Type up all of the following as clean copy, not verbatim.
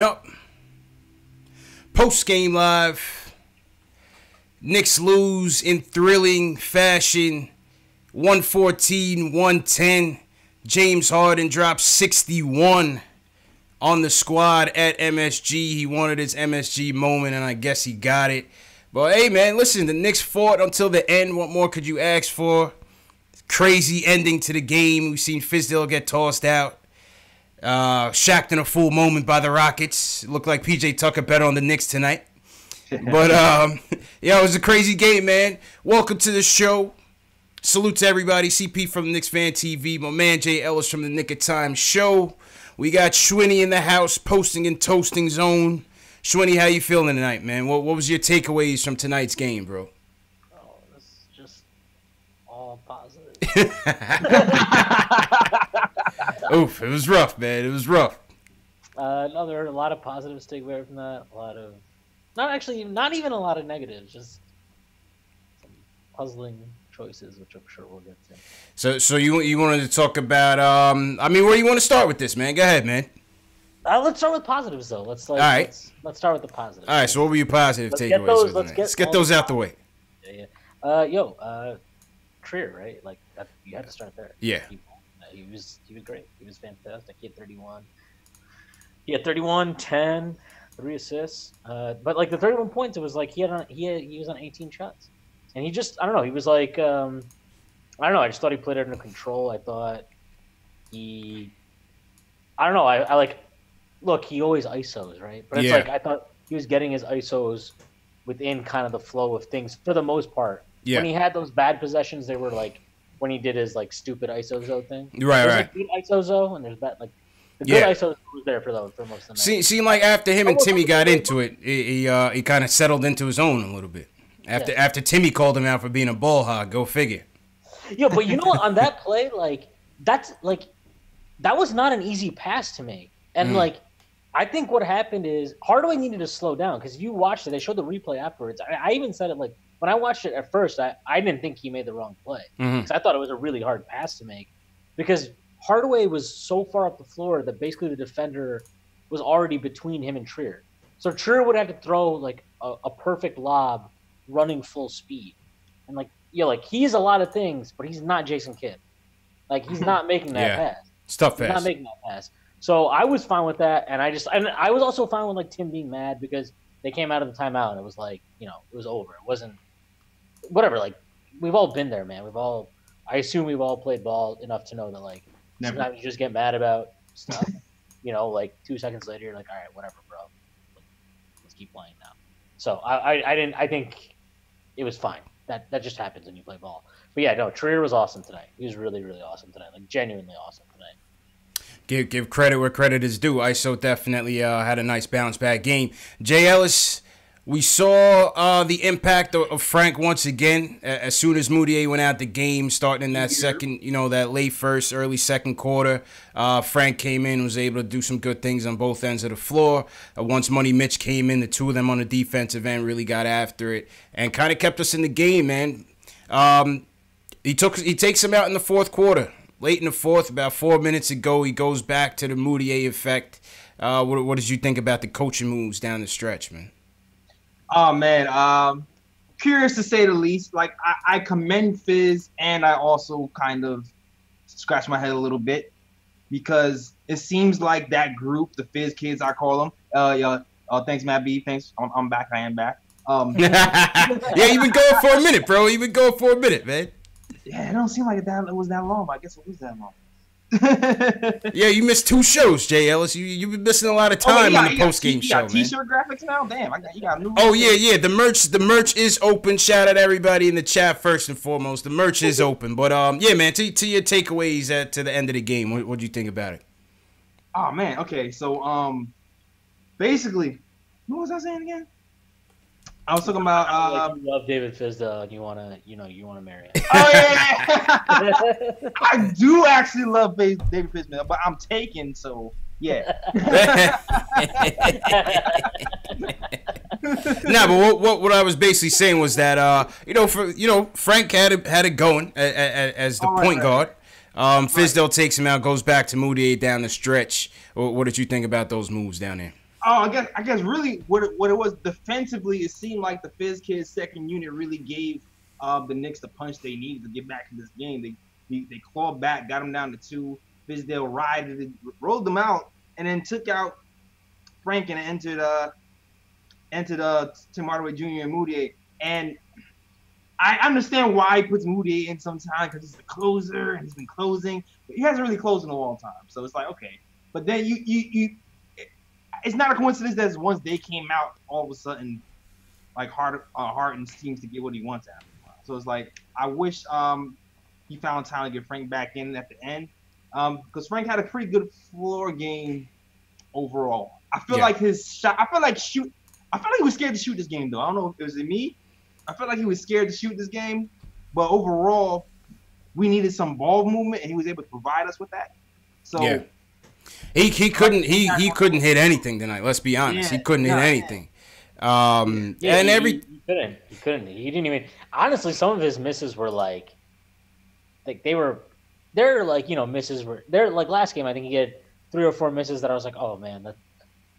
Yup. Post game live. Knicks lose in thrilling fashion. 114-110. James Harden drops 61 on the squad at MSG. He wanted his MSG moment, and I guess he got it. But hey, man, listen, the Knicks fought until the end. What more could you ask for? Crazy ending to the game. We've seen Fizdale get tossed out. Shacked in a full moment by the Rockets. It looked like PJ Tucker bet on the Knicks tonight. But, yeah, it was a crazy game, man. Welcome to the show. Salute to everybody. CP from KnicksFanTV. My man Jay Ellis from the Nick of Time show. We got Schwinny in the house, posting and toasting zone. Schwinny, how you feeling tonight, man? What was your takeaways from tonight's game, bro? Oh, this is just all positive. Oof, it was rough, man. It was rough. No, there are a lot of positives to take away from that. A lot of, not even a lot of negatives. Just some puzzling choices, which I'm sure we'll get to. So you wanted to talk about? I mean, where you want to start with this, man? Go ahead, man. Let's start with positives, though. Let's start with the positives. All right. So what were your positive takeaways? Let's get those out the way. Yeah. Trier, right? Like that, you had to start there. Yeah. He was great. He was fantastic. He had 31. He had 31, 10, 3 assists. But like the 31 points, it was like he was on 18 shots, and he just, I don't know. He was like I don't know. I just thought he played it under control. I thought I don't know. I like, look, he always ISOs, right? But it's like I thought he was getting his ISOs within kind of the flow of things for the most part. Yeah. When he had those bad possessions, they were like when he did his like stupid ISO thing. Right. Like good ISO and there's bad like the good ISO was there for most of the night. Seemed like after him and Timmy got into it, he kind of settled into his own a little bit. After Timmy called him out for being a ball hog, go figure. Yeah, but you know what? On that play, that was not an easy pass to make, and I think what happened is Hardaway needed to slow down because if you watched it, they showed the replay afterwards. I even said it like. When I watched it at first, I didn't think he made the wrong play. Because I thought it was a really hard pass to make. Because Hardaway was so far up the floor that basically the defender was already between him and Trier. So Trier would have to throw like a perfect lob running full speed. And he's a lot of things, but he's not Jason Kidd. Like he's not making that pass. It's tough pass. He's not making that pass. So I was fine with that, and I was also fine with like Tim being mad because they came out of the timeout and it was like, it was over. It wasn't whatever, like we've all been there, man. I assume we've all played ball enough to know that like sometimes you just get mad about stuff. Like 2 seconds later you're like, all right, whatever, bro. Let's keep playing now. So I think it was fine. That just happens when you play ball. But yeah, no, Trier was awesome tonight. He was really, really awesome tonight. Like genuinely awesome tonight. Give credit where credit is due. ISO definitely had a nice bounce back game. Jay Ellis, we saw the impact of Frank once again. As soon as Mudiay went out the game, starting in that second, that late first, early second quarter, Frank came in, was able to do some good things on both ends of the floor. Once Money Mitch came in, the two of them on the defensive end really got after it and kind of kept us in the game, man. He takes him out in the fourth quarter. Late in the fourth, about 4 minutes ago, he goes back to the Mudiay effect. What did you think about the coaching moves down the stretch, man? Oh, man. Curious to say the least. Like, I commend Fizz, and I also kind of scratch my head a little bit because it seems like that group, the Fizz kids, I call them. Thanks, Matt B. Thanks. I'm back. I am back. Yeah, you've been going for a minute, bro. You've been going for a minute, man. Yeah, it don't seem like it was that long, but I guess it was that long. Yeah, you missed 2 shows, Jay Ellis. You've been missing a lot of time on the post-game show, man. T-shirt graphics now? Damn, you got new. Oh, yeah. The merch is open. Shout out everybody in the chat first and foremost. The merch is open. But, yeah, man, to your takeaways to the end of the game, what'd you think about it? Oh, man, okay. So, basically, what was I saying again? I was talking about you love David Fizdale and you wanna marry him. Oh yeah, I do actually love David Fizdale, but I'm taken, so yeah. Nah, but what I was basically saying was that Frank had it going as the point guard. Fizdale takes him out, goes back to Mudiay down the stretch. What did you think about those moves down there? Oh, I guess really what it was defensively, it seemed like the Fizz Kids second unit really gave the Knicks the punch they needed to get back in this game. They clawed back, got them down to 2. Fizdale rioted it, rolled them out, and then took out Frank and entered Tim Hardaway Jr. and Mudiay. And I understand why he puts Mudiay in sometimes because he's the closer and he's been closing, but he hasn't really closed in a long time. So it's like, okay. But then it's not a coincidence that once they came out, all of a sudden, like Harden seems to get what he wants out of him. So it's like, I wish he found time to get Frank back in at the end, because Frank had a pretty good floor game overall. I feel like his shot. I feel like he was scared to shoot this game though. I don't know if it was me. I felt like he was scared to shoot this game, but overall, we needed some ball movement, and he was able to provide us with that. So yeah. He couldn't hit anything tonight. Let's be honest. He couldn't hit anything. And he couldn't. He didn't even. Honestly, some of his misses were like they're like, you know, misses were they're like last game. I think he had 3 or 4 misses that I was like, oh man,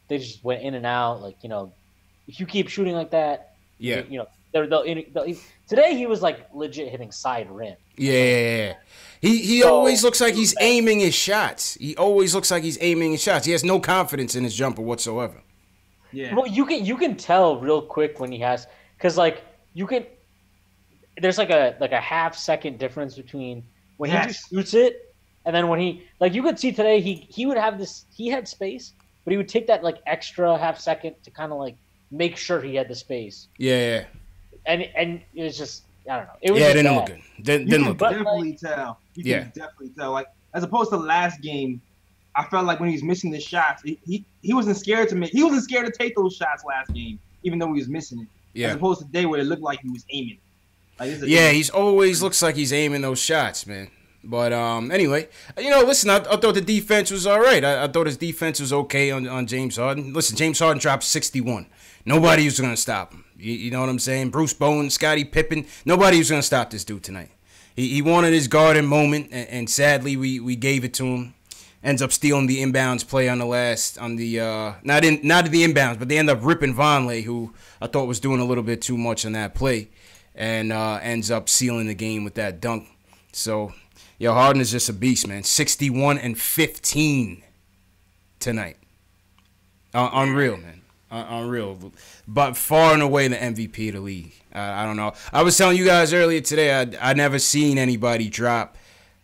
they just went in and out. Like, you know, if you keep shooting like that, you know. Today he was like legit hitting side rim. Yeah. He always looks like he's aiming his shots. He has no confidence in his jumper whatsoever. Yeah. Well, you can tell real quick when he has, because like there's like a half second difference between when he just shoots it and then when he, like, you could see today he would have this, he had space, but he would take that like extra half second to kind of like make sure he had the space. Yeah. And it was just, I don't know. It was didn't look good. Didn't look good. Definitely tell. You can definitely tell. Like, as opposed to last game, I felt like when he was missing the shots, he wasn't scared to make. He wasn't scared to take those shots last game, even though he was missing it. Yeah. As opposed to today, where it looked like he was aiming. Like, he's always looks like he's aiming those shots, man. But anyway, you know, listen, I thought the defense was all right. I thought his defense was okay on James Harden. Listen, James Harden dropped 61. Nobody was going to stop him. You know what I'm saying? Bruce Bowen, Scottie Pippen, nobody was going to stop this dude tonight. He wanted his Garden moment, and sadly we gave it to him. Ends up stealing the inbounds play not the inbounds, but they end up ripping Vonleh, who I thought was doing a little bit too much on that play, and ends up sealing the game with that dunk. So, Harden is just a beast, man. 61 and 15 tonight. Unreal, man. Unreal, but far and away the MVP of the league. I don't know. I was telling you guys earlier today, I never seen anybody drop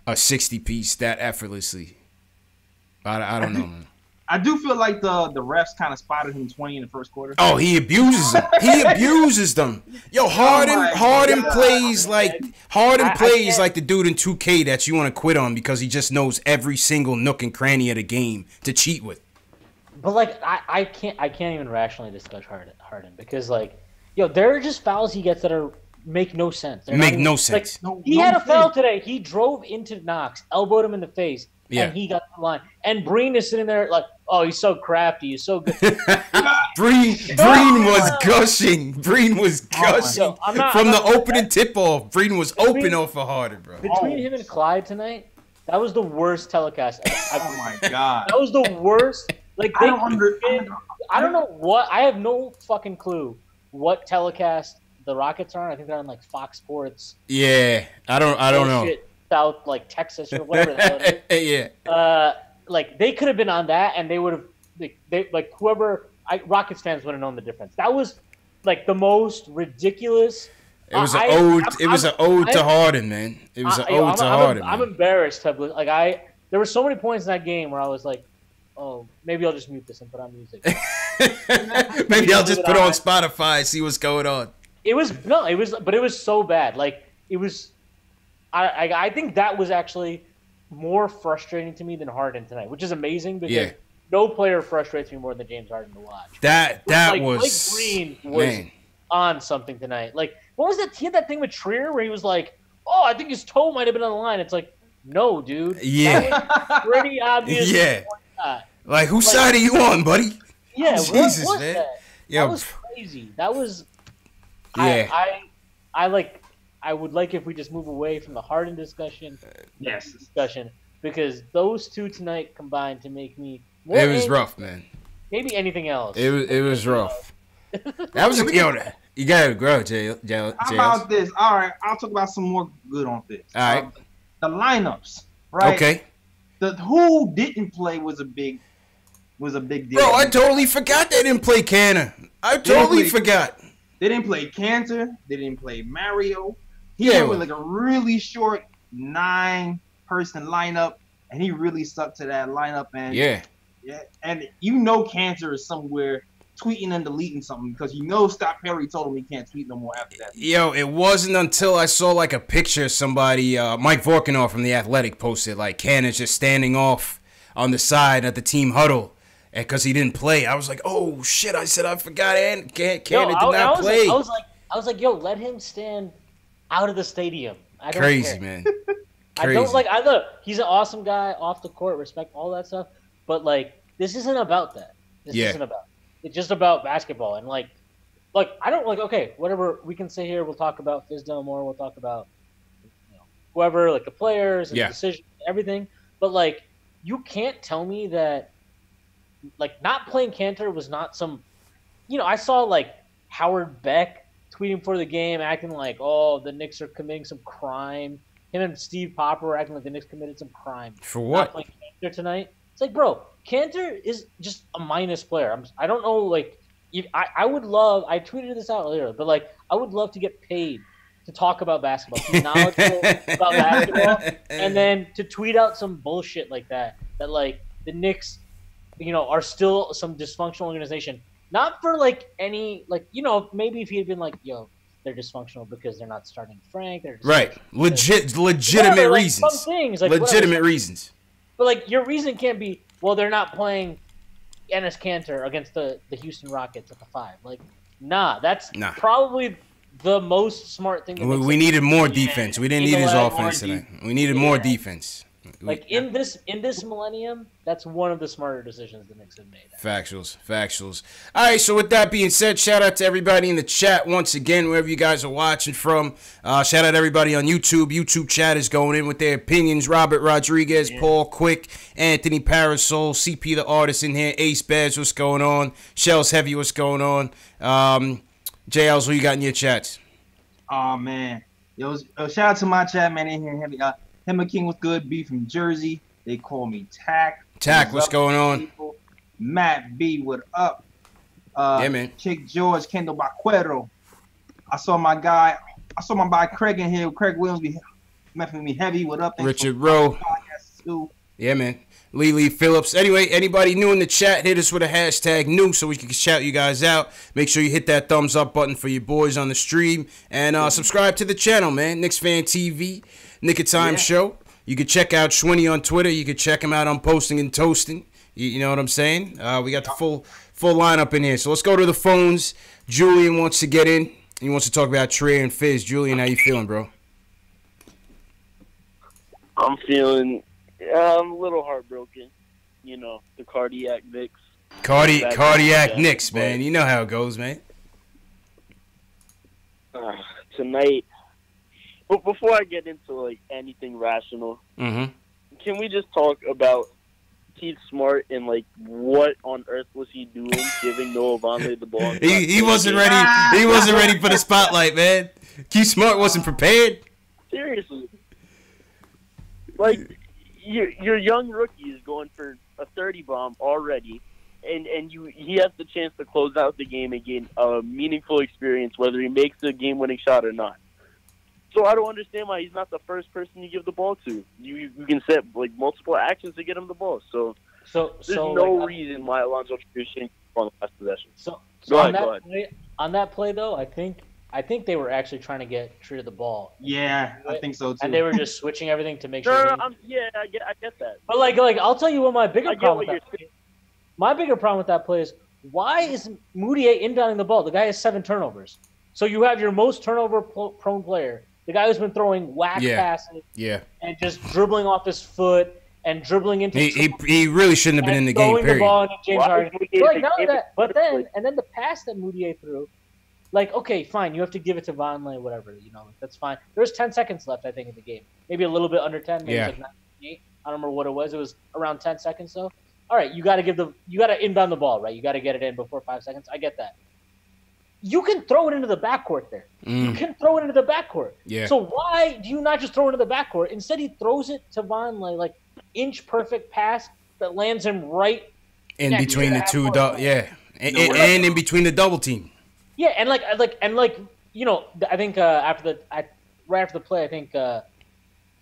a 60-piece that effortlessly. I don't know, man. I do feel like the refs kind of spotted him 20 in the first quarter. Oh, he abuses them. He abuses them. Yo, Harden plays like the dude in 2K that you want to quit on because he just knows every single nook and cranny of the game to cheat with. But like I can't even rationally discuss Harden because like, there are just fouls he gets that make no sense. Make no sense. Like, he had a foul today. He drove into Knox, elbowed him in the face, and he got the line. And Breen is sitting there like, oh, he's so crafty. He's so good. Breen was gushing. Breen was gushing from the opening tip-off. Breen was open off of Harden, bro. Between him and Clyde tonight, that was the worst telecast. Oh, my God. That was the worst. Like, I don't know what. I have no fucking clue what telecast the Rockets are on. I think they're on like Fox Sports. Yeah, I don't know. South, like Texas or whatever the hell it is. Yeah. Like they could have been on that, and they would have whoever Rockets fans would have known the difference. That was like the most ridiculous. It was an ode to Harden, man. It was an ode to Harden. I'm embarrassed. There were so many points in that game where I was like, oh, maybe I'll just mute this and put on music. Maybe I'll just put on Spotify and see what's going on. It was so bad. Like it was. I think that was actually more frustrating to me than Harden tonight, which is amazing because no player frustrates me more than James Harden to watch. That was Mike Green was on something tonight. Like what was that? He had that thing with Trier where he was like, "Oh, I think his toe might have been on the line." It's like, no, dude. Yeah, that was pretty obvious. Yeah, like whose side are you on, buddy? Yeah, Jesus, what was man. that? That was crazy. That was. Yeah. I would like if we just move away from the Harden discussion. Yes. Discussion because those two tonight combined to make me. It was rough, man. maybe anything else. It was rough. That was you gotta grow, Jay. How about this? All right, I'll talk about some more good on this. All right. The lineups, right? Okay. Who didn't play was a big deal. Bro, I totally forgot they didn't play Kanter. I totally forgot. They didn't play Kanter. They didn't play Mario. He went with like a really short 9-person lineup, and he really stuck to that lineup. And yeah, and Kanter is somewhere tweeting and deleting something because Scott Perry told him he can't tweet no more after that. Yo, it wasn't until I saw like a picture of somebody, Mike Vorkunov from The Athletic posted, like Kanter's just standing off on the side at the team huddle because he didn't play. I was like, oh shit! I said I forgot Kanter did not play. I was like, yo, let him stand out of the stadium. I don't Crazy, care. Man. Crazy. I look. He's an awesome guy off the court. Respect all that stuff. But like, this isn't about that. This isn't about. It's just about basketball, and like I don't okay, whatever we can say here. We'll talk about Fizdale more. We'll talk about whoever, like the players and the decision, everything. But like, you can't tell me that like not playing Kanter was not some. I saw like Howard Beck tweeting for the game, acting like, oh, the Knicks are committing some crime. Him and Steve Popper were acting like the Knicks committed some crime. For what? Not playing Kanter tonight. It's like, bro, Kanter is just a minus player. I don't know, like, I would love, I tweeted this out earlier, but, like, I would love to get paid to talk about basketball, to be knowledgeable about basketball, and then to tweet out some bullshit like that, like, the Knicks, are still some dysfunctional organization. Not for, like, any, like, maybe if he had been like, yo, they're dysfunctional because they're not starting Frank. Right. Legitimate reasons. Like, some things. Like, legitimate reasons. But, like, your reason can't be, well, they're not playing Enes Kanter against the Houston Rockets at the 5. Like, that's probably the most smart thing. We needed more defense. We didn't need his offense tonight. We needed more defense. Like, in this millennium, that's one of the smarter decisions the Knicks have made. Factuals. All right, so with that being said, shout out to everybody in the chat once again, wherever you guys are watching from. Shout out to everybody on YouTube. YouTube chat is going in with their opinions. Robert Rodriguez, Paul Quick, Anthony Parasol, CP the Artist in here, Ace Bears, what's going on? Shells Heavy, what's going on? JLs, what you got in your chats? Oh, man. Yo, shout out to my chat, man, in here. Heavy. Hemma King was good. B from Jersey. They call me Tack. What's going on? People. Matt B, what up? Yeah, man. Chick George, Kendall Baquero. I saw my boy Craig in here. Craig Williams be messing me heavy. What up? Thanks Richard Rowe. Yeah, man. Lee Phillips. Anyway, anybody new in the chat, hit us with a hashtag new so we can shout you guys out. Make sure you hit that thumbs up button for your boys on the stream. And subscribe to the channel, man. KnicksFanTV, Nick of Time Show. You can check out Schwinny on Twitter. You can check him out on Posting and Toasting. You know what I'm saying? We got the full lineup in here. So let's go to the phones. Julian wants to get in. He wants to talk about Trey and Fizz. Julian, how you feeling, bro? I'm feeling... I'm a little heartbroken. The cardiac Knicks. Cardiac Knicks, man. You know how it goes, man. Tonight, but before I get into like anything rational, can we just talk about Keith Smart and like what on earth was he doing giving Noah Vonleh the ball? He wasn't ready. He wasn't ready for the spotlight, man. Keith Smart wasn't prepared. Seriously, like. Your young rookie is going for a 30 bomb already, and he has the chance to close out the game and gain a meaningful experience, whether he makes the game-winning shot or not. So I don't understand why he's not the first person you give the ball to. You can set like multiple actions to get him the ball. So there's no reason why Alonzo Trier shouldn't go on the last possession. Go ahead. On that play, though, I think they were actually trying to get Trier the ball. Yeah, I think so too. And they were just switching everything to make sure. I get that. But like I'll tell you what my bigger problem with that play. My bigger problem with that play is why is Mudiay inbounding the ball? The guy has 7 turnovers. So you have your most turnover-prone player, the guy who's been throwing whack passes, and just dribbling off his foot and dribbling into. He really shouldn't have been in the game. Period. The ball into James Harden. Like not only that, but then the pass that Mudiay threw. Like, okay, fine, you have to give it to Vonleh, whatever, that's fine. There's 10 seconds left, I think, in the game. Maybe a little bit under 10, maybe like 9, 8. I don't remember what it was. It was around 10 seconds, though. all right, you got to inbound the ball, right? You got to get it in before 5 seconds. I get that. You can throw it into the backcourt there. You can throw it into the backcourt. Yeah. So why do you not just throw it into the backcourt? Instead, he throws it to Vonleh, like inch perfect pass that lands him right in between the two. And in between the double team. Yeah, and you know, I think right after the play, I think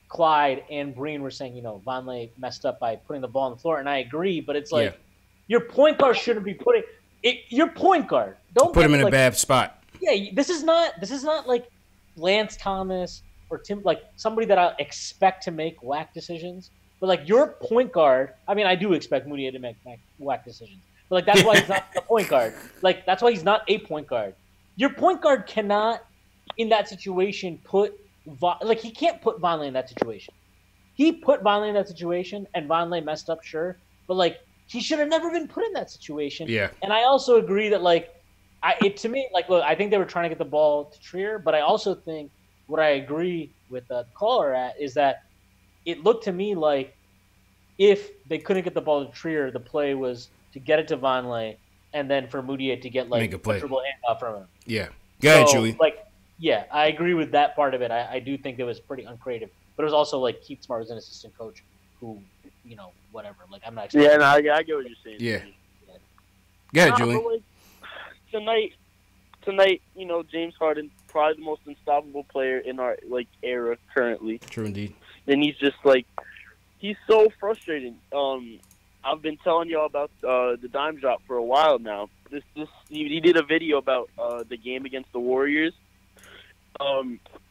Clyde and Breen were saying, you know, Vonleh messed up by putting the ball on the floor, and I agree. But it's like your point guard shouldn't be putting it. Your point guard don't put him in a bad spot. Yeah, this is not like Lance Thomas or Tim, like somebody that I expect to make whack decisions. But like your point guard, I mean, I do expect Mudiay to make whack decisions. But like that's why he's not a point guard. Like that's why he's not a point guard. Your point guard cannot, in that situation, he can't put Vonleh in that situation. He put Vonleh in that situation, and Vonleh messed up, sure. But like he should have never been put in that situation. Yeah. And I also agree that to me, look, I think they were trying to get the ball to Trier, but I also think what I agree with the caller at is that it looked to me like if they couldn't get the ball to Trier, the play was to get it to Vonleh and then for Mudiay to get like a dribble handoff from him. Yeah. Go ahead, Julie. Yeah, I agree with that part of it. I do think it was pretty uncreative, but it was also like Keith Smart was an assistant coach who, you know, whatever. Like I'm not. Yeah, no, I get what you're saying. Yeah. Go ahead, Julie. Tonight, you know, James Harden, probably the most unstoppable player in our era currently. True indeed. And he's just like, he's so frustrating. I've been telling y'all about the dime drop for a while now. He did a video about the game against the Warriors.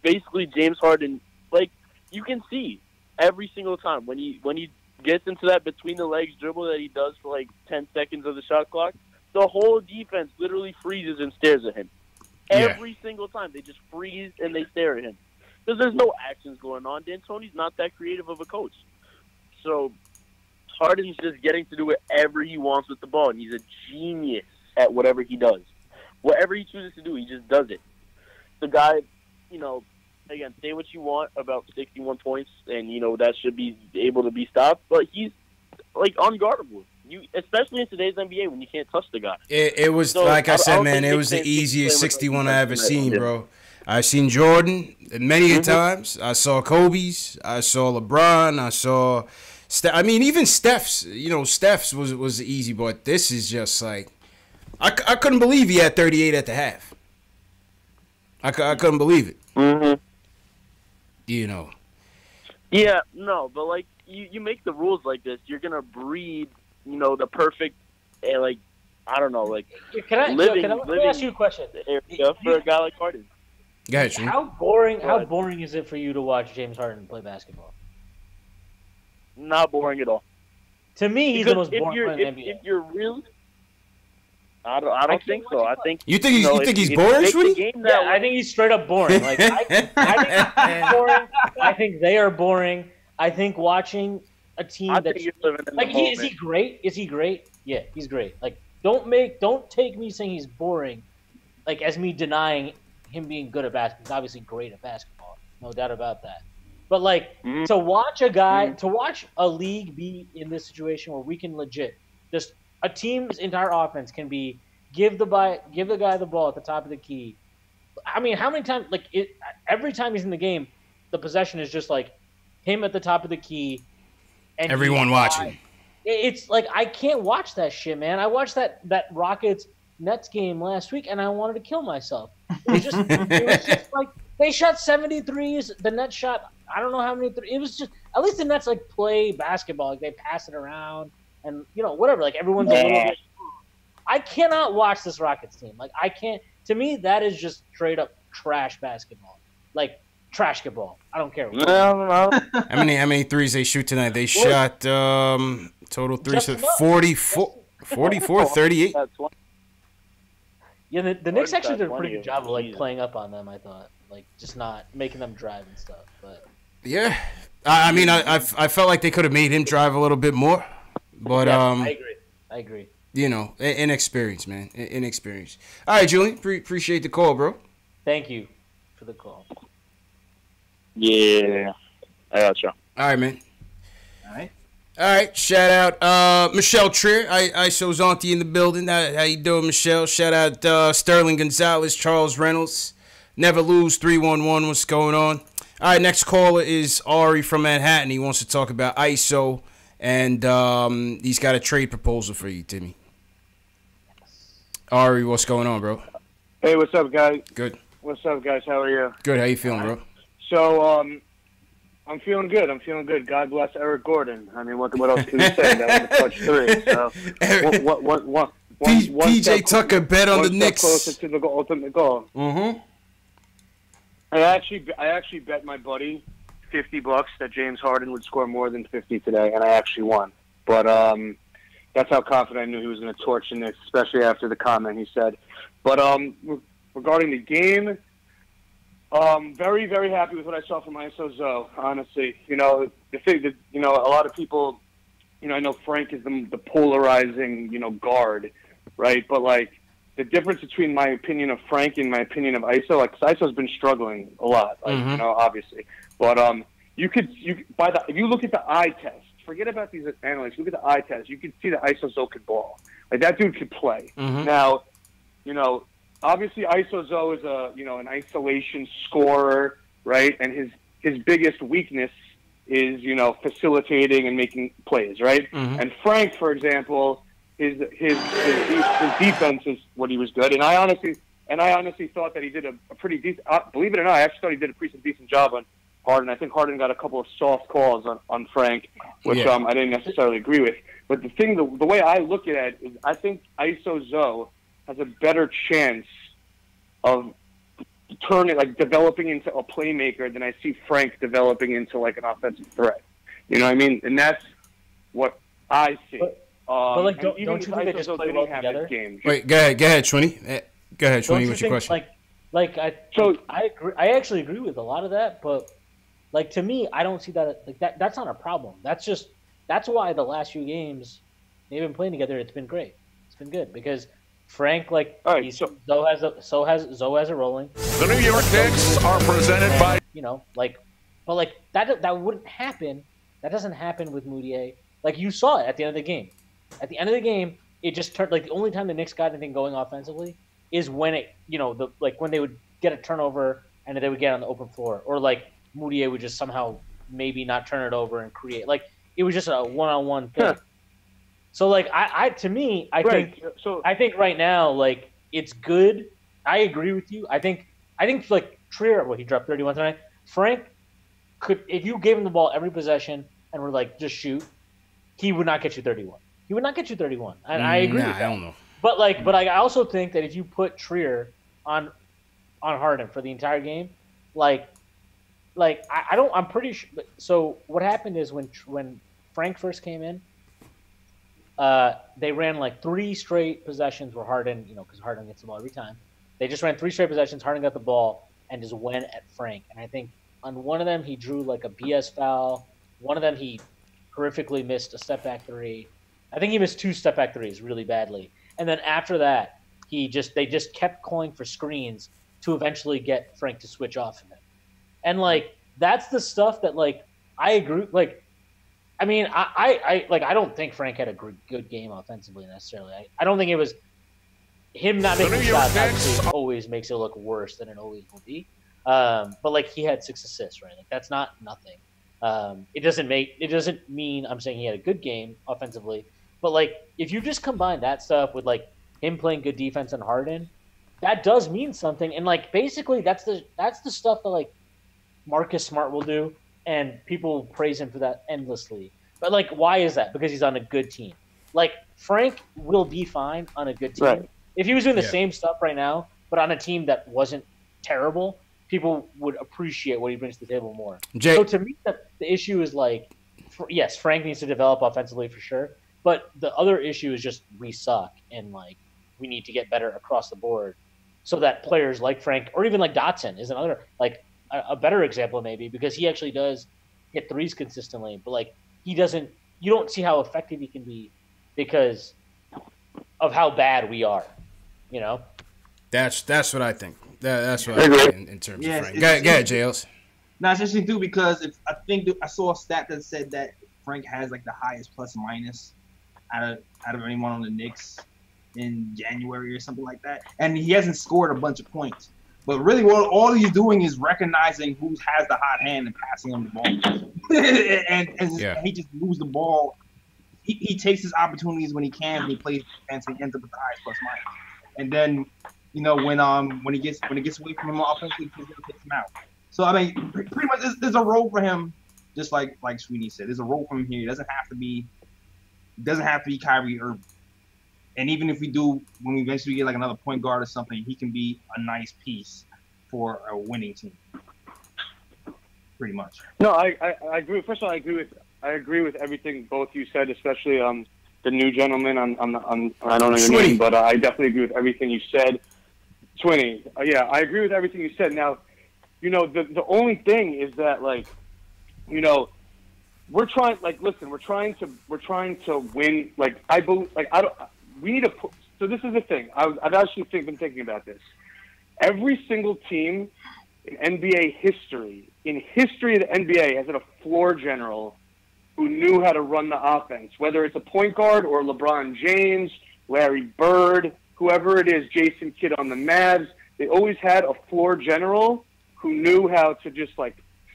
Basically, James Harden, like you can see every single time when he gets into that between the legs dribble that he does for like 10 seconds of the shot clock, the whole defense literally freezes and stares at him. Every single time they just freeze and they stare at him because there's no actions going on. D'Antoni's not that creative of a coach, so Harden's just getting to do whatever he wants with the ball, and he's a genius at whatever he does. Whatever he chooses to do, he just does it. The guy, you know, again, say what you want about 61 points, and, you know, that should be able to be stopped, but he's, like, unguardable. Especially in today's NBA when you can't touch the guy. It was, so, like I said, man, it was the easiest 61 I ever seen, bro. I've seen Jordan many times. I saw Kobe's. I saw LeBron. I saw I mean, even Steph's, you know, Steph's was easy, but this is just like, I couldn't believe he had 38 at the half. I couldn't believe it. Mm-hmm. You know. Yeah, no, but like, you make the rules like this, you're going to breed, you know, the perfect, like, I don't know, like, let me ask you a question. For a guy like Harden. Go ahead, Shane. How boring is it for you to watch James Harden play basketball? Not boring at all. To me, he's the most boring player in the NBA. If you're really, I don't think so. I think you think he's boring, Sweetie? Yeah, I think he's straight up boring. Like I think he's boring. I think they are boring. I think watching a team is he great? Is he great? Yeah, he's great. Like don't take me saying he's boring, like as me denying him being good at basketball. He's obviously great at basketball, no doubt about that. But like to watch a league be in this situation where we can legit just a team's entire offense can be give the guy the ball at the top of the key. I mean, how many times every time he's in the game, the possession is just like him at the top of the key, and everyone watching. It's like I can't watch that shit, man. I watched that Rockets Nets game last week, and I wanted to kill myself. It was just like they shot 73s. The Nets shot I don't know how many. It was just at least the Nets like play basketball. Like they pass it around and you know whatever. Like everyone's a little bit. I cannot watch this Rockets team. Like I can't. To me, that is just straight up trash basketball. Like trash ball. I don't care. No. How many threes they shoot tonight? They shot total threes of 44, 38. Yeah, the Knicks actually did a pretty good job of like playing up on them. I thought, like just not making them drive and stuff. But yeah, I mean, I felt like they could have made him drive a little bit more, but I agree. You know, inexperience, man, inexperience. All right, Julian, appreciate the call, bro. Thank you for the call. Yeah, I gotcha. All right, man. All right. All right, shout out Michelle Trier, ISO's auntie in the building. How you doing, Michelle? Shout out Sterling Gonzalez, Charles Reynolds. Never Lose 311. What's going on? All right, next caller is Ari from Manhattan. He wants to talk about ISO, and he's got a trade proposal for you, Timmy. Ari, what's going on, bro? Hey, what's up, guys? Good. What's up, guys? How are you? Good. How you feeling, bro? So, I'm feeling good. God bless Eric Gordon. I mean, what else can you say? That was a clutch three. So, PJ Tucker bet on the Knicks. Closer to the ultimate goal. Mm-hmm. I actually bet my buddy $50 that James Harden would score more than 50 today, and I actually won. But that's how confident I knew he was going to torch the Knicks, especially after the comment he said. But regarding the game, very, very happy with what I saw from ISO Zoe, honestly. You know, the thing that, you know, a lot of people, you know, I know Frank is the polarizing, you know, guard, right? But, like, the difference between my opinion of Frank and my opinion of ISO, like, 'cause ISO's been struggling a lot, like, you know, obviously. But if you look at the eye test, forget about these analysts, look at the eye test, you can see that ISO Zoe could ball. Like, that dude could play. Now, you know, obviously ISO Zoe is an isolation scorer, right? And his biggest weakness is, you know, facilitating and making plays, right? And Frank, for example, his defense is what he was good. And I honestly thought that he did a pretty decent. Believe it or not, I actually thought he did a pretty decent job on Harden. I think Harden got a couple of soft calls on Frank, which I didn't necessarily agree with. But the way I look at it is, I think ISO Zoe has a better chance of developing into a playmaker than I see Frank developing into, like, an offensive threat. You know what I mean? And that's what I see. But like, don't you think they just play well together? Wait, go ahead, Shwinny. Go ahead, Shwinny. What's your question? I actually agree with a lot of that, but like, to me, I don't see that like that. That's not a problem. That's why the last few games they've been playing together. It's been great. It's been good because Frank, like, Zoe has it rolling. The New York Knicks are presented by, you know, like, but like that wouldn't happen. That doesn't happen with Mudiay. Like, you saw it at the end of the game. At the end of the game, it just turned, like, the only time the Knicks got anything going offensively is when it, you know, when they would get a turnover and they would get on the open floor, or like Mudiay would just somehow maybe not turn it over and create. Like, it was just a one-on-one thing. Yeah. So, like, I think right now, like, it's good. I agree with you. I think like Trier, he dropped 31 tonight. Frank could, if you gave him the ball every possession and were like, just shoot, he would not get you 31. He would not get you 31. And I agree with that. I don't know. But I also think that if you put Trier on Harden for the entire game, I'm pretty sure. So what happened is when Frank first came in, they ran like 3 straight possessions where Harden, you know, because Harden gets the ball every time. They just ran 3 straight possessions. Harden got the ball and just went at Frank. And I think on one of them he drew like a BS foul. One of them he horrifically missed a step back 3. I think he missed 2 step back 3s really badly. And then after that, they just kept calling for screens to eventually get Frank to switch off of him. And like, that's the stuff that, like, I agree. Like, I mean, I don't think Frank had a good game offensively necessarily. I don't think it was him not making shots. Obviously, always makes it look worse than it always will be. But like, he had 6 assists, right? Like, that's not nothing. It doesn't mean I'm saying he had a good game offensively. But like, if you just combine that stuff with like him playing good defense and Harden, that does mean something. And like, basically, that's the stuff that like Marcus Smart will do, and people praise him for that endlessly. But like, why is that? Because he's on a good team. Like, Frank will be fine on a good team. Right. If he was doing the same stuff right now, but on a team that wasn't terrible, people would appreciate what he brings to the table more. So to me, the issue is like, yes, Frank needs to develop offensively for sure. But the other issue is just we suck, and like, we need to get better across the board so that players like Frank, or even like Dotson is another, like, a better example maybe, because he actually does hit 3s consistently, but like, you don't see how effective he can be because of how bad we are, you know? That's what I think. That's what I think in terms of Frank. Go ahead, JLs. No, it's interesting too, because I think I saw a stat that said that Frank has like the highest plus minus out of anyone on the Knicks in January or something like that, and he hasn't scored a bunch of points. But really, all he's doing is recognizing who has the hot hand and passing him the ball, and he just moves the ball. He takes his opportunities when he can, and he plays defense, and he ends up with the highest plus minus. And then, when he gets away from him offensively, he's gonna take him out. So I mean, pretty much there's a role for him, just like Sweeney said. There's a role for him here. It doesn't have to be Kyrie Irving. And even if when we eventually get like another point guard or something, he can be a nice piece for a winning team. Pretty much. No, I agree. First of all, I agree with everything both you said, especially the new gentleman on I don't know your name, but I definitely agree with everything you said. Sweeney, yeah, I agree with everything you said. Now, the only thing is that we're trying to win. We need to put. So this is the thing. I've actually been thinking about this. Every single team in NBA history, of the NBA, has had a floor general who knew how to run the offense. Whether it's a point guard or LeBron James, Larry Bird, whoever it is, Jason Kidd on the Mavs, they always had a floor general who knew how to just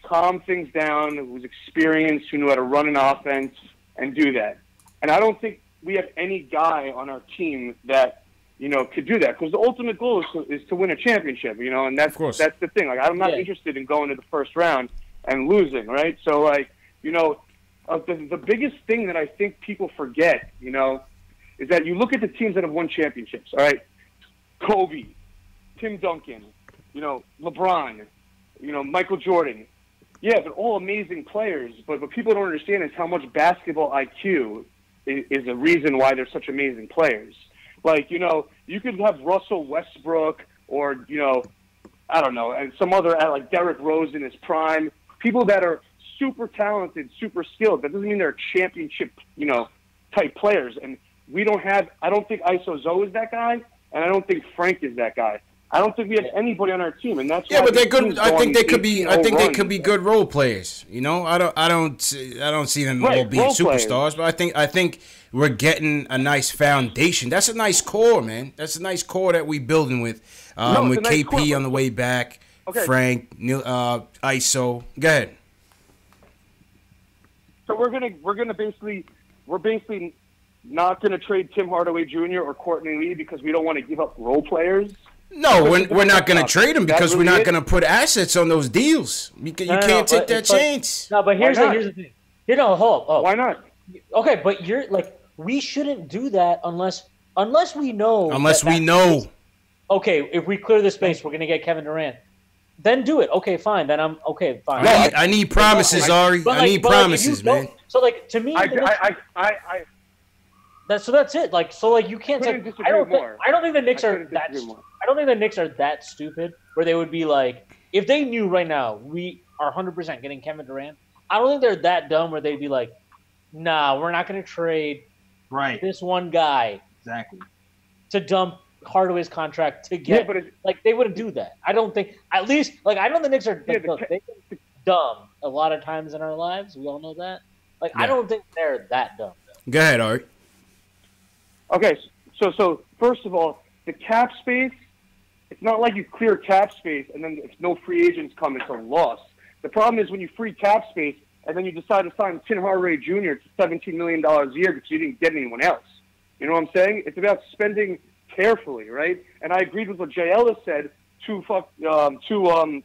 calm things down, who was experienced, who knew how to run an offense and do that. And I don't think we have any guy on our team that could do that, because the ultimate goal is to win a championship, and that's the thing. I'm not interested in going to the first round and losing, right? So the biggest thing that I think people forget, is that you look at the teams that have won championships. All right, Kobe, Tim Duncan, LeBron, Michael Jordan. Yeah, they're all amazing players, but what people don't understand is how much basketball IQ is a reason why they're such amazing players. You could have Russell Westbrook or, I don't know, and some other, like Derrick Rose in his prime, people that are super talented, super skilled. That doesn't mean they're championship, type players. And I don't think Iso Zoe is that guy, and I don't think Frank is that guy. I don't think we have anybody on our team, and that's but they're good. I think they could be. I think they could be good role players. I don't see them all being superstars, but I think we're getting a nice foundation. That's a nice core, man. That's a nice core that we building with KP on the way back. Okay. Frank, Iso. Go ahead. So we're basically not gonna trade Tim Hardaway Jr. or Courtney Lee because we don't want to give up role players. No, we're not going to trade them because we're not going to put assets on those deals. You can't take that chance. No, but here's the thing. Hold on. Why not? Okay, but we shouldn't do that unless we know. Unless we know. Okay, if we clear the space, we're going to get Kevin Durant. Then do it. Okay, fine. Then I'm okay. Fine. No, I need promises, Ari. I need promises, man. So to me, that's it. You can't say. I don't think the Knicks are that. I don't think the Knicks are that stupid where they would be like, if they knew right now we are 100% getting Kevin Durant. I don't think they're that dumb where they'd be like, nah, we're not going to trade this one guy to dump Hardaway's contract to get. Yeah, but they wouldn't do that. I don't think. At least I know the Knicks are dumb a lot of times in our lives. We all know that. I don't think they're that dumb. Go ahead, Ari. Okay, so first of all, the cap space, it's not like you clear cap space and then if no free agents come, it's a loss. The problem is when you free cap space and then you decide to sign Tim Hardaway Jr. to $17 million a year because you didn't get anyone else. You know what I'm saying? It's about spending carefully, right? And I agreed with what Jay Ellis said two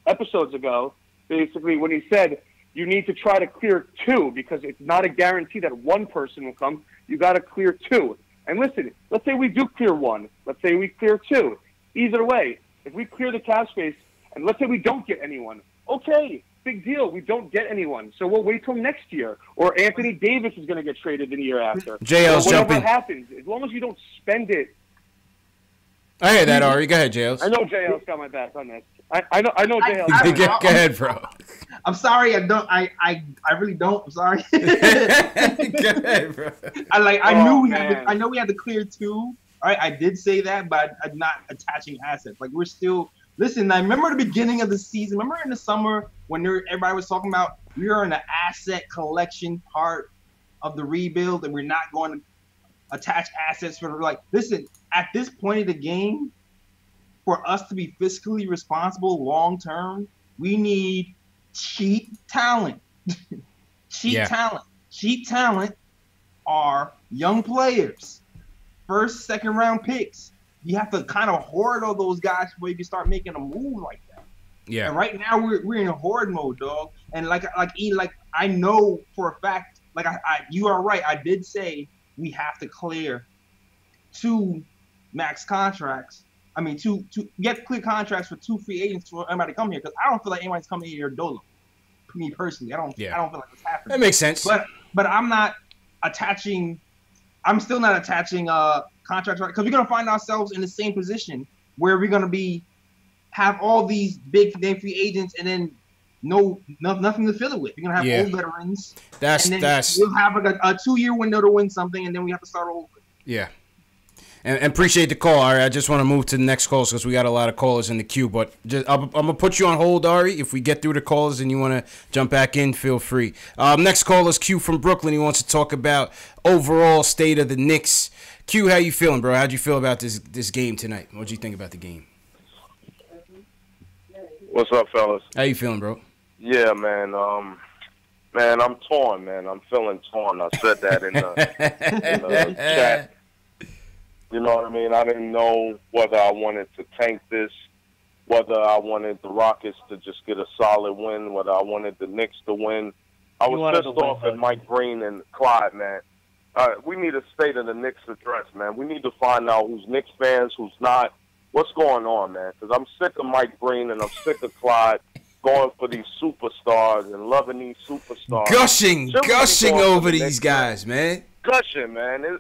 episodes ago, basically, when he said you need to try to clear two because it's not a guarantee that one person will come. You got to clear two. And listen, let's say we do clear one. Let's say we clear two. Either way, if we clear the cap space, and let's say we don't get anyone, okay, big deal. We don't get anyone. So we'll wait till next year. Or Anthony Davis is going to get traded the year after. JL's jumping. Whatever happens, as long as you don't spend it. I hear that, Ari. Go ahead, JL's. I know JL's got my back on this. I know JL's. Go ahead, bro. I'm sorry. I really don't. I'm sorry. Go ahead, bro. I know we had to clear two. All right, I did say that, but I'm not attaching assets. We're still. Listen, I remember the beginning of the season. Remember in the summer when everybody was talking about we are in the asset collection part of the rebuild, and we're not going to attach assets for listen, at this point of the game, for us to be fiscally responsible long term, we need cheap talent. Cheap talent are young players, first, second round picks. You have to kind of hoard all those guys before you can start making a move like that. Yeah. And right now we're in hoard mode, dog. And like I know for a fact, you are right. I did say we have to clear 2 max contracts. I mean, to get clear contracts for 2 free agents for anybody to come here, because I don't feel like anybody's coming here dolo. Me personally, I don't feel like it's happening. That makes sense. But I'm not attaching. I'm still not attaching contracts, right? Because we're gonna find ourselves in the same position where we're gonna have all these big name free agents and then nothing to fill it with. You're gonna have old veterans. We'll have like a 2-year window to win something, and then we have to start over. Yeah. And appreciate the call, Ari. I just want to move to the next calls because we got a lot of callers in the queue. But I'm going to put you on hold, Ari. If we get through the calls and you want to jump back in, feel free. Next call is Q from Brooklyn. He wants to talk about overall state of the Knicks. Q, how you feeling, bro? How'd you feel about this game tonight? What'd you think about the game? What's up, fellas? How you feeling, bro? Yeah, man. Man, I'm torn, man. I'm feeling torn. I said that in the chat. You know what I mean? I didn't know whether I wanted to tank this, whether I wanted the Rockets to just get a solid win, whether I wanted the Knicks to win. I was pissed off at Mike Breen and Clyde, man. We need a state of the Knicks address, man. We need to find out who's Knicks fans, who's not. What's going on, man? Because I'm sick of Mike Breen and I'm sick of Clyde going for these superstars and loving these superstars. Gushing over these guys, man. Gushing, man.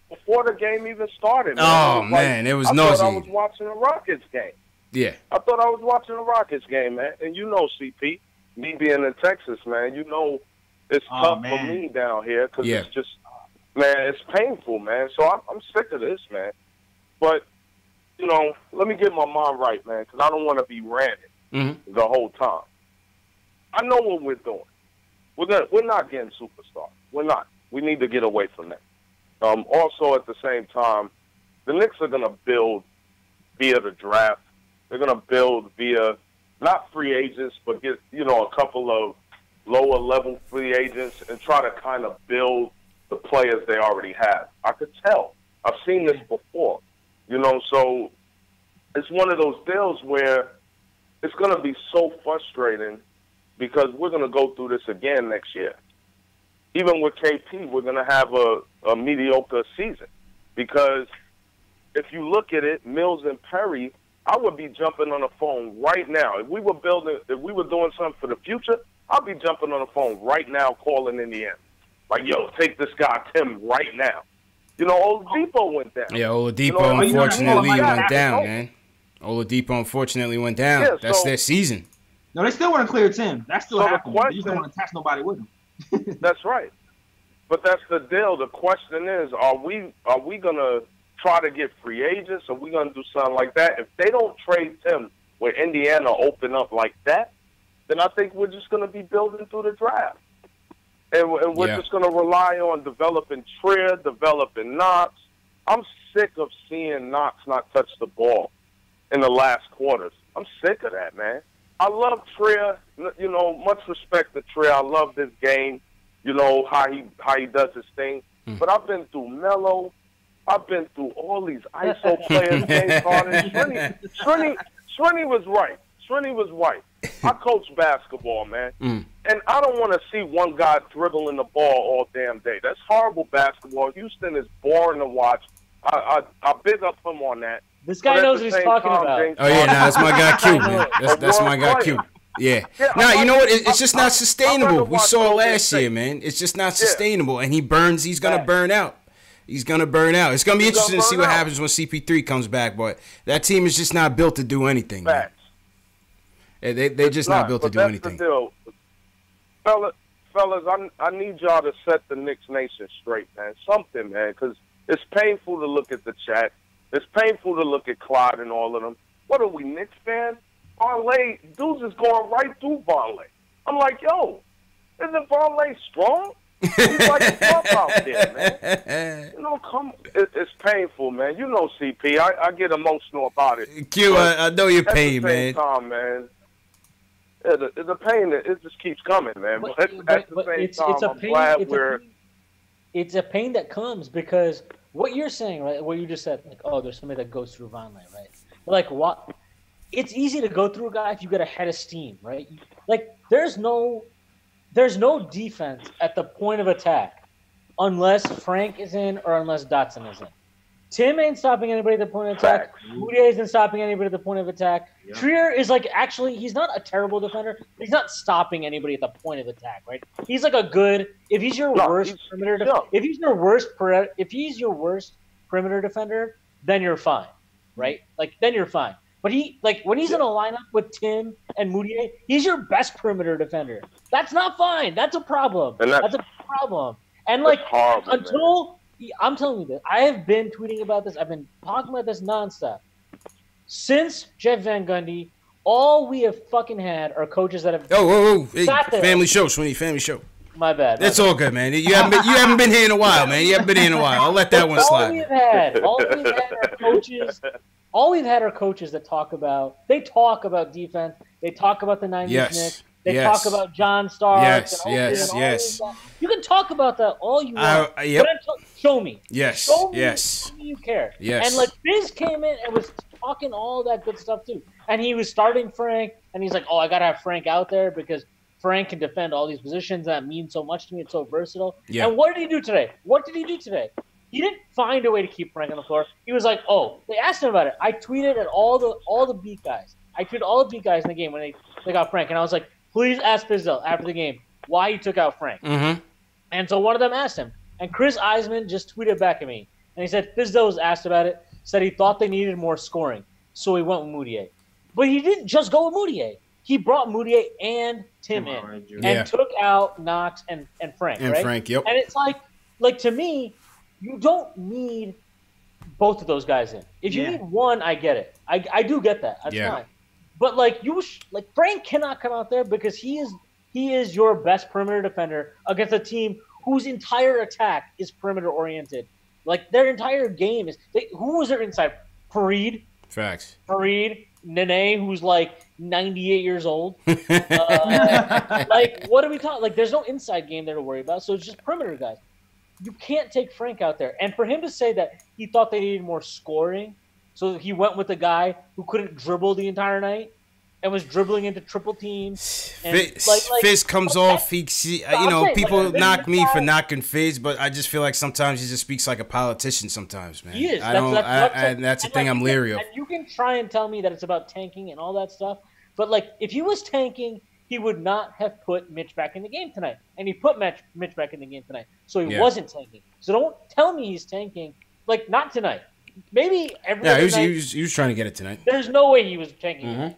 Before the game even started, man. Oh, man, it was nauseating. I thought I was watching a Rockets game. Yeah. I thought I was watching a Rockets game, man. And you know, CP, me being in Texas, man, you know it's tough for me down here because it's just, man, it's painful, man. So I'm sick of this, man. But, you know, let me get my mind right, man, because I don't want to be ranting the whole time. I know what we're doing. We're not getting superstars. We're not. We need to get away from that. Also, at the same time, the Knicks are going to build via the draft. They're going to build via not free agents, but get, you know, a couple of lower-level free agents and try to kind of build the players they already have. I could tell. I've seen this before, you know, so it's one of those deals where it's going to be so frustrating because we're going to go through this again next year. Even with KP, we're going to have a mediocre season because if you look at it, Mills and Perry, I would be jumping on the phone right now. If we were doing something for the future, I'd be jumping on the phone right now calling Indiana. Like, yo, take this guy, Tim, right now. You know, Oladipo went down. Yeah, Oladipo unfortunately went down, man. Oladipo unfortunately went down. Yeah, that's their season. No, they still want to clear Tim. That's still happening. They just don't want to attach nobody with him. That's right. But that's the deal. The question is, are we going to try to get free agents? Are we going to do something like that? If they don't trade Tim where Indiana open up like that, then I think we're just going to be building through the draft. And we're just going to rely on developing Trier, developing Knox. I'm sick of seeing Knox not touch the ball in the last quarters. I'm sick of that, man. I love Trier. You know, much respect to Trier. I love this game. You know, how he does his thing. But I've been through Melo. I've been through all these ISO players, James Harden. Srini was right. Srini was right. I coach basketball, man. And I don't want to see one guy dribbling the ball all damn day. That's horrible basketball. Houston is boring to watch. I big up him on that. This guy knows what he's talking about. Oh, yeah, that's my guy Q, man. That's my guy Q. Yeah. Now, you know what? It's just not sustainable. We saw it last year, man. It's just not sustainable. And he's going to burn out. He's going to burn out. It's going to be interesting to see what happens when CP3 comes back. But that team is just not built to do anything. Facts. They're just not built to do anything. Fellas, I need y'all to set the Knicks Nation straight, man. Something, man, because it's painful to look at the chat. It's painful to look at Clyde and all of them. What are we, Knicks fans? Varley, dudes is going right through Varley. I'm like, yo, isn't Varley strong? He's like a pup out there, man. You know, it's painful, man. You know, CP, I get emotional about it. Q, I know your pain, man. At the same time, man, the pain, it just keeps coming, man. But at the same time, I'm glad it's a pain that comes because what you're saying, right? What you just said, like, oh, there's somebody that goes through Von Lane, right? But like, what? It's easy to go through a guy if you get a head of steam, right? Like, there's no defense at the point of attack unless Frank is in or unless Dotson is in. Tim ain't stopping anybody at the point of attack. Mudiay isn't stopping anybody at the point of attack. Yeah. Trier is like, actually, he's not a terrible defender, but he's not stopping anybody at the point of attack, right? He's like a good. If he's your worst perimeter, if he's your worst perimeter defender, then you're fine, right? Like, then you're fine. But when he's in a lineup with Tim and Mudiay, he's your best perimeter defender. That's not fine. That's a problem. That's a problem. And like, horrible, I'm telling you this. I have been tweeting about this. I've been talking about this nonstop. Since Jeff Van Gundy, all we have fucking had are coaches that have. Whoa. Hey, family show, Sweeney. Family show. My bad. It's all good, man. You haven't been here in a while, man. You haven't been here in a while. I'll let that one slide. All we've had are coaches. All we've had are coaches that talk about defense. They talk about the 90s Knicks. They talk about John Stark. Yes. You can talk about that all you want. Show me. Yes. Show me you care. Yes. And like Biz came in and was talking all that good stuff too. And he was starting Frank, and he's like, "Oh, I gotta have Frank out there because Frank can defend all these positions. That means so much to me. It's so versatile." Yeah. And what did he do today? He didn't find a way to keep Frank on the floor. He was like, "Oh," they asked him about it. I tweeted at all the beat guys. I tweeted all the beat guys in the game when they took out Frank, and I was like, "Please ask Fizdale after the game why he took out Frank." Mm-hmm. And so one of them asked him, and Chris Eisman just tweeted back at me, and he said Fizdale was asked about it, said he thought they needed more scoring, so he went with Mudiay. But he didn't just go with Mudiay. He brought Mudiay and Tim in and took out Knox and Frank. And right? Frank, yep. And it's like to me, you don't need both of those guys in. If you need one, I get it. I do get that. That's fine. But like Frank cannot come out there because he is your best perimeter defender against a team whose entire attack is perimeter oriented. Like their entire game is. Who was their inside? Fareed. Facts. Fareed, Nene, who's like 98 years old. Like what are we talking? Like there's no inside game there to worry about. So it's just perimeter guys. You can't take Frank out there. And for him to say that he thought they needed more scoring, so he went with a guy who couldn't dribble the entire night and was dribbling into triple teams. And Fizz comes off. People knock me for knocking Fizz, but I just feel like sometimes he just speaks like a politician sometimes, man. He is. That's the thing I'm leery of. And you can try and tell me that it's about tanking and all that stuff, but like if he was tanking, he would not have put Mitch back in the game tonight. And he put Mitch back in the game tonight. So he wasn't tanking. So don't tell me he's tanking. Like, not tonight. Maybe every night. He was trying to get it tonight. There's no way he was tanking.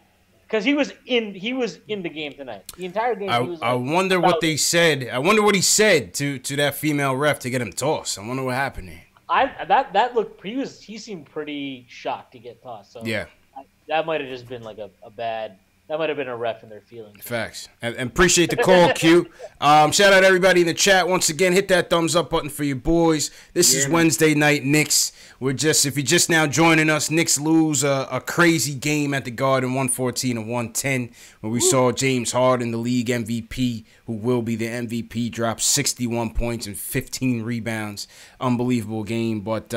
Because he was in the game tonight. The entire game he was I wonder what they said. I wonder what he said to that female ref to get him tossed. I wonder what happened there. He seemed pretty shocked to get tossed. So yeah. That might have just been like a bad. That might have been a ref in their feelings. Facts. And appreciate the call, Q. Shout out everybody in the chat. Once again, hit that thumbs up button for your boys. This is Wednesday night Knicks. If you're just now joining us, Knicks lose a crazy game at the Garden, 114-110, where we saw James Harden, the league MVP, who will be the MVP, drop 61 points and 15 rebounds. Unbelievable game. But,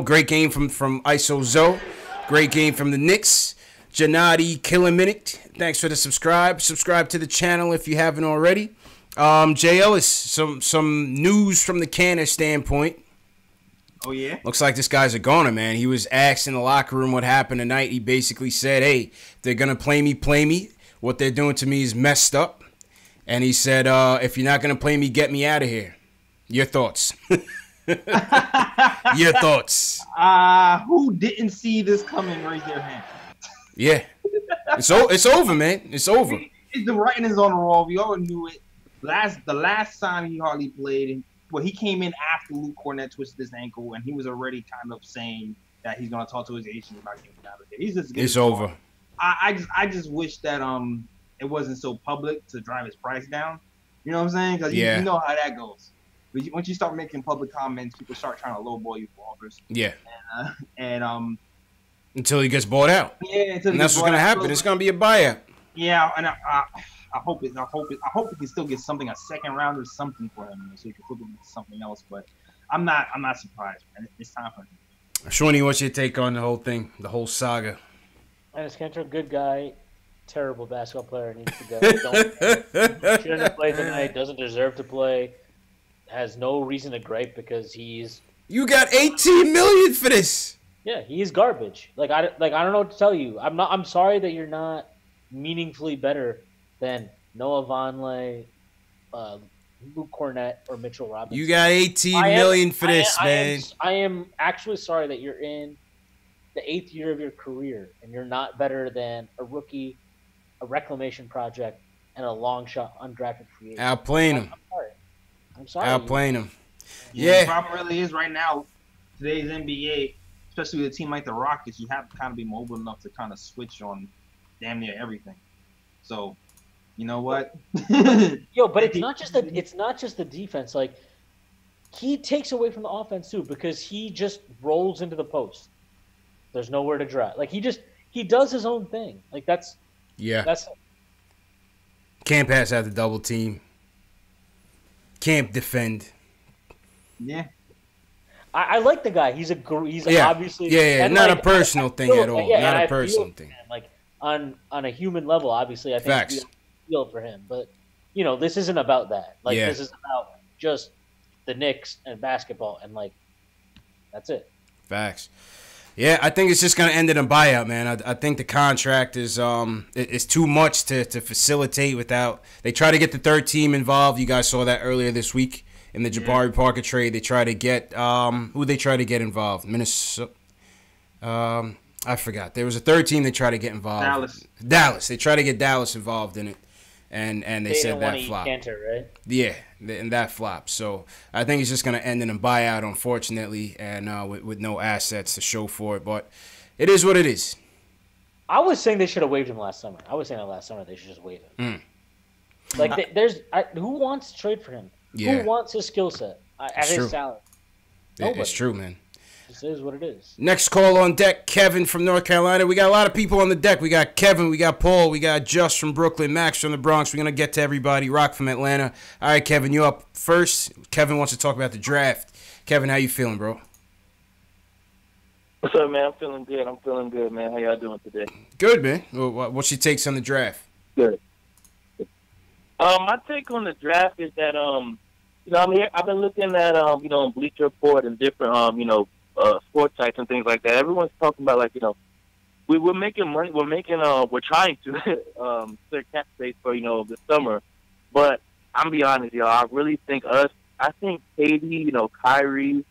great game from ISO Zoe. Great game from the Knicks. Janati Killiminute, thanks for the subscribe. Subscribe to the channel if you haven't already. Jay Ellis, some news from the Kanter standpoint. Oh, yeah? Looks like this guy's a goner, man. He was asked in the locker room what happened tonight. He basically said, hey, if they're going to play me. What they're doing to me is messed up. And he said, if you're not going to play me, get me out of here. Your thoughts? Your thoughts? Who didn't see this coming? Raise their hand. Yeah, it's over, man. It's over. The writing is on the wall. We all knew it. The last time he hardly played, he came in after Luke Cornett twisted his ankle, and he was already kind of saying that he's gonna talk to his agent about getting out of there. It's over. I just wish that it wasn't so public to drive his price down. You know what I'm saying? Because Yeah. you know how that goes. But once you start making public comments, people start trying to lowball you for offers. Yeah. And until he gets bought out. Yeah, and that's what's gonna happen. It's gonna be a buyout. Yeah, and I hope it. I hope he can still get something, a second round or something for him, so he can flip it into something else. But I'm not surprised, man. It's time for him. Shawnee, what's your take on the whole thing, the whole saga? Enes Kanter, good guy, terrible basketball player, needs to go. Shouldn't have played tonight. Doesn't deserve to play. Has no reason to gripe because he's. You got $18 million for this. Yeah, he's garbage. I don't know what to tell you. I'm sorry that you're not meaningfully better than Noah Vonleh, Luke Cornett, or Mitchell Robinson. You got $18 million for this, man. I am actually sorry that you're in the 8th year of your career and you're not better than a rookie, a reclamation project, and a long shot undrafted free agent. Outplaying him. I'm sorry. Outplaying him. Yeah. The problem really is right now, today's NBA, especially with a team like the Rockets, you have to kind of be mobile enough to kind of switch on damn near everything. So, you know what? Yo, but it's not just the defense. Like, he takes away from the offense too because he just rolls into the post. There's nowhere to drive. Like, he does his own thing. Like, that's can't pass out the double team. Can't defend. Yeah. I like the guy. He's obviously not a personal thing at all. Not a personal thing. Like on a human level, obviously, I think Facts. Feel for him. But this isn't about that. Like this is about just the Knicks and basketball, and that's it. Facts. Yeah, I think it's just gonna end in a buyout, man. I think the contract is too much to facilitate without. They try to get the third team involved. You guys saw that earlier this week in the Jabari Parker trade. They try to get who they try to get involved. Minnesota. I forgot. There was a third team they tried to get involved. Dallas. They tried to get Dallas involved in it, and they said that flopped. Kanter, right? Yeah, and that flopped. So I think it's just going to end in a buyout, unfortunately, and with no assets to show for it. But it is what it is. I was saying they should have waived him last summer. I was saying that last summer they should just waive him. Who wants to trade for him? Yeah. Who wants his skill set at his salary? Nobody. It's true, man. This is what it is. Next call on deck, Kevin from North Carolina. We got a lot of people on the deck. We got Kevin, we got Paul, we got Just from Brooklyn, Max from the Bronx. We're going to get to everybody. Rock from Atlanta. All right, Kevin, you up first. Kevin wants to talk about the draft. Kevin, how you feeling, bro? What's up, man? I'm feeling good, man. How y'all doing today? Good, man. What's your takes on the draft? Good. My take on the draft is that, I've been looking at, Bleacher Report and different, sports sites and things like that. Everyone's talking about we're making money. We're trying to clear cap space for the summer. But I'm gonna be honest, y'all. I really think I think KD, Kyrie,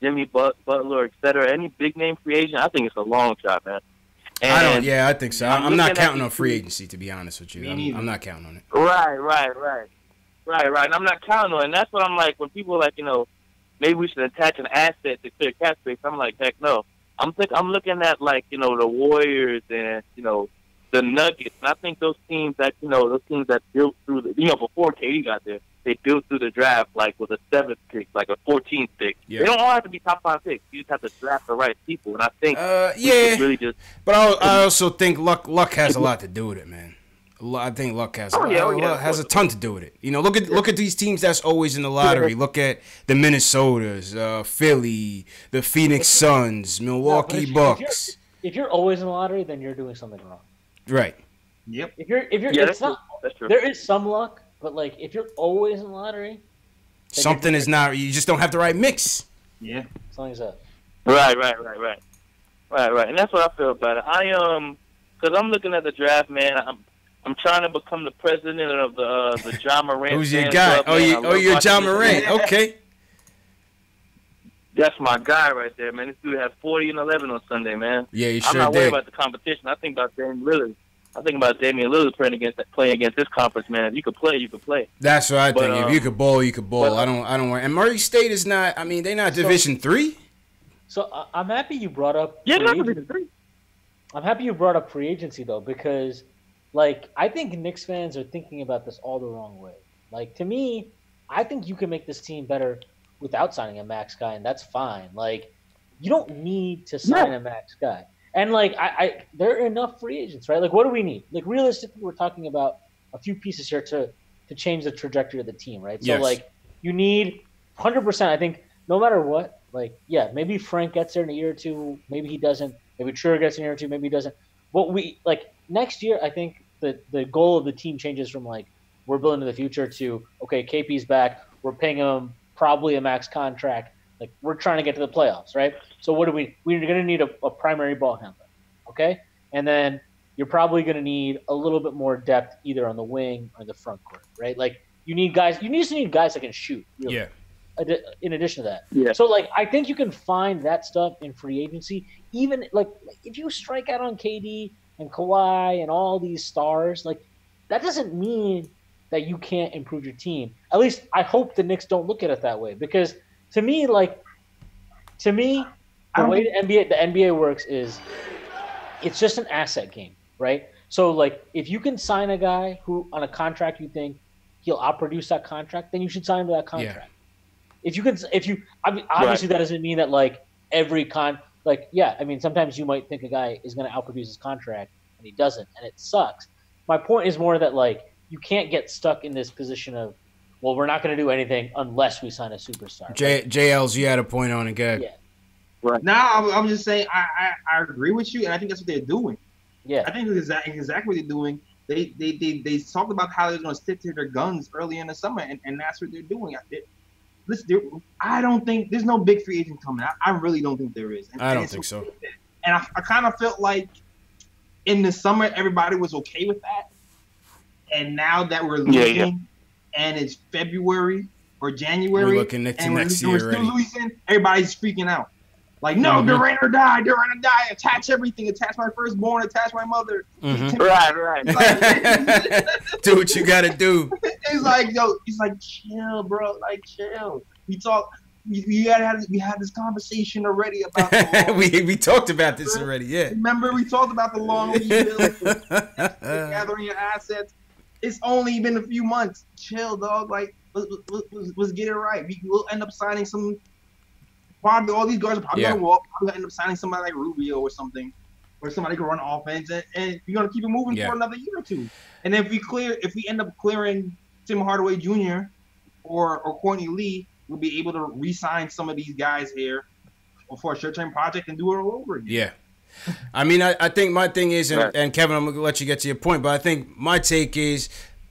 Jimmy Butler, etc. Any big name free agent, I think it's a long shot, man. And I think so. I'm not counting on free agency, to be honest with you. I'm not counting on it. Right. And I'm not counting on it. And that's what I'm like when people are like, maybe we should attach an asset to clear cap space. I'm like, heck no. I'm looking at the Warriors and the Nuggets. And I think those teams that built through before KD got there, they built through the draft with a 7th pick, like a 14th pick. Yeah. They don't all have to be top 5 picks. You just have to draft the right people. And I think really just. But I also think luck has a lot to do with it, man. I think luck has a ton to do with it. Look at these teams that's always in the lottery. Look at the Minnesotas, Philly, the Phoenix Suns, Milwaukee Bucks. If you're always in the lottery, then you're doing something wrong. Right. Yep. If you're it's not. That's true. There is some luck, but if you're always in the lottery, something is not. You just don't have the right mix. Yeah. Something's up. Right. And that's what I feel about it. Because I'm looking at the draft, man. I'm trying to become the president of the John Morant. Who's your guy? Club, you're John Morant. Okay. That's my guy right there, man. This dude had 40 and 11 on Sunday, man. Yeah, you sure I'm not did. worried about the competition. I think about Damian Lillard. Playing against this conference, man. If you could play, you could play. That's what I think. If you could bowl, you could bowl. I don't worry. And Murray State is not. I mean, they're not Division III. So I'm happy you brought up. Yeah, not Division III. I'm happy you brought up free agency though, because I think Knicks fans are thinking about this all the wrong way. Like, to me, I think you can make this team better without signing a max guy, and that's fine. Like, you don't need to sign a max guy. And, like, there are enough free agents, right? Like, what do we need? Like, realistically, we're talking about a few pieces here to change the trajectory of the team, right? So, like, you need 100%, I think, no matter what, like, yeah, maybe Frank gets there in a year or two. Maybe he doesn't. Maybe Trigger gets in a year or two. Maybe he doesn't. But next year, I think the goal of the team changes from, like, we're building to the future to, okay, KP's back. We're paying him probably a max contract. Like, we're trying to get to the playoffs, right? So what do we're going to need a primary ball handler, okay? And then you're probably going to need a little bit more depth either on the wing or the front court, right? Like, you just need guys that can shoot. Really. Yeah. In addition to that. Yeah. So, like, I think you can find that stuff in free agency. Even, like, if you strike out on KD and Kawhi and all these stars, like, that doesn't mean that you can't improve your team. At least I hope the Knicks don't look at it that way, because to me, the way the NBA works is it's just an asset game, right? So, like, if you can sign a guy who on a contract you think he'll outproduce that contract, then you should sign him to that contract. Yeah. Obviously that doesn't mean that, like, sometimes you might think a guy is going to outproduce his contract and he doesn't, and it sucks. My point is more that, like, you can't get stuck in this position of, well, we're not going to do anything unless we sign a superstar. JLs, you had a point on it, guy. Yeah. Right. Now, I'm just saying, I agree with you, and I think that's what they're doing. Yeah. I think that's exactly what they're doing. They talked about how they're going to stick to their guns early in the summer, and that's what they're doing. I don't think there's no big free agent coming out. I really don't think there is. I don't think so. And I kind of felt like in the summer everybody was okay with that, and now that we're losing, and it's February or January, we're looking next year we're still losing, everybody's freaking out. Like, no, Durant or die, attach everything, attach my firstborn, attach my mother. Right. Like, do what you gotta do. It's like, chill, bro, like, chill. We had this conversation already about the long we talked about this already, yeah. Remember, we talked about the long rebuild, gathering your assets. It's only been a few months. Chill, dog. Like, let's get it right. We'll end up signing some. Probably all these guys are probably gonna walk. Probably gonna end up signing somebody like Rubio or something, or somebody can run offense, and we're gonna keep it moving for another year or two. And if we end up clearing Tim Hardaway Jr. or Courtney Lee, we'll be able to re-sign some of these guys here for a short-term project and do it all over again. Yeah. I mean, I think my thing is, and Kevin, I'm going to let you get to your point, but I think my take is,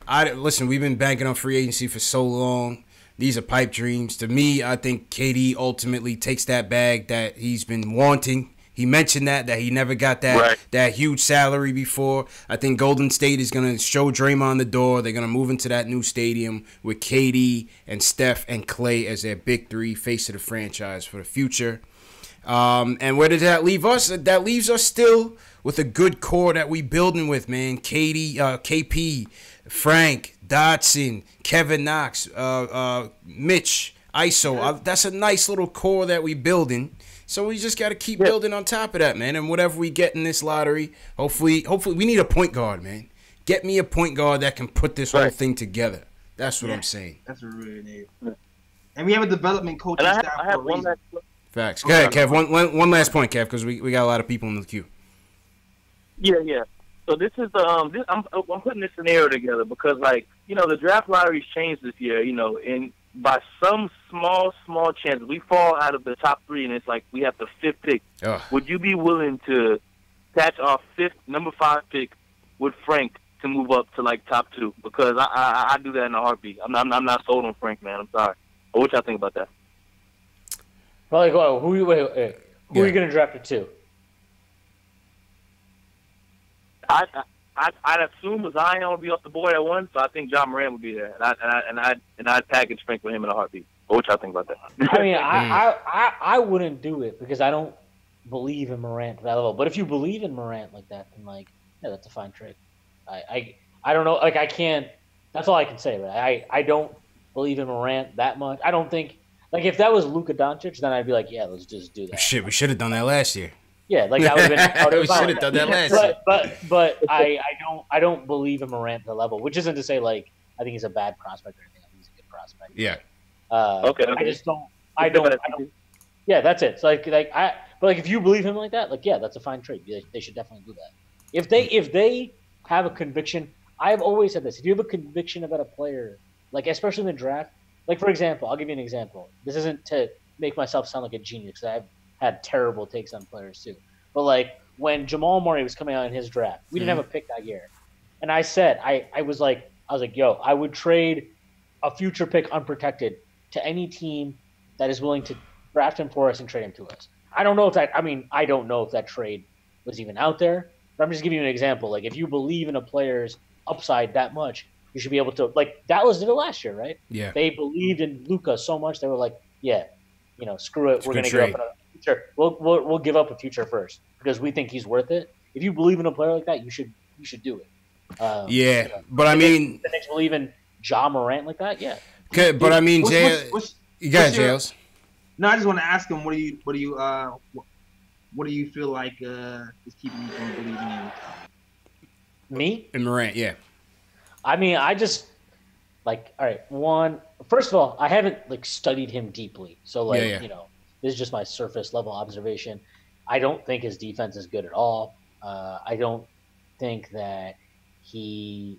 listen, we've been banking on free agency for so long. These are pipe dreams. To me, I think KD ultimately takes that bag that he's been wanting. He mentioned that he never got that huge salary before. I think Golden State is going to show Draymond the door. They're going to move into that new stadium with KD and Steph and Klay as their big three, face of the franchise for the future. And where does that leave us? That leaves us still with a good core that we building with, man. KP, Frank, Dotson, Kevin Knox, Mitch, ISO. That's a nice little core that we building. So we just got to keep building on top of that, man. And whatever we get in this lottery, hopefully we need a point guard, man. Get me a point guard that can put this whole thing together. That's what I'm saying. That's what we really need. And we have a development coaching staff for a reason. Facts. Go ahead, Kev. One last point, Kev, because we got a lot of people in the queue. Yeah. So this is I'm putting this scenario together because, like, you know, the draft lottery's changed this year, you know, and by some small chance we fall out of the top three, and it's like we have the fifth pick. Would you be willing to attach our number 5 pick with Frank to move up to, like, top 2? Because I do that in a heartbeat. I'm not sold on Frank, man. I'm sorry. But what y'all think about that? Well, like, who are you going to draft at 2? I'd assume Zion would be off the board at 1, so I think John Moran would be there, and I'd package Frank with him in a heartbeat. But what y'all think about that? I mean, I wouldn't do it because I don't believe in Morant to that level. But if you believe in Morant like that, then, like, yeah, that's a fine trade. I don't know, like, I can't. That's all I can say. Right? I don't believe in Morant that much. I don't think, like, if that was Luka Doncic, then I'd be like, yeah, let's just do that. Shit, we should have done that last year. Yeah, like, that would have been. We should have done that last year. But I don't believe in Morant to the level, which isn't to say, like, I I think he's a bad prospect or anything. I think he's a good prospect. Yeah. Okay. I just don't. I don't. Yeah, that's it. So but if you believe him like that, yeah, that's a fine trade. They should definitely do that. If they have a conviction, I've always said this. If you have a conviction about a player, especially in the draft, for example, I'll give you an example. This isn't to make myself sound like a genius because I've had terrible takes on players too. But when Jamal Murray was coming out in his draft, we didn't have a pick that year, and I said I was like, yo, I would trade a future pick unprotected to any team that is willing to draft him for us and trade him to us. I don't know if that trade was even out there, but I'm just giving you an example. If you believe in a player's upside that much, you should be able to. Dallas did it last year, right? Yeah. They believed in Luka so much they were like, yeah, screw it, we're going to give up another future. We'll give up a future first because we think he's worth it. If you believe in a player like that, you should do it. But I mean, the Knicks believe in Ja Morant like that, yeah. Okay, but I mean, you got Jails. No, I just want to ask him. What do you feel like is keeping you from believing in me and Morant? Yeah. I mean, I just all right. First of all, I haven't studied him deeply, so this is just my surface level observation. I don't think his defense is good at all. I don't think that he's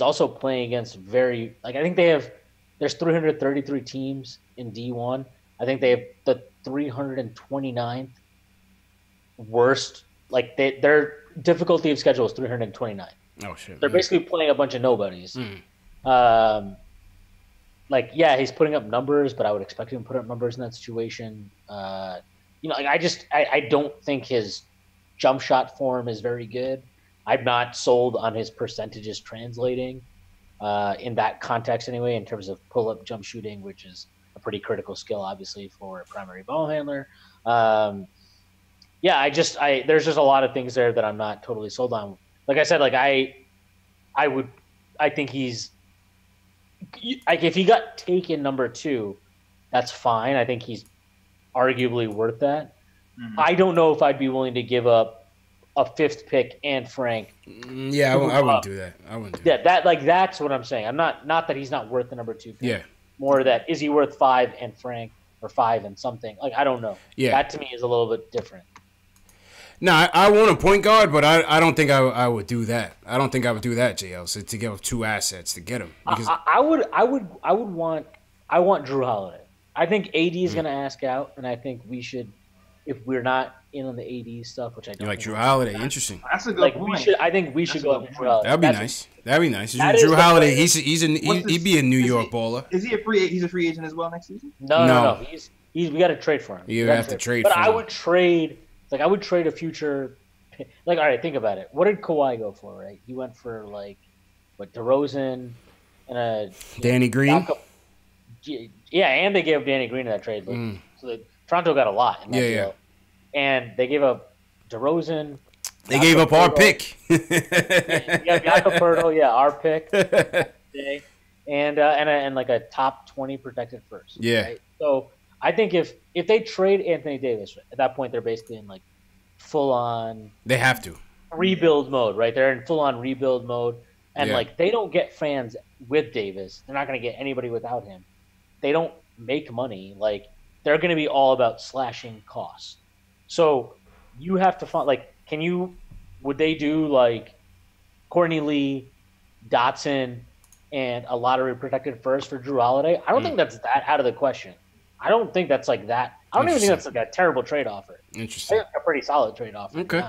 also playing against I think there's 333 teams in D1. I think they have the 329th worst. Their difficulty of schedule is 329. Oh shit! They're basically playing a bunch of nobodies. He's putting up numbers, but I would expect him to put up numbers in that situation. I don't think his jump shot form is very good. I'm not sold on his percentages translating in that context anyway, in terms of pull-up jump shooting, which is a pretty critical skill, obviously, for a primary ball handler. There's just a lot of things there that I'm not totally sold on. Like I said, I think he's if he got taken number 2, that's fine. I think he's arguably worth that. Mm-hmm. I don't know if I'd be willing to give up a 5th pick and Frank. Yeah, I wouldn't do that. That's what I'm saying. I'm not that he's not worth the number 2 pick. Yeah. More that is he worth 5 and Frank or 5 and something? I don't know. Yeah. That to me is a little bit different. No, I want a point guard, but I don't think I would do that. I don't think I would do that, JL. So to give up 2 assets to get him. Because I want Drew Holiday. I think AD is going to ask out, and I think we should, if we're not in on the AD stuff, which I don't. You like Drew Holiday? Interesting. That's a good point. I think we should go after Drew Holiday. That'd be nice. Drew Holiday, he'd be a New York baller. Is he a free? He's a free agent as well next season? No. We got to trade for him. You have to trade for him. But I would trade. I would trade a future. All right, think about it. What did Kawhi go for? Right, he went for DeRozan and Danny Green. Yeah, and they gave Danny Green in that trade. So Toronto got a lot in that deal. And they gave up DeRozan. They gave up our pick. Jakob Poeltl, our pick. And a top 20 protected first. Yeah. Right? So I think if they trade Anthony Davis, at that point they're basically in full on. They have to rebuild mode, right? They're in full on rebuild mode, and they don't get fans with Davis. They're not going to get anybody without him. They don't make money. They're going to be all about slashing costs. So you have to find would they do Courtney Lee, Dotson, and a lottery protected first for Drew Holiday? I don't think that's that out of the question. I don't think that's that. I don't even think that's a terrible trade offer. Interesting. I think a pretty solid trade offer. Okay.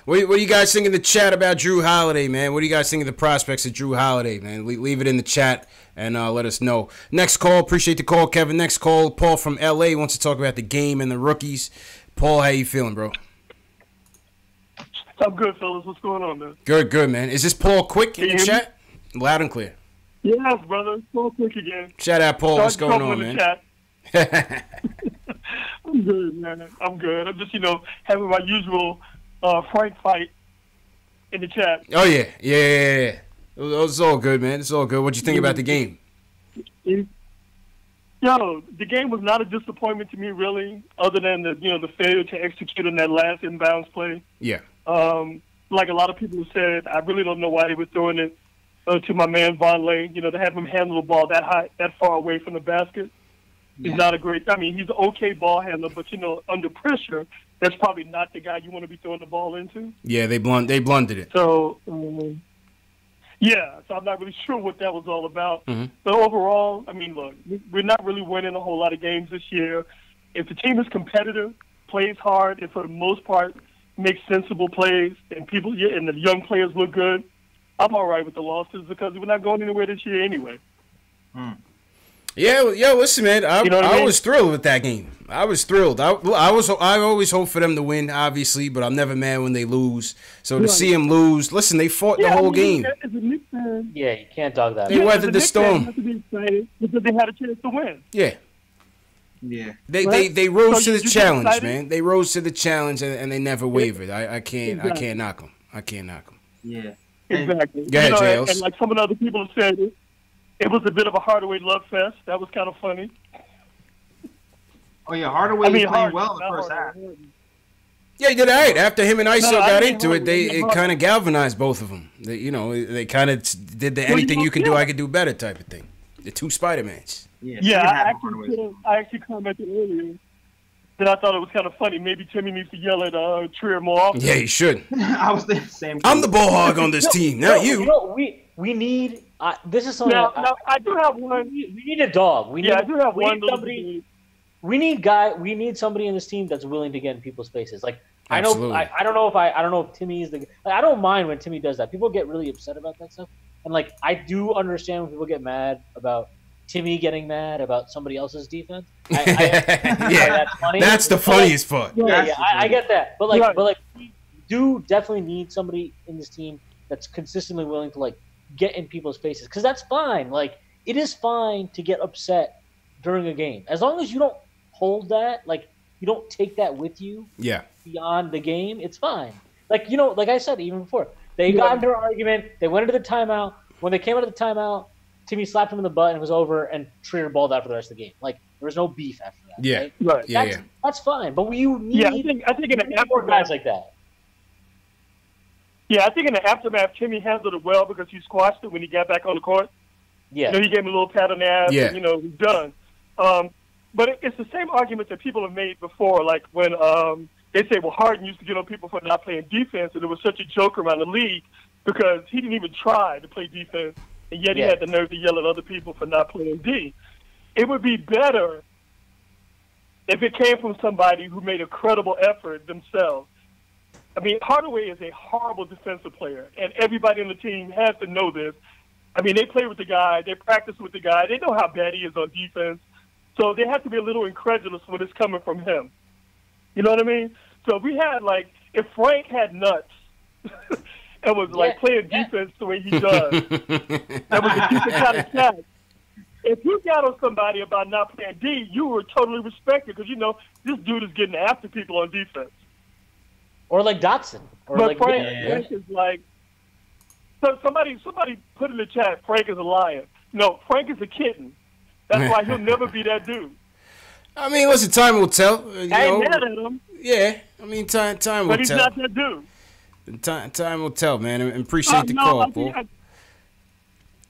What do you guys think in the chat about Drew Holiday, man? What do you guys think of the prospects of Drew Holiday, man? Leave it in the chat and let us know. Next call. Appreciate the call, Kevin. Next call. Paul from L.A. wants to talk about the game and the rookies. Paul, how you feeling, bro? I'm good, fellas. What's going on, man? Good, man. Is this Paul Quick in the chat? Loud and clear. Yes, brother. Paul Quick again. Shout out, Paul. What's going on, man? I'm good, man. I'm good. I'm just, having my usual Frank fight in the chat. Oh, yeah. It's all good, man. It's all good. What'd you think about the game? The game was not a disappointment to me, really, other than the failure to execute on that last inbounds play. Yeah. Like a lot of people have said, I really don't know why they were throwing it to my man Vonleh. You know, to have him handle the ball that high, that far away from the basket. He's not a great. I mean, he's an okay ball handler, but you know, under pressure, that's probably not the guy you want to be throwing the ball into. Yeah, they blundered it. So, yeah, so I'm not really sure what that was all about. Mm-hmm. But overall, I mean, look, we're not really winning a whole lot of games this year. If the team is competitive, plays hard, and for the most part makes sensible plays, and and the young players look good, I'm all right with the losses because we're not going anywhere this year anyway. Yeah, listen, man. I was thrilled with that game. I was thrilled. I always hope for them to win, obviously, but I'm never mad when they lose. So to see them lose, listen, they fought the whole game. As a Knicks fan, Yeah, you can't dog that. They weathered the storm. You have to be excited because they had a chance to win. Yeah. Yeah. They rose to the you challenge, excited? man. They rose to the challenge and they never wavered. I can't knock them. I can't knock them. Yeah. Exactly. Go ahead, JLs. And like some of the other people have said, it was a bit of a Hardaway love fest. That was kind of funny. Oh yeah, Hardaway was playing well in the first half. Yeah, he did all right. After him and ISO got into it, it kind of galvanized both of them. They kind of did the anything you can do, I could do better type of thing. The two Spider-Mans. Yeah, I actually commented earlier that I thought it was kind of funny. Maybe Timmy needs to yell at Trier more often. Yeah, he should. I was the same. I'm the ball hog on this team, not you. You know, we need. This is something. Now, I do have one. We need a dog. I do have one. Somebody. We need somebody in this team that's willing to get in people's faces. Like Absolutely. I don't know if Timmy is the. Like, I don't mind when Timmy does that. People get really upset about that stuff, and like I do understand when people get mad about Timmy getting mad about somebody else's defense. That's funny. That's the funniest part. I get that, but we do definitely need somebody in this team that's consistently willing to like get in people's faces, because that's fine. Like, it is fine to get upset during a game as long as you don't hold that, like you don't take that with you. Yeah. Beyond the game, it's fine. Like, you know, like I said even before, they got into an argument. They went into the timeout. When they came out of the timeout, Timmy slapped him in the butt and it was over, and Trier balled out for the rest of the game. Like, there was no beef after that. Yeah. Right? That's fine. But you need, I think in the more guys like that. Yeah, I think in the aftermath, Timmy handled it well because he squashed it when he got back on the court. Yeah. You know, he gave him a little pat on the ass. Yeah. And, you know, he's done. But it's the same argument that people have made before, like when they say, well, Harden used to get on people for not playing defense, and it was such a joke around the league because he didn't even try to play defense, and yet he had the nerve to yell at other people for not playing D. It would be better if it came from somebody who made a credible effort themselves. I mean, Hardaway is a horrible defensive player, and everybody on the team has to know this. I mean, they play with the guy, they practice with the guy, they know how bad he is on defense, so they have to be a little incredulous when it's coming from him. You know what I mean? So if we had, like, if Frank had nuts and was, like, playing defense the way he does, that was a different kind of cat. If you got on somebody about not playing D, you were totally respected because, you know, this dude is getting after people on defense. Or like Dotson. Or but like Frank is like, so somebody put in the chat, Frank is a lion. No, Frank is a kitten. That's why he'll never be that dude. I mean, listen, time will tell. I ain't mad at him. Yeah, I mean, time will tell. But he's not that dude. Time will tell, man. And appreciate the call, Paul.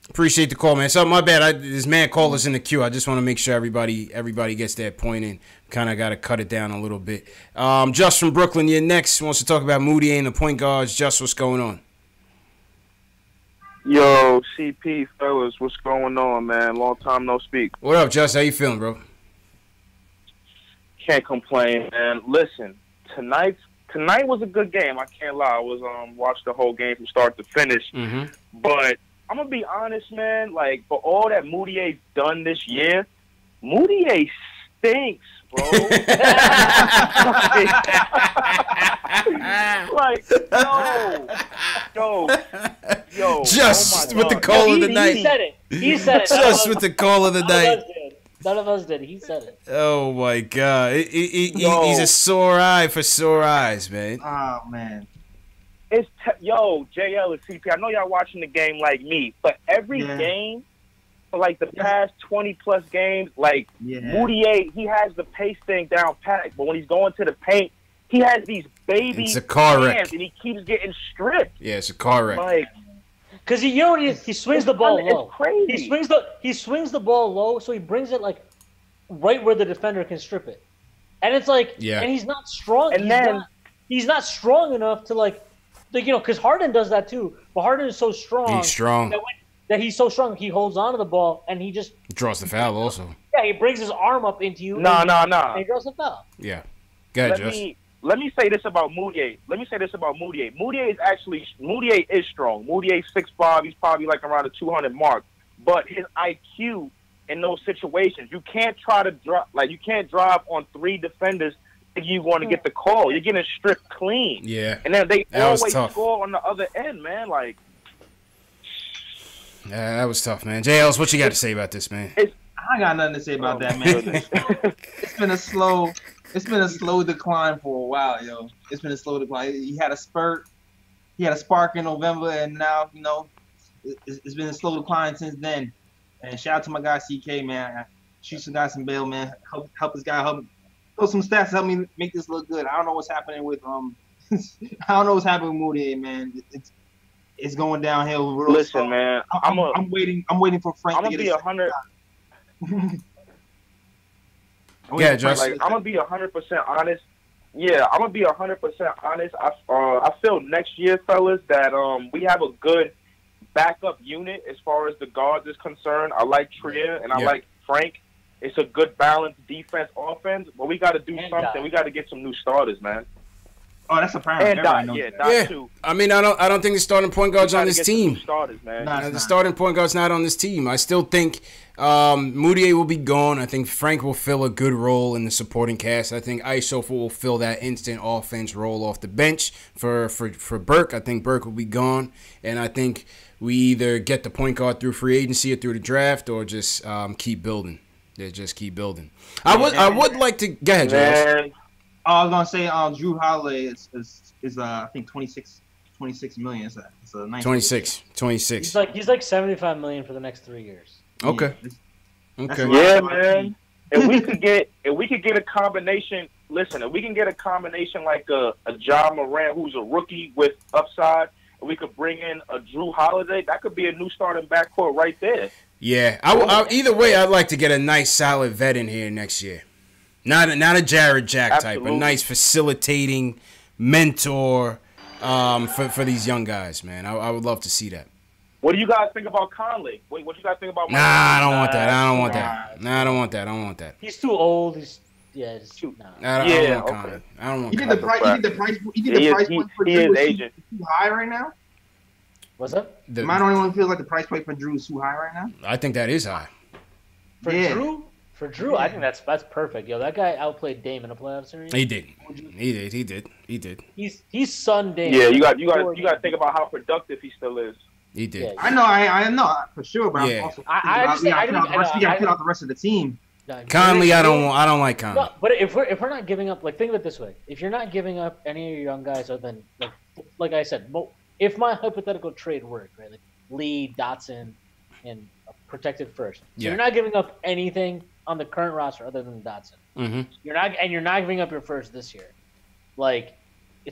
Appreciate the call, man. So my bad. This man called us in the queue. I just want to make sure everybody gets that point in. Kind of got to cut it down a little bit. Just from Brooklyn, you're next. Wants to talk about Mudiay and the point guards. Just, what's going on? Yo, CP, fellas, what's going on, man? Long time no speak. What up, Just? How you feeling, bro? Can't complain, man. Listen, tonight was a good game. I can't lie. I was watched the whole game from start to finish. Mm-hmm. But I'm gonna be honest, man. Like, for all that Mudiay's done this year, Mudiay stinks, bro. like, yo. Just with the call of the night. He said it. He said it. Just with the call of the night. None of us did. He said it. Oh my God. He's a sore eye for sore eyes, man. Oh man. It's JL and CP. I know y'all watching the game like me, but every game for like the past 20+ games, like Mudiay, he has the pace thing down pat, but when he's going to the paint, he has these baby it's a car wreck, and he keeps getting stripped. Yeah, it's a car wreck. Like, Because you know what he swings the ball low. It's crazy. He swings the ball low, so he brings it like right where the defender can strip it. And it's like, and he's not strong. And he's not strong enough to like because Harden does that too. But Harden is so strong. He's strong. That he's so strong, he holds on to the ball and he just draws the foul also. Yeah, he brings his arm up into you. No. And he draws the foul. Yeah. Go ahead, Josh. Let me say this about Mudiay. Mudiay is strong. Mudiay's 6'5". He's probably like around the 200 mark. But his IQ in those situations, you can't try to drop. Like you can't drive on 3 defenders if you want to get the call. You're getting stripped clean. Yeah. And then they always tough. score on the other end, man. Like. Yeah, that was tough, man. JLs, what you got to say about this, man? I got nothing to say about that, man. It's been a slow decline for a while, yo. It's been a slow decline. He had a spurt. He had a spark in November, and now, it's been a slow decline since then. And shout out to my guy CK, man. Shoot some guys some bail, man. Help this guy. Help some stats. Help me make this look good. I don't know what's happening with I don't know what's happening with Mudiay, man. It's going downhill. Listen, man. I'm waiting for Frank to get be 100. Yeah, Josh. Like, I'm gonna be 100% honest. Yeah, I'm gonna be 100% honest. I feel next year, fellas, that we have a good backup unit as far as the guards is concerned. I like Trier and I like Frank. It's a good balanced defense, offense, but we got to do something. We got to get some new starters, man. Oh, that's apparent. And too. I mean, I don't think the starting point guard's on this team. Starters, man. The starting point guard's not on this team. I still think Mudiay will be gone. I think Frank will fill a good role in the supporting cast. I think Isofa will fill that instant offense role off the bench for Burke. I think Burke will be gone, and I think we either get the point guard through free agency or through the draft, or just keep building. Just keep building. I would like to go ahead, Josh. I was gonna say Drew Holiday is I think 26 million. It's a nice 26. He's like 75 million for the next 3 years. Okay. Yeah, man. If we could get a combination, listen, if we can get a combination like a John Morant who's a rookie with upside, and we could bring in a Drew Holiday, that could be a new starting backcourt right there. Yeah, either way, I'd like to get a nice solid vet in here next year. Not a Jared Jack type, a nice facilitating mentor for these young guys, man. I would love to see that. What do you guys think about Conley? What do you guys think about? I don't want that. I don't want that. He's too old. He's too. I don't want Conley. I don't want. You did the price. Point for Drew is too high right now. What's up? Am I the only one who feels like the price point for Drew is too high right now? I think that is high. For Drew, I think that's perfect. Yo, that guy outplayed Dame in a playoff series. He did. He's son Dame. Yeah, you got to think about how productive he still is. He did. Yeah, I know for sure, but I'm also we got to put out the rest of the team. Conley, I don't like Conley. No, but if we're not giving up, like, think of it this way: if you're not giving up any of your young guys, other than like I said, if my hypothetical trade worked, right, like Lee, Dotson, and protected first, so you're not giving up anything on the current roster other than Dotson. Mm-hmm. You're not giving up your first this year, like.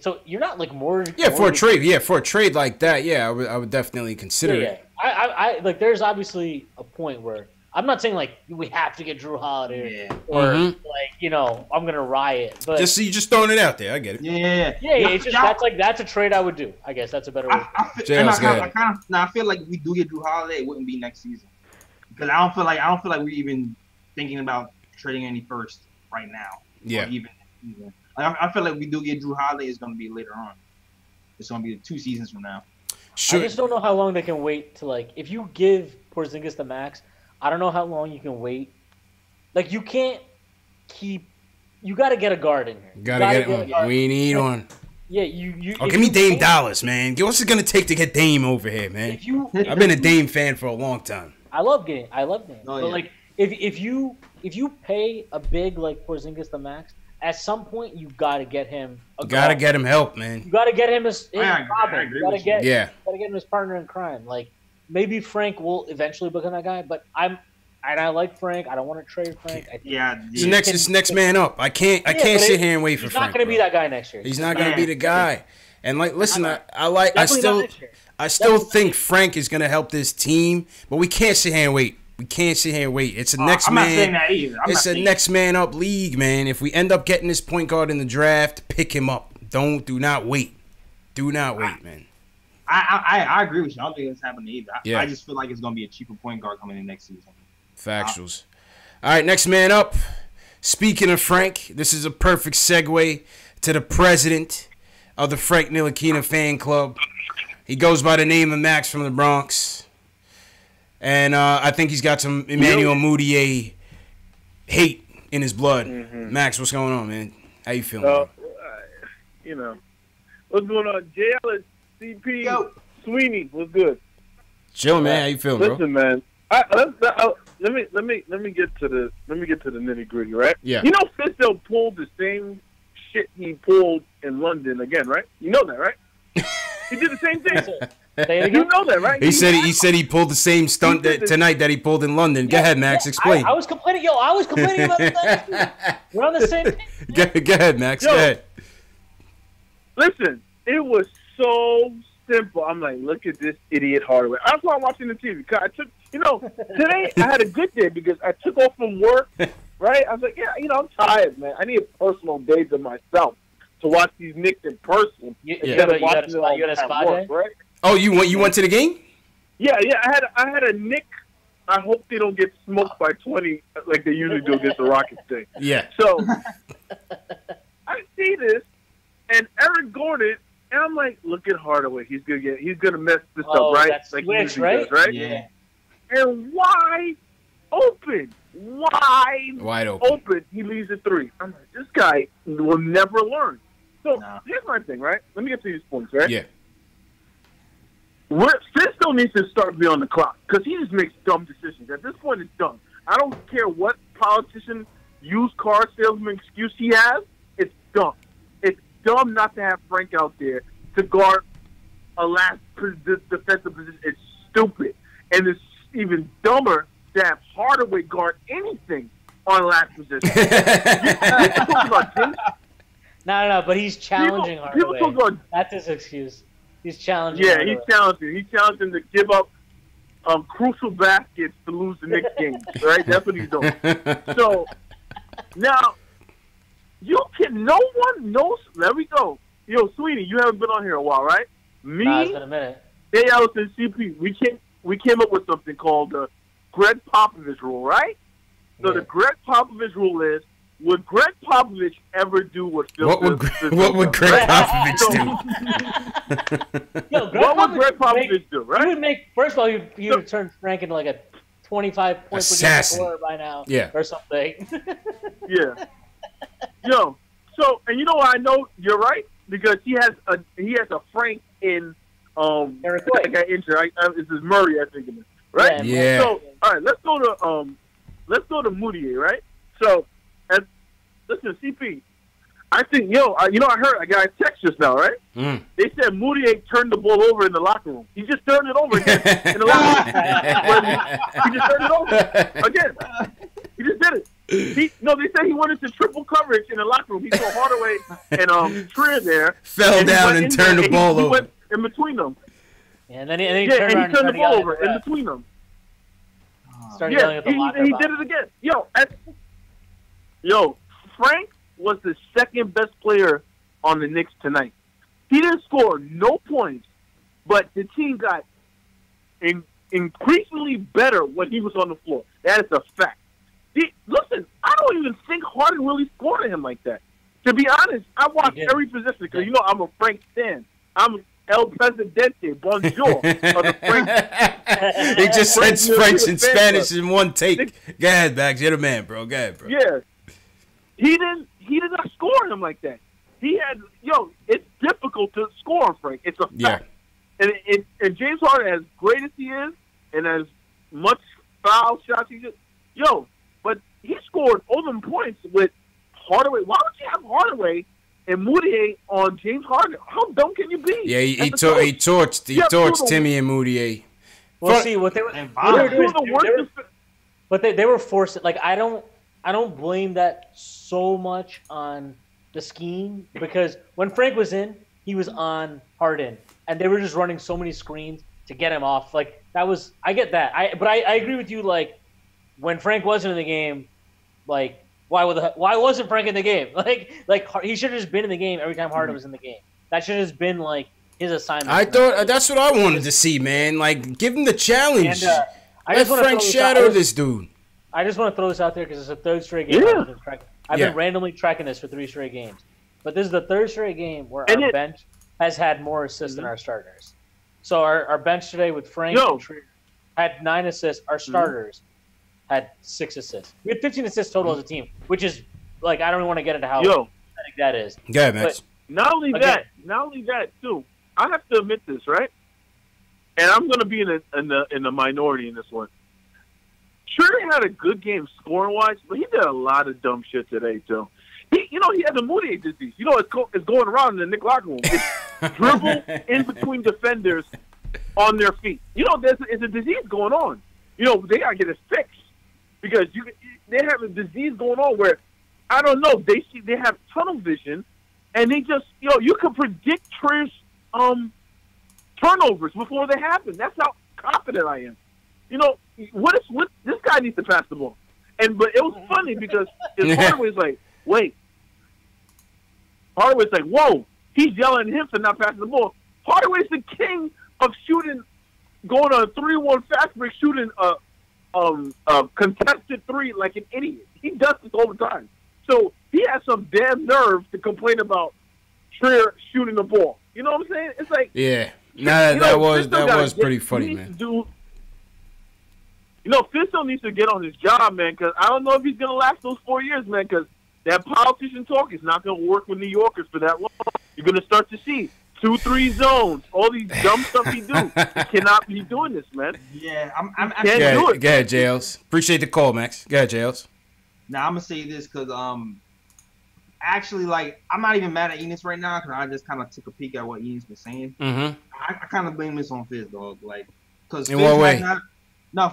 So you're not like more. Yeah, for a trade. Yeah, for a trade like that. Yeah, I would definitely consider it. I like. There's obviously a point where I'm not saying like we have to get Drew Holiday or like I'm gonna riot. But just you just throwing it out there. I get it. Yeah. It's just that's a trade I would do. I guess that's a better way. I feel like if we do get Drew Holiday, it wouldn't be next season because I don't feel like we're even thinking about trading any first right now. Yeah. I feel like we do get Drew Holiday, it's going to be later on. It's going to be 2 seasons from now. Sure. I just don't know how long they can wait to, like, if you give Porzingis the max, I don't know how long you can wait. Like, you can't keep – you got to get a guard in here. Gotta get one. We need one. Yeah, you give me Dame Dollars, man. What's it going to take to get Dame over here, man? I've been a Dame fan for a long time. I love Dame. Oh, but, like, if you pay a big, like, Porzingis the max – at some point, you got to get him. Get him help, man. You got to get him his Robin. You got to get him his partner in crime. Like maybe Frank will eventually become that guy, but I like Frank. I don't want to trade Frank. It's next man up. I can't sit here and wait for Frank. He's not going to be that guy next year. He's not going to be the guy. And like, listen, I still think Frank is gonna help this team, but we can't sit here and wait. It's a next I'm man. not saying that either. It's a next man up league, man. If we end up getting this point guard in the draft, pick him up. Do not wait. Do not wait, man. I agree with you. I don't think it's happening either. Yeah. I just feel like it's gonna be a cheaper point guard coming in next season. Factuals. All right, next man up. Speaking of Frank, this is a perfect segue to the president of the Frank Ntilikina fan club. He goes by the name of Max from the Bronx. And I think he's got some Emmanuel Mudiay hate in his blood. Mm-hmm. Max, what's going on, man? How you feeling? What's going on? JL, CP, Sweeney, what's good? Chill, man. How you feeling, Listen, bro? man. Let me get to the nitty gritty, right? Yeah. You know, Fisto pulled the same shit he pulled in London again, right? You know that, right? He did the same thing. You know that, right? He said he pulled the same stunt tonight that he pulled in London. Go ahead, Max. Explain. I was complaining. I was complaining about that. We're on the same page. Go ahead, Max. Go ahead. Listen, it was so simple. I'm like, look at this idiot Hardaway. That's why I'm watching the TV. I took, today I had a good day because I took off from work, right? I was like, I'm tired, man. I need a personal day to myself to watch these Knicks in person. You had a spa day? Right? Oh, you went to the game? Yeah. I had a Knicks. I hope they don't get smoked by 20 like they usually do against the Rockets thing. Yeah. So I see this, and Eric Gordon, and I'm like, look at Hardaway. He's gonna mess this up, right? That's like switch, he right? does, right? Yeah. And wide open. He leaves a three. I'm like, this guy will never learn. So here's my thing, right? Let me get to these points, right? Yeah. Fisto needs to start me on the clock because he just makes dumb decisions. At this point, it's dumb. I don't care what politician, used car salesman excuse he has. It's dumb. It's dumb not to have Frank out there to guard a last defensive position. It's stupid. And it's even dumber to have Hardaway guard anything on last position. No, but he's challenging Hardaway. People talk about, that's his excuse. He's challenging. Yeah, Hardaway. he's challenging. He's challenging to give up crucial baskets to lose the Knicks game. Right? That's what he's doing. So now no one knows. There we go. Yo, Sweeney, you haven't been on here a while, right? Me, it's been a minute. Jay Allison, CP, we came up with something called the Greg Popovich rule, right? So the Greg Popovich rule is: would Greg Popovich ever do what Phil? What would Greg Popovich do? Yo, what would Greg Popovich do? Right? He would make. First of all, he would turn Frank into like a 25-point per game scorer by now, or something. Yeah. Yo. So, and you know why I know you're right? Because he has a Frank in Eric that got injured. This is Murray, I think, right? Yeah. So, all right, let's go to Mudiay, right? So, listen, CP, I think, I heard I got a text just now, right? Mm. They said Mudiay turned the ball over in the locker room. He just turned it over again in the locker room. He just turned it over again. He just did it. They said he went into triple coverage in the locker room. He saw Hardaway and Trier there. Fell down and turned the ball over. He went in between them. Yeah, and then he turned the ball over in between them. Started yelling at the locker he did it again. Yo, Frank was the second best player on the Knicks tonight. He didn't score no points, but the team got increasingly better when he was on the floor. That is a fact. Listen, I don't even think Harden really scored to him like that. To be honest, I watched every possession because I'm a Frank fan. I'm El Presidente, bonjour. The Frank. He just said French and Spanish in one take. Go ahead, Bags. You're the man, bro. Go ahead, bro. Yeah. He did not score him like that. He had, it's difficult to score on Frank. It's a fact. Yeah. And James Harden, as great as he is, and as much foul shots he just, but he scored all them points with Hardaway. Why would you have Hardaway and Mudiay on James Harden? How dumb can you be? Yeah, he torched Timmy and Mudiay. Well, see what they were doing. But they were forced. Like I don't blame that so much on the scheme because when Frank was in, he was on Harden, and they were just running so many screens to get him off. Like that was, I get that. But I agree with you. Like when Frank wasn't in the game, like why wasn't Frank in the game? Like he should have just been in the game every time Harden was in the game. That should have just been like his assignment. I thought that's what I wanted to see, man. Like give him the challenge. And, let Frank shadow this dude. I just want to throw this out there because it's a third straight game. I've been randomly tracking this for 3 straight games. But this is the third straight game where our bench has had more assists than our starters. So our bench today with Frank and Trier had 9 assists. Our starters had 6 assists. We had 15 assists total as a team, which is, like, I don't even want to get into how pathetic that is. Yeah, Max. Not only that, too, I have to admit this, right? And I'm going to be in the minority in this one. Trier had a good game scoring-wise, but he did a lot of dumb shit today, too. He had the Mudiay disease. It's going around in the Knicks locker room. It's dribble in between defenders on their feet. There's a disease going on. They got to get it fixed because they have a disease going on where, I don't know, they have tunnel vision, and they just, you can predict Trier's turnovers before they happen. That's how confident I am. What this guy needs to pass the ball. But it was funny because Hardaway's like, wait. Hardaway's like, whoa. He's yelling at him for not passing the ball. Hardaway's the king of shooting, going on a 3-1 fast break, shooting a contested 3 like an idiot. He does this all the time. So he has some damn nerve to complain about Trier shooting the ball. You know what I'm saying? It's like, yeah. That was pretty funny, man. Fitz still needs to get on his job, man, because I don't know if he's going to last those 4 years, man, because that politician talk is not going to work with New Yorkers for that long. You're going to start to see 2-3 zones, all these dumb stuff he do. He cannot be doing this, man. Yeah, I can't do it. Go ahead, Jails. Appreciate the call, Max. Go ahead, Jails. Now, I'm going to say this because actually, like, I'm not even mad at Enes right now because I just kind of took a peek at what Enes was saying. Mm-hmm. I kind of blame this on Fizz, dog. Like, because in what way?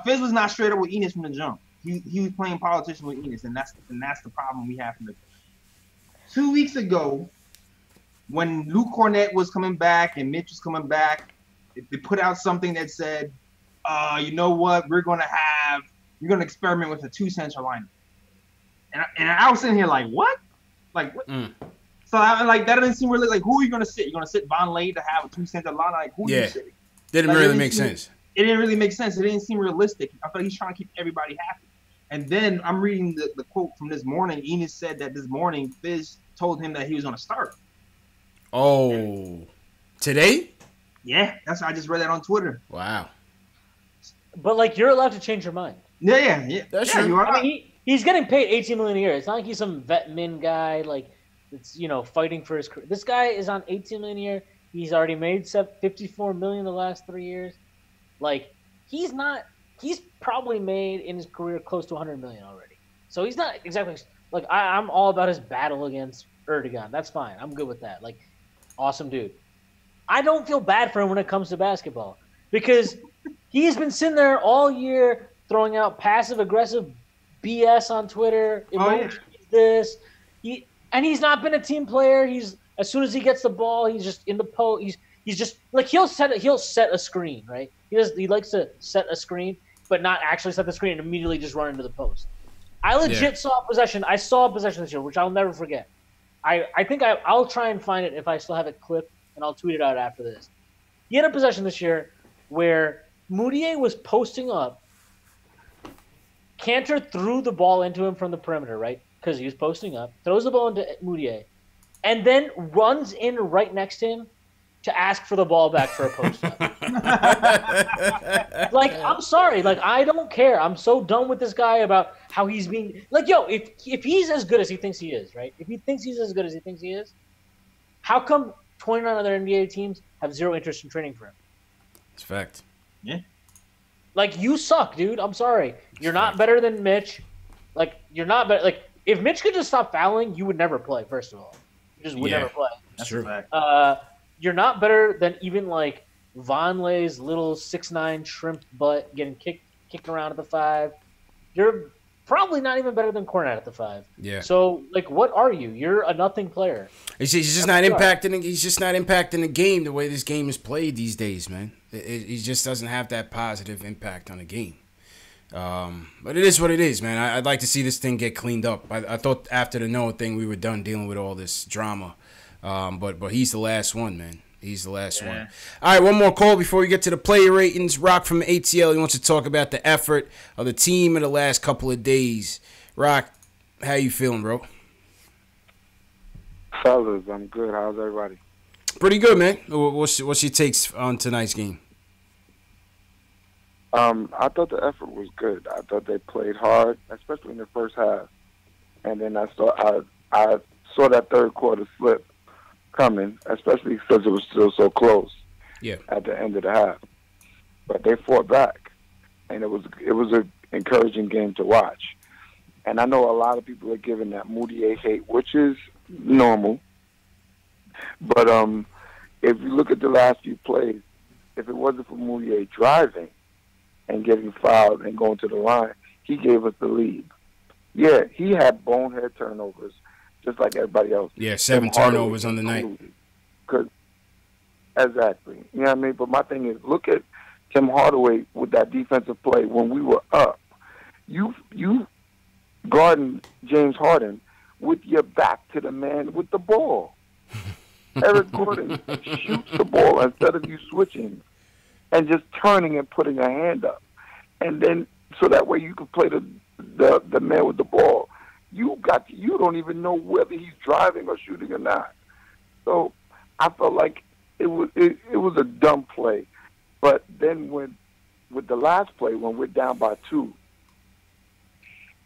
Fizz was not straight up with Enes from the jump. He was playing politician with Enes, and that's the problem we have from the 2 weeks ago when Luke Cornett was coming back and Mitch was coming back. They put out something that said, you know what, we're gonna experiment with a 2 center lineup. And I was sitting here like, what? Like what? So that doesn't seem really like, who are you gonna sit? You're gonna sit Von Lay to have a 2 center lineup? Like who are you sitting? Didn't really make sense. It didn't really make sense. It didn't seem realistic. I thought he's trying to keep everybody happy. And then I'm reading the quote from this morning. Enes said that this morning Fizz told him that he was going to start. Oh. Today? Yeah. I just read that on Twitter. Wow. But, like, you're allowed to change your mind. Yeah. That's true. You are. I mean, he's getting paid $18 million a year. It's not like he's some vet min guy, like, it's, fighting for his career. This guy is on $18 million a year. He's already made $54 million the last 3 years. Like, he's probably made in his career close to $100 million already. So he's not exactly like I'm all about his battle against Erdogan. That's fine. I'm good with that. Like, awesome dude. I don't feel bad for him when it comes to basketball because he's been sitting there all year throwing out passive aggressive BS on Twitter. He's not been a team player. As soon as he gets the ball, he's just in the post. He's just like he'll set a screen, right? He likes to set a screen, but not actually set the screen and immediately just run into the post. I legit saw a possession. I saw a possession this year, which I'll never forget. I think I'll try and find it if I still have it clipped, and I'll tweet it out after this. He had a possession this year where Mudiay was posting up. Kanter threw the ball into him from the perimeter, right? Because he was posting up. Throws the ball into Mudiay, and then runs in right next to him to ask for the ball back for a post-up. Like, I'm sorry. Like, I don't care. I'm so done with this guy about how he's being – like, yo, if he's as good as he thinks he is, right? If he thinks he's as good as he thinks he is, how come 29 other NBA teams have zero interest in training for him? It's a fact. Yeah. Like, you suck, dude. I'm sorry. You're not better than Mitch. Like, you're not better. Like, if Mitch could just stop fouling, you would never play, first of all. You just would never play. That's true. You're not better than even like Von Lay's little 6'9" shrimp butt getting kicked around at the 5. You're probably not even better than Cornette at the 5. Yeah. So, like, what are you? You're a nothing player. He's just not impacting. He's just not impacting the game the way this game is played these days, man. He just doesn't have that positive impact on the game. But it is what it is, man. I'd like to see this thing get cleaned up. I thought after the Noah thing we were done dealing with all this drama. But he's the last one, man. He's the last one. All right, one more call before we get to the player ratings. Rock from ATL, he wants to talk about the effort of the team in the last couple of days. Rock, how you feeling, bro? Fellas, I'm good. How's everybody? Pretty good, man. What's your takes on tonight's game? I thought the effort was good. I thought they played hard, especially in the first half. And then I saw that third quarter slip coming, especially because it was still so close at the end of the half. But they fought back, and it was an encouraging game to watch. And I know a lot of people are giving that Mudiay hate, which is normal. But if you look at the last few plays, if it wasn't for Mudiay driving and getting fouled and going to the line, he gave us the lead. Yeah, he had bonehead turnovers, just like everybody else. Yeah, 7 turnovers on the night. Exactly. You know what I mean? But my thing is, look at Tim Hardaway with that defensive play when we were up. You guarding James Harden with your back to the man with the ball. Eric Gordon shoots the ball instead of you switching and just turning and putting a hand up. And then so that way you can play the man with the ball. You don't even know whether he's driving or shooting or not. So I felt like it was a dumb play. But then with the last play, when we're down by 2,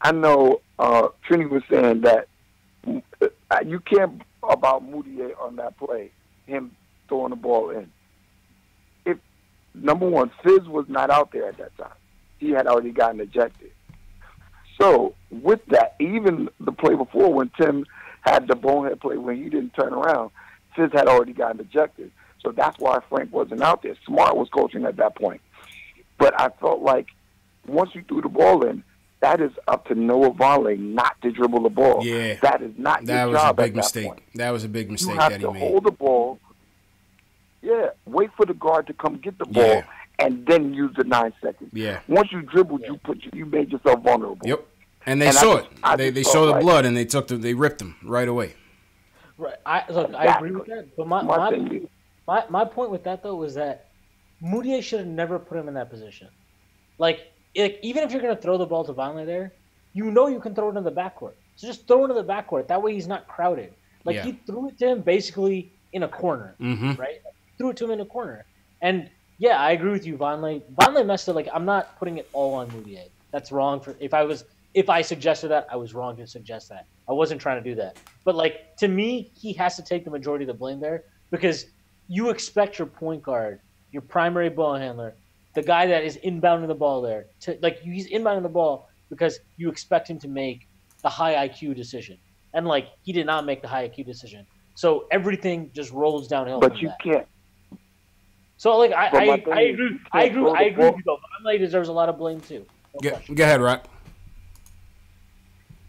I know Trini was saying that you can't about Mudiay on that play, him throwing the ball in. If number one, Fizz was not out there at that time. He had already gotten ejected. So with that, even the play before when Tim had the bonehead play when he didn't turn around, Fizz had already gotten ejected. So that's why Frank wasn't out there. Smart was coaching at that point. But I felt like once you threw the ball in, that is up to Noah Vonleh not to dribble the ball. Yeah. That is not your job. That was a big at mistake. That point. That was a big mistake you have that he to made. Hold the ball. Yeah. Wait for the guard to come get the ball and then use the 9 seconds. Yeah. Once you dribbled, you made yourself vulnerable. Yep. And they saw it. They saw the blood and they ripped him right away. Right. I agree with that. But my point with that though was that Mudiay should have never put him in that position. Like even if you're gonna throw the ball to Vonleh there, you know you can throw it in the backcourt. So just throw it in the backcourt. That way he's not crowded. Like he threw it to him basically in a corner, right? Threw it to him in a corner. And yeah, I agree with you, Vonleh. Vonleh messed up. Like I'm not putting it all on Mudiay. That's wrong. If I suggested that, I was wrong to suggest that. I wasn't trying to do that. But like to me, he has to take the majority of the blame there because you expect your point guard, your primary ball handler, the guy that is inbounding the ball there, he's inbounding the ball because you expect him to make the high IQ decision. And like he did not make the high IQ decision. So everything just rolls downhill. But you can't. So like I agree with you though. Vonleh deserves a lot of blame too. Go ahead, Rock.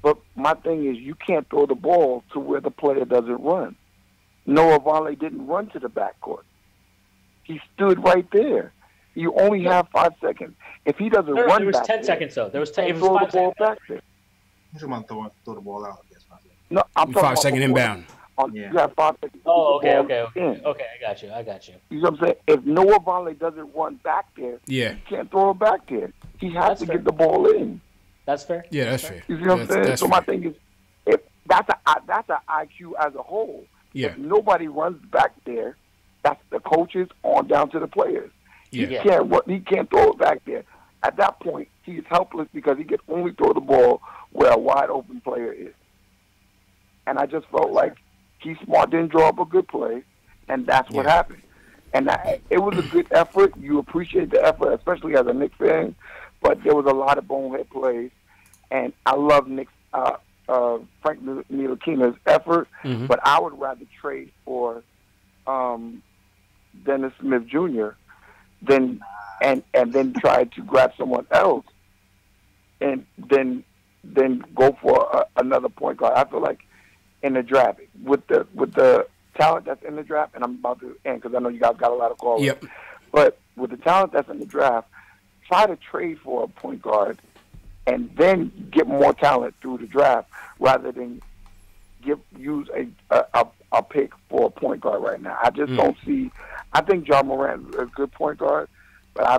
But my thing is you can't throw the ball to where the player doesn't run. Noah Vonleh didn't run to the backcourt. He stood right there. You only have 5 seconds. If he doesn't run back there. There was 10 seconds, though. There was 10. It was throw 5 the ball seconds. back there. You should want to throw the ball out, I guess. No, I'm talking 5 second inbound. You have 5 seconds. Oh, okay. Okay, I got you. You know what I'm saying? If Noah Vonleh doesn't run back there, he can't throw it back there. He has to get the ball in. That's fair. Yeah, that's fair. You see what I'm saying? So my thing is, if that's an IQ as a whole. Yeah. If nobody runs back there, that's the coaches on down to the players. Yeah. He can't throw it back there. At that point, he's helpless because he can only throw the ball where a wide open player is. And I just felt like Keith Smart didn't draw up a good play, and that's what happened. And it was a good effort. You appreciate the effort, especially as a Knicks fan. But there was a lot of bonehead plays, and I love Knicks. Frank Ntilikina's effort, but I would rather trade for Dennis Smith Jr. than and then try to grab someone else and then then go for another point guard. I feel like in the draft with the talent that's in the draft, and I'm about to end because I know you guys got a lot of calls. Yep. But with the talent that's in the draft, try to trade for a point guard and then get more talent through the draft rather than use a pick for a point guard right now. I just don't see. I think Ja Morant is a good point guard, but I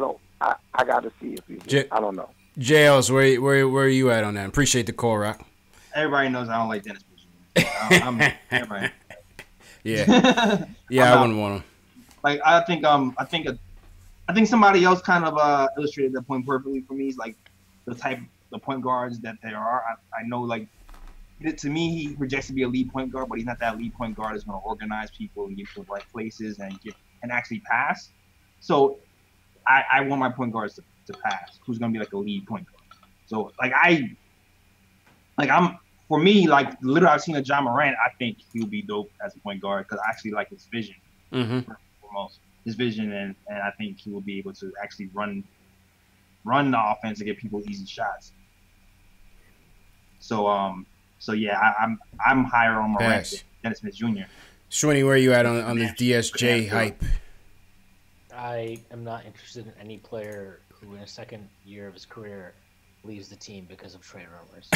got to see if he's. I don't know. JLs, where are you at on that? Appreciate the call, Rock. Everybody knows I don't like Dennis Everybody. Yeah, yeah, I wouldn't want him. Like I think somebody else kind of illustrated that point perfectly for me. Is like the point guards that there are. I know, like, to me, he projects to be a lead point guard, but he's not that lead point guard that's going to organize people and get to the right places and actually pass. So I want my point guards to pass. Who's going to be like a lead point guard? So for me, like, literally, I've seen a Ja Morant. I think he'll be dope as a point guard because I actually like his vision. Foremost, his vision, and I think he will be able to actually run the offense and get people easy shots. So yeah, I'm higher on Morant than Dennis Smith Jr. Shwinny, where are you at on this DSJ hype? I am not interested in any player who, in a second year of his career, leaves the team because of trade rumors.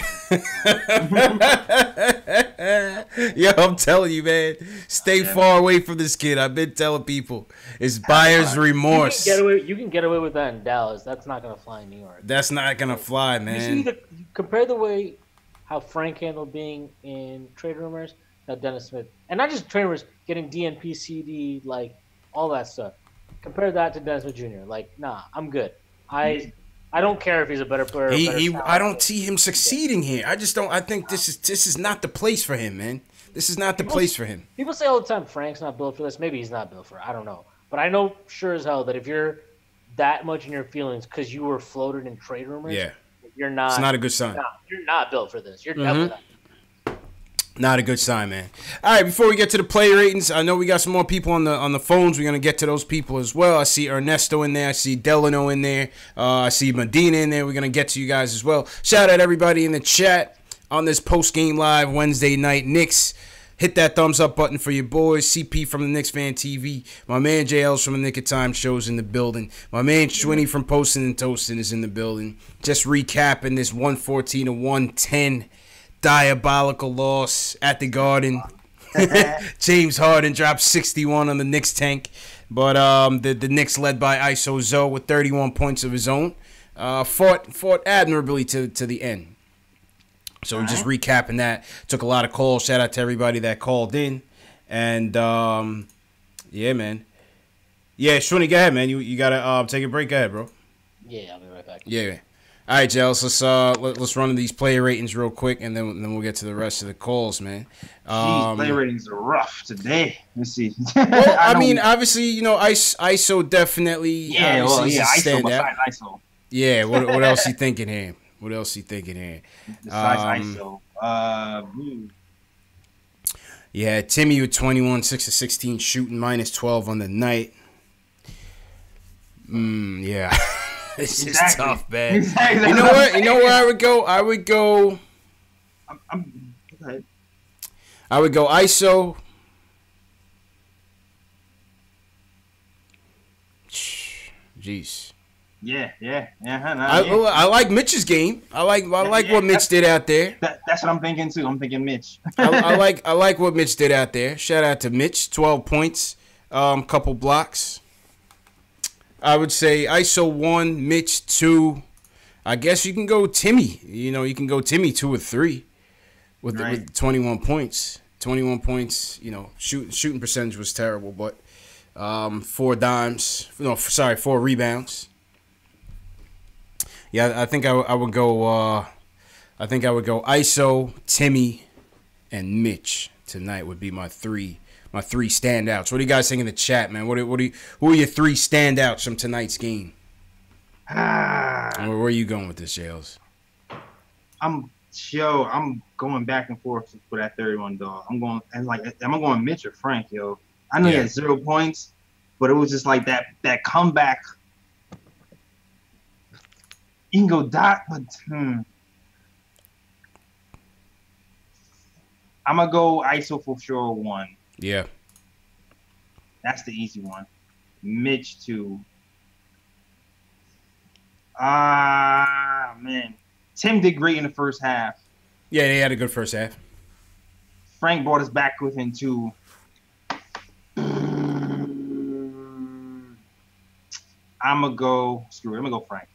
Yo, I'm telling you, man, stay far away from this kid. I've been telling people it's buyer's remorse. You can get away with that in Dallas. That's not gonna fly in New York. That's not gonna fly, man. You compare the way how Frank handled being in trade rumors, now Dennis Smith, and not just trade rumors, getting DNP, CD, like all that stuff. Compare that to Dennis Smith Jr. Like, nah, I'm good. I don't care if he's a better player. I don't see him succeeding here. I just don't. I think this is not the place for him, man. This is not the place for him. People say all the time, Frank's not built for this. Maybe he's not built for it. I don't know. But I know sure as hell that if you're that much in your feelings because you were floated in trade rumors, you're not. It's not a good sign. You're not built for this. You're never not. Not a good sign, man. All right, before we get to the play ratings, I know we got some more people on the phones. We're going to get to those people as well. I see Ernesto in there. I see Delano in there. I see Medina in there. We're going to get to you guys as well. Shout out everybody in the chat on this post-game live Wednesday night. Knicks, hit that thumbs up button for your boys. CP from the Knicks Fan TV. My man JL's from the Nick of Time show's in the building. My man Schwinny from Posting and Toasting is in the building. Just recapping this 114-110 diabolical loss at the Garden. James Harden dropped 61 on the Knicks tank. But the Knicks, led by ISO Zoe with 31 points of his own, fought admirably to the end. So we're just recapping that. Took a lot of calls. Shout out to everybody that called in. And, yeah, man. Yeah, Shwinny, go ahead, man. You got to take a break. Go ahead, bro. Yeah, I'll be right back. Yeah. All right, Jels, let's run these player ratings real quick, and then we'll get to the rest of the calls, man. Player ratings are rough today. Let's see. Well, I mean, obviously, you know, ISO definitely. Yeah, well, yeah, ISO besides ISO. Yeah, what else you thinking here? Besides ISO, yeah, Timmy with 21, 6 of 16 shooting, minus 12 on the night. Yeah. This is tough, man. Exactly. You know what? You know where I would go? I would go ISO. Jeez. Yeah. I like Mitch's game. I like what Mitch did out there. That's what I'm thinking too. I'm thinking Mitch. I like what Mitch did out there. Shout out to Mitch. 12 points, couple blocks. I would say ISO 1, Mitch 2. I guess you can go Timmy. You know, you can go Timmy 2 or 3 with 21 points. 21 points, you know, shooting percentage was terrible, but 4 rebounds. Yeah, I think I would go ISO, Timmy, and Mitch tonight would be my three standouts. What do you guys think in the chat, man? Who are your 3 standouts from tonight's game? Where are you going with this, Jails? I'm going back and forth for that 31 dog. Am I going Mitch or Frank, yo? I know he had 0 points, but it was just like that comeback. You can go Dot, but I'm gonna go ISO for sure 1. Yeah. That's the easy one. Mitch 2. Man. Tim did great in the first half. Yeah, he had a good first half. Frank brought us back within 2. I'm gonna go Frank.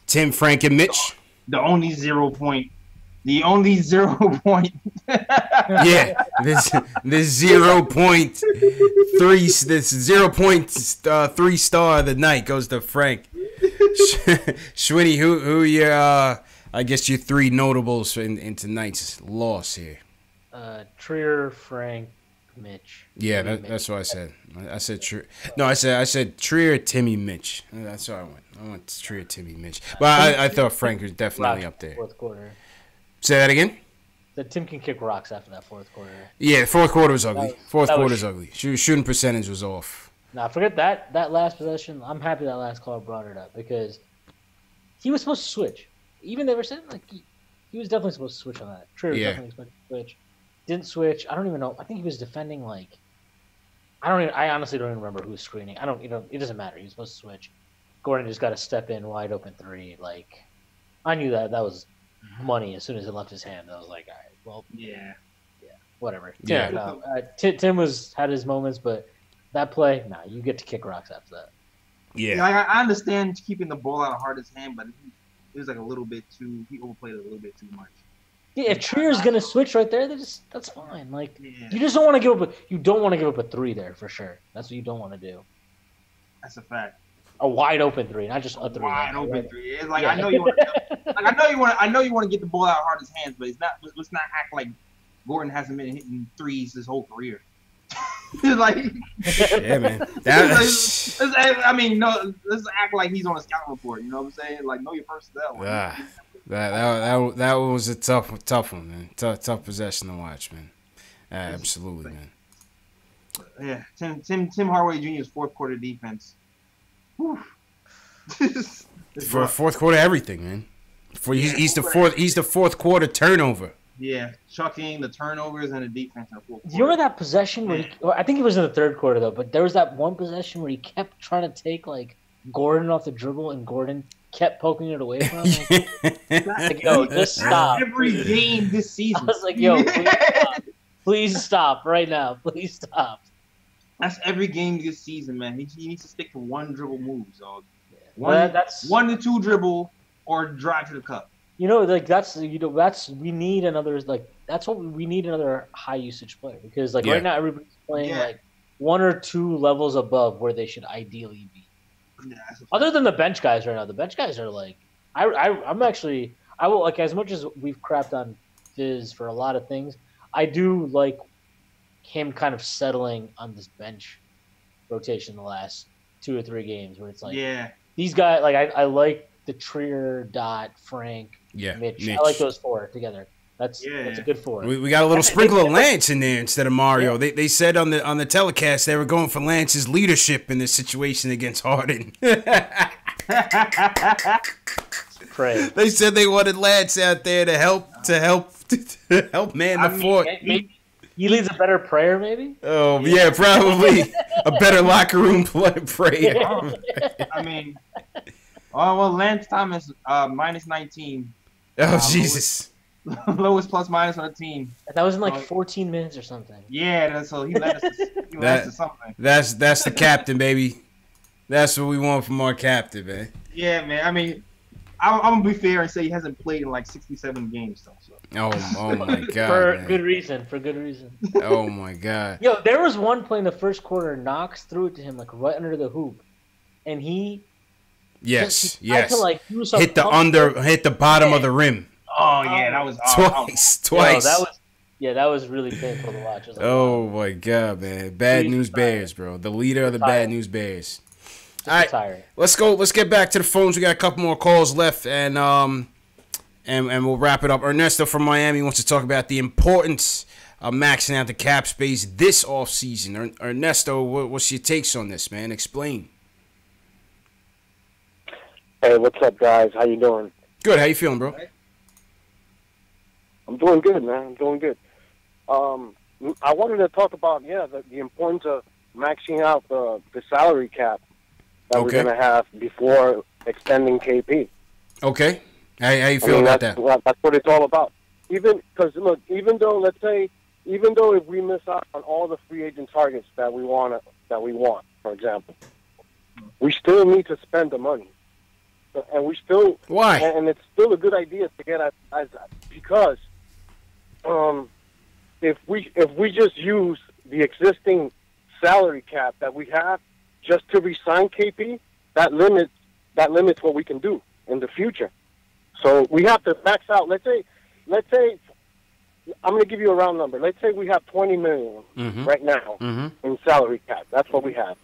Tim, Frank, and Mitch. The only 0 point. The only 0 point. Yeah, this 0.3, this 0.3 star of the night goes to Frank. Schwinny, who your I guess your 3 notables in tonight's loss here? Trier, Frank, Mitch. Yeah, that's what I said. I said Trier. No, I said Trier, Timmy, Mitch. That's what I went. I went Trier, Timmy, Mitch. But I thought Frank was definitely up there. Fourth quarter. Say that again? That Tim can kick rocks after that fourth quarter. Yeah, fourth quarter was ugly. Fourth quarter's ugly. Shooting percentage was off. Nah, forget that last possession. I'm happy that last call brought it up because he was supposed to switch. Even they were saying like he was definitely supposed to switch on that. True, definitely supposed to switch. Didn't switch. I don't even know. I think he was defending like I honestly don't even remember who was screening. It doesn't matter. He was supposed to switch. Gordon just got to step in wide open 3. Like I knew that was money as soon as it left his hand. I was like, all right, well, yeah, whatever. Yeah. No, Tim had his moments, but that play, you get to kick rocks after that. Yeah, I understand keeping the ball out of Harden's hand, but it was like a little bit too. He overplayed it a little bit too much. Yeah, if Trier's gonna switch right there, that's fine. Like you just don't want to give up. You don't want to give up a 3 there for sure. That's what you don't want to do. That's a fact. A wide open 3, not just a 3. Wide open 3. It's like I know you want. I know you want to get the ball out of Harden's hands, but it's not. Let's not act like Gordon hasn't been hitting 3s his whole career. Like, yeah, man. Let's act like he's on a scout report. You know what I'm saying? Like, know your personnel. That was a tough one, man. Tough possession to watch, man. Absolutely, man. Yeah, Tim Hardaway Jr.'s fourth quarter defense. For fourth quarter, everything, man. He's the fourth quarter turnover. Yeah, chucking the turnovers and the defense in the fourth quarter. Do you remember that possession where I think it was in the third quarter though, but there was that one possession where he kept trying to take like Gordon off the dribble and Gordon kept poking it away from him. Like, yo, just stop. Every game this season. I was like, yo, please stop right now. Please stop. That's every game this season, man. He needs to stick to 1 dribble moves, dog. That's 1 to 2 dribble or drive to the cup. You know, like we need another we need another high usage player because right now everybody's playing like 1 or 2 levels above where they should ideally be. Yeah, other than the bench guys right now, the bench guys are like I will like as much as we've crapped on Fizz for a lot of things, I do like him kind of settling on this bench rotation the last 2 or 3 games where it's like these guys like I like the Trier, Dot, Frank, Mitch. I like those 4 together. That's a good 4. We got a little sprinkle of Lance in there instead of Mario. Yeah. They said on the telecast they were going for Lance's leadership in this situation against Harden. They said they wanted Lance out there to help man the fort. Maybe he leads a better prayer, maybe. Oh yeah, probably a better locker room prayer. I mean. Oh, well, Lance Thomas, minus 19. Oh, Jesus. Lowest plus minus on the team. That was in like 14 minutes or something. Yeah, so he led us to something. That's the captain, baby. That's what we want from our captain, man. Yeah, man. I mean, I'm going to be fair and say he hasn't played in like 67 games, though. So. Oh, my God. For man. good reason. Oh, my God. Yo, there was one play in the first quarter. Knox threw it to him like right under the hoop. And he... Yes. To, like, hit the bottom of the rim. Oh yeah, that was twice. Yo, that was really painful to watch. Like, oh my God, man! Bad News Bears, bro. The leader of the Bad News Bears. All right, let's go. Let's get back to the phones. We got a couple more calls left, and we'll wrap it up. Ernesto from Miami wants to talk about the importance of maxing out the cap space this offseason. Ernesto, what's your takes on this, man? Explain. Hey, what's up, guys? How you doing? Good. How you feeling, bro? I'm doing good, man. I'm doing good. I wanted to talk about the importance of maxing out the salary cap that we're going to have before extending KP. Okay. How you feel about that? That's what it's all about. Even though if we miss out on all the free agent targets that we want, for example, we still need to spend the money, and we still why? And it's still a good idea to get as because if we just use the existing salary cap that we have just to re-sign KP, that limits what we can do in the future. So we have to max out. Let's say I'm going to give you a round number. Let's say we have $20 million right now in salary cap. That's what we have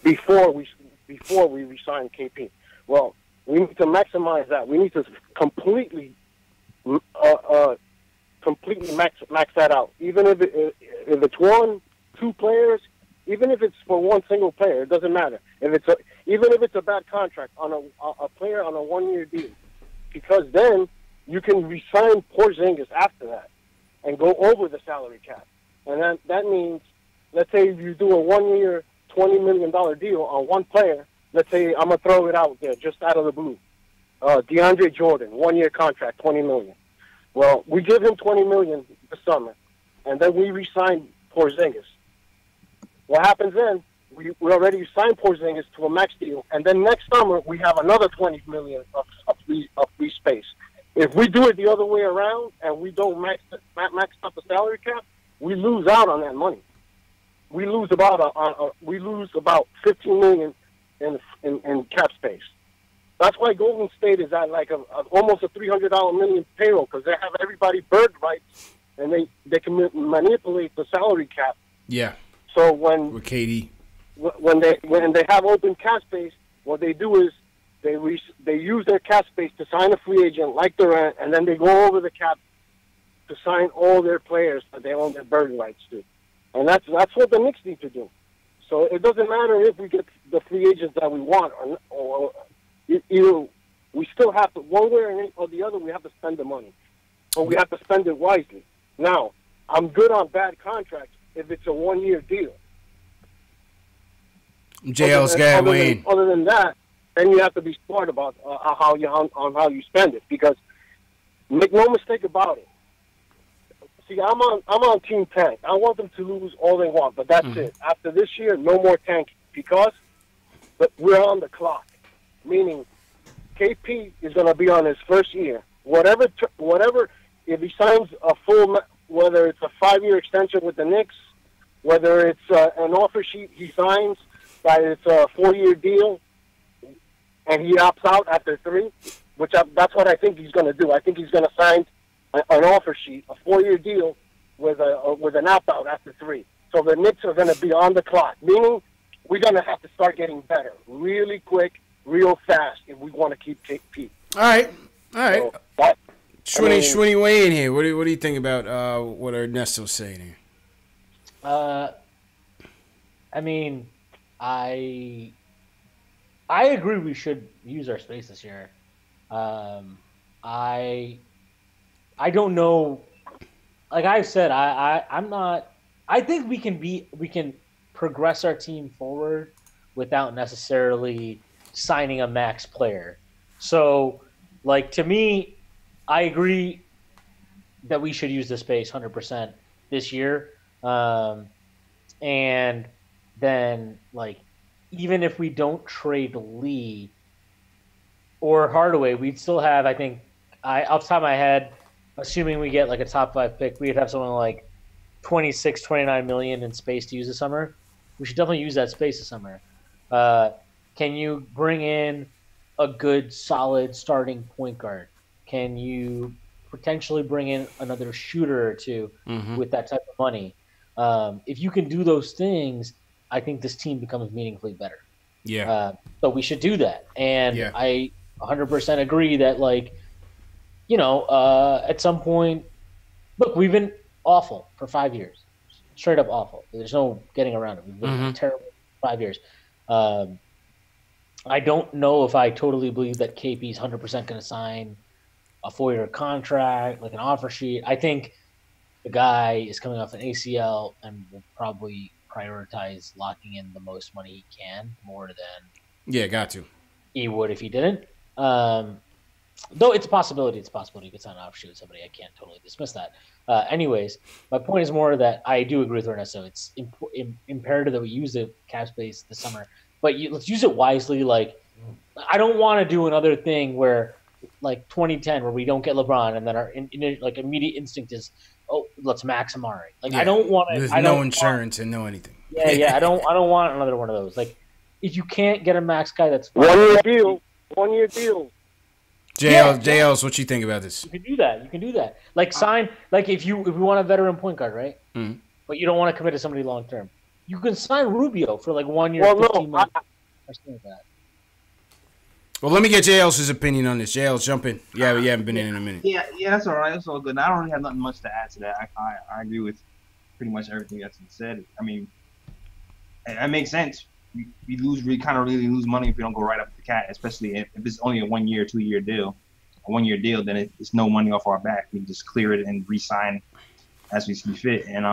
before we resign KP. Well, we need to maximize that. We need to completely max that out. Even if it's 1, 2 players, even if it's for one single player, it doesn't matter. Even if it's a bad contract on a player on a 1-year deal, because then you can resign Porzingis after that and go over the salary cap. And that means, let's say you do a 1-year, $20 million deal on one player. Let's say I'm going to throw it out there just out of the blue. DeAndre Jordan, 1-year contract, $20 million. Well, we give him $20 million this summer, and then we re-sign Porzingis. What happens then? We already signed Porzingis to a max deal, and then next summer we have another $20 million of free space. If we do it the other way around and we don't max up the salary cap, we lose out on that money. We lose about $15 million in cap space. That's why Golden State is at like almost a $300 million payroll, because they have everybody bird rights and they can manipulate the salary cap. Yeah. So when with KD, when they have open cap space, what they do is they use their cap space to sign a free agent like Durant, and then they go over the cap to sign all their players that they own their bird rights to. And that's what the Knicks need to do. So it doesn't matter if we get the free agents that we want, or either we still have to, one way or the other, we have to spend the money. But we have to spend it wisely. Now, I'm good on bad contracts if it's a 1-year deal. JL's guy, Wayne. Other than that, then you have to be smart about how you spend it, because make no mistake about it. See, I'm on Team Tank. I want them to lose all they want, but that's it. After this year, no more tanking, because we're on the clock. Meaning, KP is going to be on his first year. Whatever, if he signs a full, whether it's a 5-year extension with the Knicks, whether it's an offer sheet he signs that it's a 4-year deal, and he opts out after 3, that's what I think he's going to do. I think he's going to sign an offer sheet, a 4-year deal with an opt-out after 3. So the Knicks are going to be on the clock, meaning we're going to have to start getting better really quick, real fast, if we want to keep KP. All right. So Shwinny Wayne here. What do you think about what Ernesto's saying here? I mean, I agree we should use our space this year. I don't know. Like I said, I'm not. I think we can progress our team forward without necessarily signing a max player. So, like, to me, I agree that we should use the space 100% this year. And then, like, even if we don't trade Lee or Hardaway, we'd still have, I think, off the top of my head, assuming we get, like, a top 5 pick, we'd have something like $26, $29 million in space to use this summer. We should definitely use that space this summer. Can you bring in a good, solid starting point guard? Can you potentially bring in another shooter or two with that type of money? If you can do those things, I think this team becomes meaningfully better. Yeah. So we should do that. And I 100% agree that, like, you know, at some point, look, we've been awful for 5 years. Straight up awful. There's no getting around it. We've been terrible for 5 years. I don't know if I totally believe that KP is 100% going to sign a 4-year contract, like an offer sheet. I think the guy is coming off an ACL and will probably prioritize locking in the most money he can more than got to. he would if he didn't. Though it's a possibility. It's a possibility he could sign an option with somebody. I can't totally dismiss that. Anyways, my point is more that I do agree with Ernesto. It's imperative that we use the cap space this summer, but let's use it wisely. Like, I don't want to do another thing where, like 2010, where we don't get LeBron, and then our immediate instinct is, oh, let's max Amari. Like, I don't want to. There's no insurance and no anything. Yeah. I don't want another one of those. Like, if you can't get a max guy, that's fine. 1 year deal. JLs, what you think about this? You can do that. Like, sign, like if we want a veteran point guard, right? Mm-hmm. But you don't want to commit to somebody long term. You can sign Rubio for like 1 year, Well, 15 months. Or something like that. Well, let me get JL's opinion on this. JL's, jump in. Yeah, we haven't been in a minute. Yeah, that's all right. That's all good. I don't really have nothing much to add to that. I agree with pretty much everything that's been said. I mean, it makes sense. We kind of really lose money if we don't go right up the cat, especially if it's only a 1 year, 2 year deal. A 1 year deal, then it's no money off our back. We can just clear it and re-sign as we see fit. And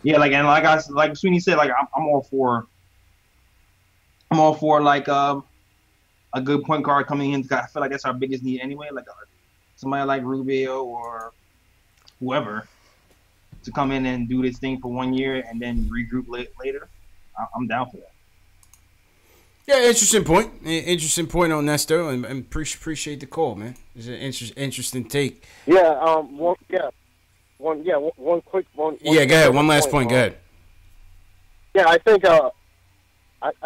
like Sweeney said, like I'm all for like a good point guard coming in. I feel like that's our biggest need anyway. Like somebody like Rubio or whoever to come in and do this thing for 1 year and then regroup later. I'm down for that. Yeah, interesting point. Interesting point on Nesto, and appreciate the call, man. It's an interesting take. Yeah. One quick one. Yeah, go ahead. One last point. Go ahead. Yeah, I think. I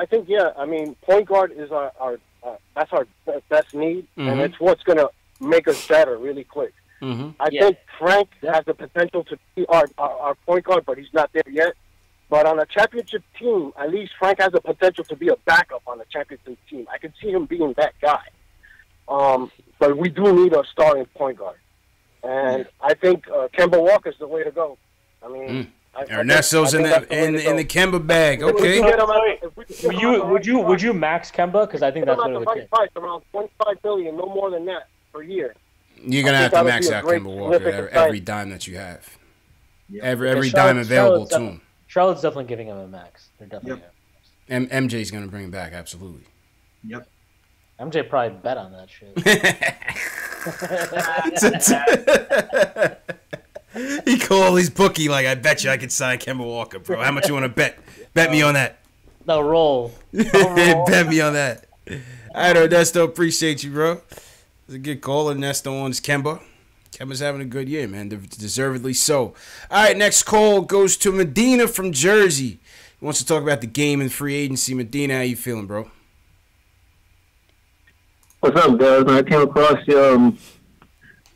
think. Yeah, I mean, point guard is our that's our best need, and it's what's gonna make us better really quick. I think Frank has the potential to be our point guard, but he's not there yet. But on a championship team, at least Frank has the potential to be a backup on a championship team. I can see him being that guy. But we do need a starting point guard. And I think Kemba Walker's the way to go. I mean, Ernesto's in the Kemba bag. Okay. Would you max Kemba? Because I think that's what it would take. Around $25 billion, no more than that per year. You're gonna have to max out Kemba Walker every dime that you have. Every dime available to him. Charlotte's definitely giving him a max. They're definitely MJ's going to bring him back, absolutely. Yep. MJ probably bet on that shit. He called his bookie like, I bet you I could sign Kemba Walker, bro. How much you want to bet? Bet me on that. No, roll. Bet me on that. All right, Ernesto, appreciate you, bro. It's a good call. Ernesto on his Kemba. Kemba's having a good year, man. Deservedly so. All right, next call goes to Medina from Jersey. He wants to talk about the game and free agency. Medina, how you feeling, bro? What's up, guys? I came across your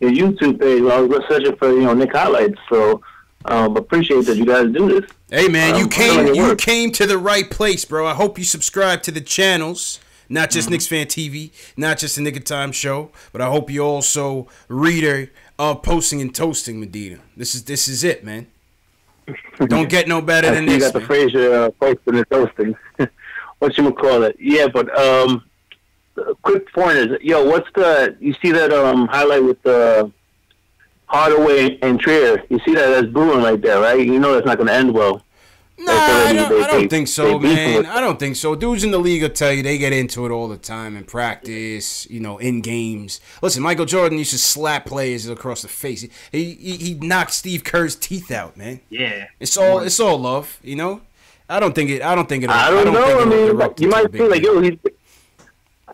YouTube page while I was searching for Knick highlights. So appreciate that you guys do this. Hey, man, you came to the right place, bro. I hope you subscribe to the channels. Not just KnicksFanTV, not just the Nick of Time show, but I hope you also reader of Posting and Toasting, Medina. This is it, man. Don't get no better than this. You got the Frazier Posting and Toasting. What you call it? Yeah, but quick pointers. Yo, you see that highlight with Hardaway and Trier? You see that that's brewing right there, right? You know that's not going to end well. Nah, I don't think so, man. I don't think so. Dudes in the league will tell you they get into it all the time in practice, in games. Listen, Michael Jordan used to slap players across the face. He knocked Steve Kerr's teeth out, man. Yeah. It's all love, I don't think it. I don't know. I mean, you might feel like,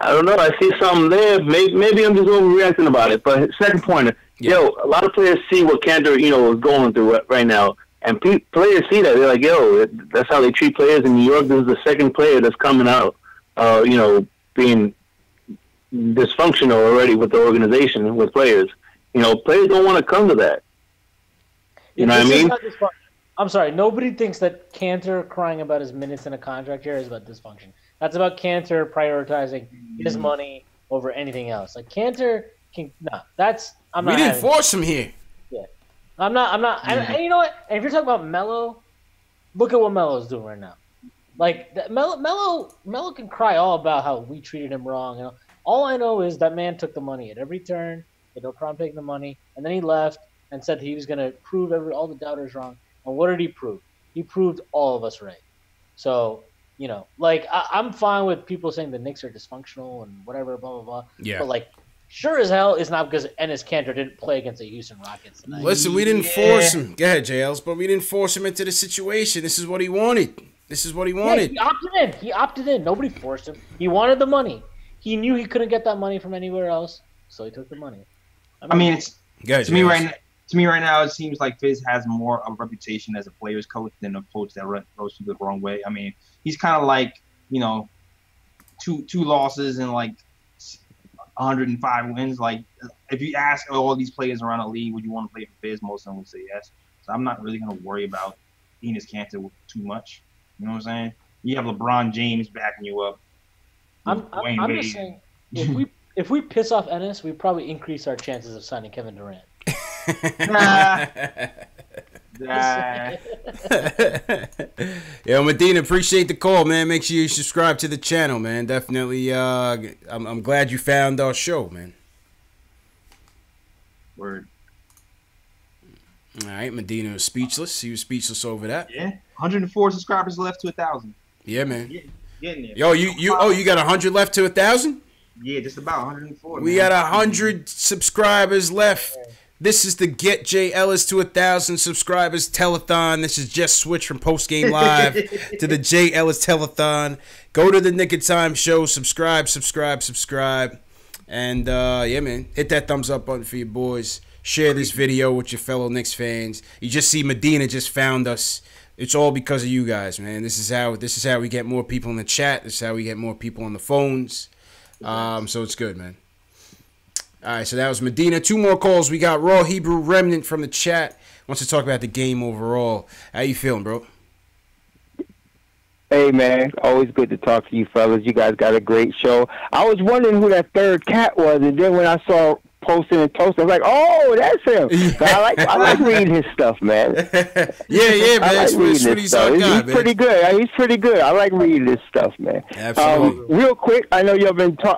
I don't know. I see something there. Maybe I'm just overreacting about it. But second pointer, a lot of players see what Kanter, is going through right now. And players see that. They're like, yo, that's how they treat players in New York. This is the second player that's coming out, being dysfunctional already with the organization, with players. Players don't want to come to that. You know what I mean? I'm sorry. Nobody thinks that Kanter crying about his minutes in a contract here is about dysfunction. That's about Kanter prioritizing his money over anything else. Like, Kanter can... No, that's... We didn't force him here. Yeah. I'm not. And you know what? And if you're talking about Melo, look at what Melo's doing right now. Like, Melo can cry all about how we treated him wrong. All I know is that man took the money at every turn. They don't try and take the money, and then he left. and said that he was going to prove all the doubters wrong. And what did he prove? He proved all of us right. So, you know, like, I'm fine with people saying the Knicks are dysfunctional and whatever, blah, blah, blah. Yeah. But, like, sure as hell it's not because Enes Kanter didn't play against the Houston Rockets tonight. Listen, we didn't force him. Go ahead, JLs, but we didn't force him into the situation. This is what he wanted. This is what he wanted. Yeah, he opted in. Nobody forced him. He wanted the money. He knew he couldn't get that money from anywhere else, so he took the money. I mean, it's to me right now, it seems like Fizz has more of a reputation as a player's coach than a coach that rose people the wrong way. I mean, he's kind of like, you know, two losses and like 105 wins. Like, if you ask all these players around the league, would you want to play for Fizz? Most of them would say yes. So I'm not really going to worry about Enes Kanter too much. You know what I'm saying? You have LeBron James backing you up. I'm just saying, if we piss off Enes, we probably increase our chances of signing Kevin Durant. Yo, Medina, appreciate the call, man. Make sure you subscribe to the channel, man. Definitely. I'm glad you found our show, man. Word. All right, Medina was speechless. He was speechless over that. Yeah, 104 subscribers left to 1,000. Yeah, man. Getting there. Yo, you got 100 left to 1,000? Yeah, just about 104. We got 100 subscribers left. This is the Get Jay Ellis to 1,000 subscribers telethon. This is just switch from Post Game Live to the Jay Ellis telethon. Go to the Nick of Time show. Subscribe. And, yeah, man, hit that thumbs up button for your boys. Share this video with your fellow Knicks fans. You just see Medina just found us. It's all because of you guys, man. This is how we get more people in the chat. This is how we get more people on the phones. So it's good, man. All right, so that was Medina. 2 more calls. We got Raw Hebrew Remnant from the chat. Wants to talk about the game overall. How you feeling, bro? Hey, man. Always good to talk to you fellas. You guys got a great show. I was wondering who that third cat was, and then when I saw Posting and Toast, I was like, oh, that's him. I like reading his stuff, man. yeah, man. I like reading his stuff. He's pretty good. He's pretty good. I like reading this stuff, man. Absolutely. Real quick, I know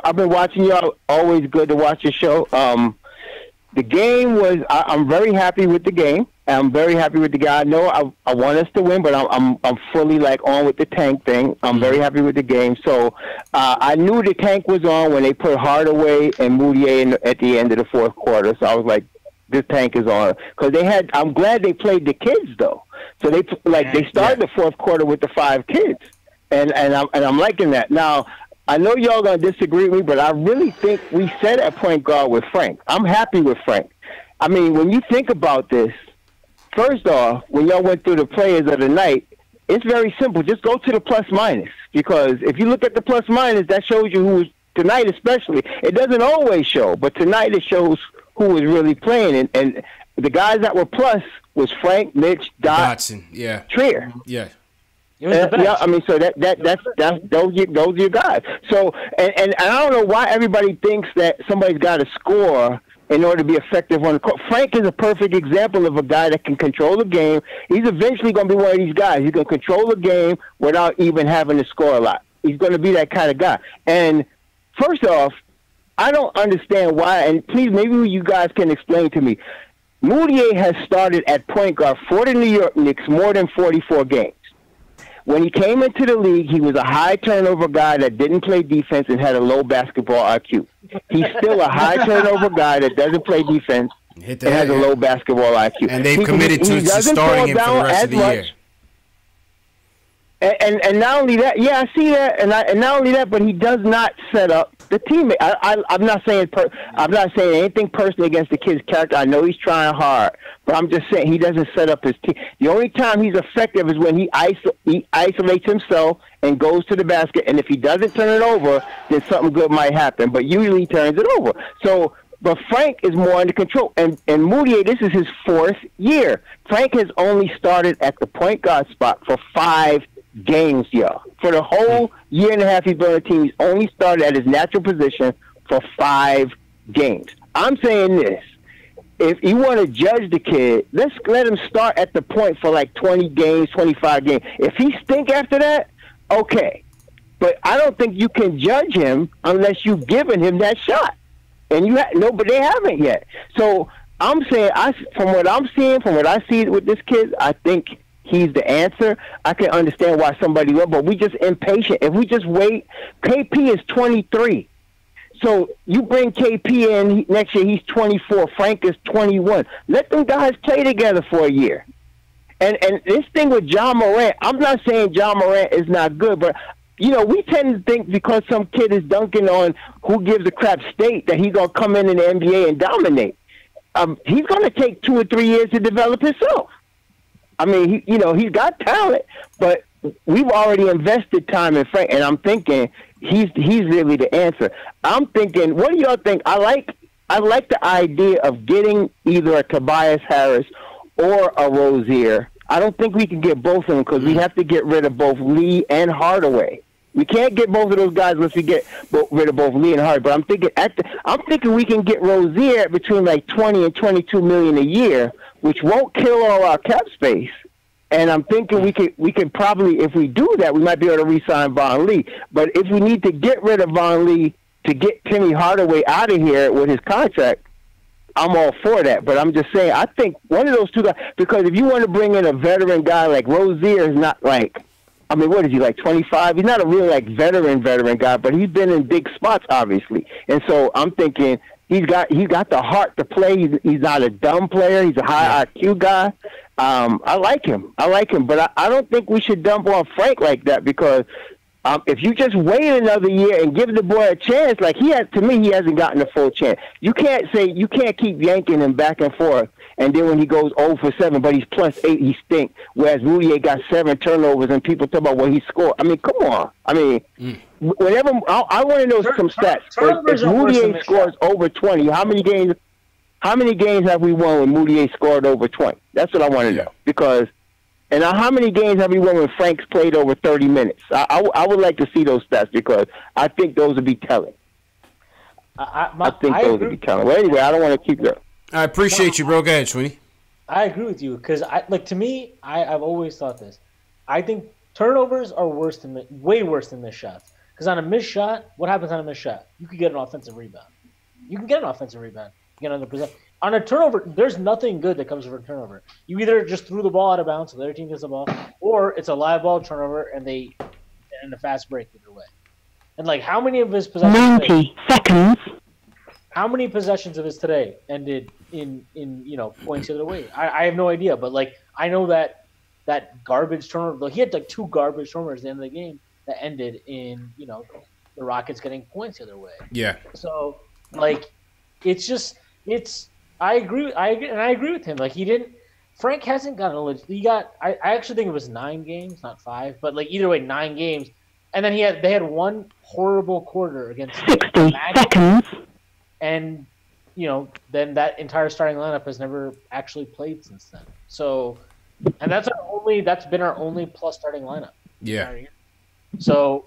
I've been watching y'all. Always good to watch your show. The game was. I'm very happy with the game. I'm very happy with the guy. I know I want us to win, but I'm fully like on with the tank thing. I'm very happy with the game. So I knew the tank was on when they put Hardaway and Mudiay at the end of the fourth quarter. So I was like, this tank is on because they had. I'm glad they played the kids though. So they started the fourth quarter with the 5 kids, and I'm liking that. Now I know y'all gonna disagree with me, but I really think we set at point guard with Frank. I'm happy with Frank. I mean, when you think about this. First off, when y'all went through the players of the night, it's very simple. Just go to the plus minus because if you look at the plus minus, that shows you who was tonight, especially. It doesn't always show, but tonight it shows who was really playing. And the guys that were plus was Frank, Mitch, Dotson, Trier. Yeah. Yeah, I mean, so that's those are your guys. So and I don't know why everybody thinks that somebody's got to score in order to be effective on the court. Frank is a perfect example of a guy that can control the game. He's eventually going to be one of these guys. He's going to control the game without even having to score a lot. He's going to be that kind of guy. And first off, I don't understand why, and please, maybe you guys can explain to me. Mudiay has started at point guard for the New York Knicks more than 44 games. When he came into the league, he was a high turnover guy that didn't play defense and had a low basketball IQ. He's still a high turnover guy that doesn't play defense and has a low basketball IQ. And they've committed to starting him for the rest of the year. And not only that, yeah, I see that, and not only that, but he does not set up the teammate. I'm not saying anything personally against the kid's character. I know he's trying hard, but I'm just saying he doesn't set up his team. The only time he's effective is when he isolates himself and goes to the basket. And if he doesn't turn it over, then something good might happen. But usually he turns it over. So, but Frank is more under control. And Mudiay, this is his 4th year. Frank has only started at the point guard spot for 5 games, y'all. For the whole year and a half he's been on the team, he's only started at his natural position for 5 games. I'm saying this. If you want to judge the kid, let's let him start at the point for like 20 games, 25 games. If he stink after that, okay. But I don't think you can judge him unless you've given him that shot. And but they haven't yet. So I'm saying, from what I'm seeing, from what I see with this kid, I think he's the answer. I can understand why somebody will, but we just impatient. If we just wait, KP is 23. So you bring KP in next year, he's 24. Frank is 21. Let them guys play together for a year. And this thing with John Morant, I'm not saying John Morant is not good, but you know, we tend to think because some kid is dunking on who gives a crap state that he's going to come in the NBA and dominate. He's going to take 2 or 3 years to develop himself. I mean, he's got talent, but we've already invested time in Frank, and I'm thinking he's really the answer. I'm thinking, what do y'all think? I like the idea of getting either a Tobias Harris or a Rozier. I don't think we can get both of them because we have to get rid of both Lee and Hardaway. We can't get both of those guys unless we get rid of both Lee and Hardaway. But I'm thinking we can get Rozier between like 20 and 22 million a year, which won't kill all our cap space. And I'm thinking we could probably, if we do that, we might be able to re-sign Von Lee. But if we need to get rid of Von Lee to get Timmy Hardaway out of here with his contract, I'm all for that. But I'm just saying, I think one of those two guys, because if you want to bring in a veteran guy like Rozier, is not like, I mean, what is he, like 25? He's not a real like veteran guy, but he's been in big spots, obviously. And so I'm thinking he's got the heart to play. He's not a dumb player. He's a high IQ guy. I like him, but I don't think we should dump on Frank like that because if you just wait another year and give the boy a chance, like he hasn't gotten a full chance. You can't keep yanking him back and forth, and then when he goes 0 for 7, but he's +8, he stink. Whereas Mudiay got 7 turnovers, and people talk about what he scored. I mean, come on. I mean, whenever I want to know some stats. If Mudiay scores over 20, how many games have we won when Mudiay scored over 20? That's what I want to know. Because, and how many games have we won when Frank's played over 30 minutes? I would like to see those stats because I think those would be telling. I think those would be telling. Well, anyway, I don't want to keep that. I appreciate you, bro. Go ahead, Sweeney. I agree with you because, to me, I've always thought this. I think turnovers are way worse than missed shots. Because on a missed shot, what happens on a missed shot? You could get an offensive rebound. You can get an offensive rebound. You get another possession. On a turnover, there's nothing good that comes from a turnover. You either just threw the ball out of bounds so the other team gets the ball, or it's a live ball turnover and they in a fast break either way. And like, how many of his possessions? 90 seconds. How many possessions of his today ended in points the other way? I have no idea, but like I know that garbage turnover. He had like 2 garbage turnovers at the end of the game that ended in the Rockets getting points the other way. Yeah. So like, I agree with him. Like Frank hasn't gotten I actually think it was 9 games, not 5, but like either way, 9 games, and then they had one horrible quarter against 60 seconds. And, then that entire starting lineup has never actually played since then. So, and that's been our only plus starting lineup. Yeah. So,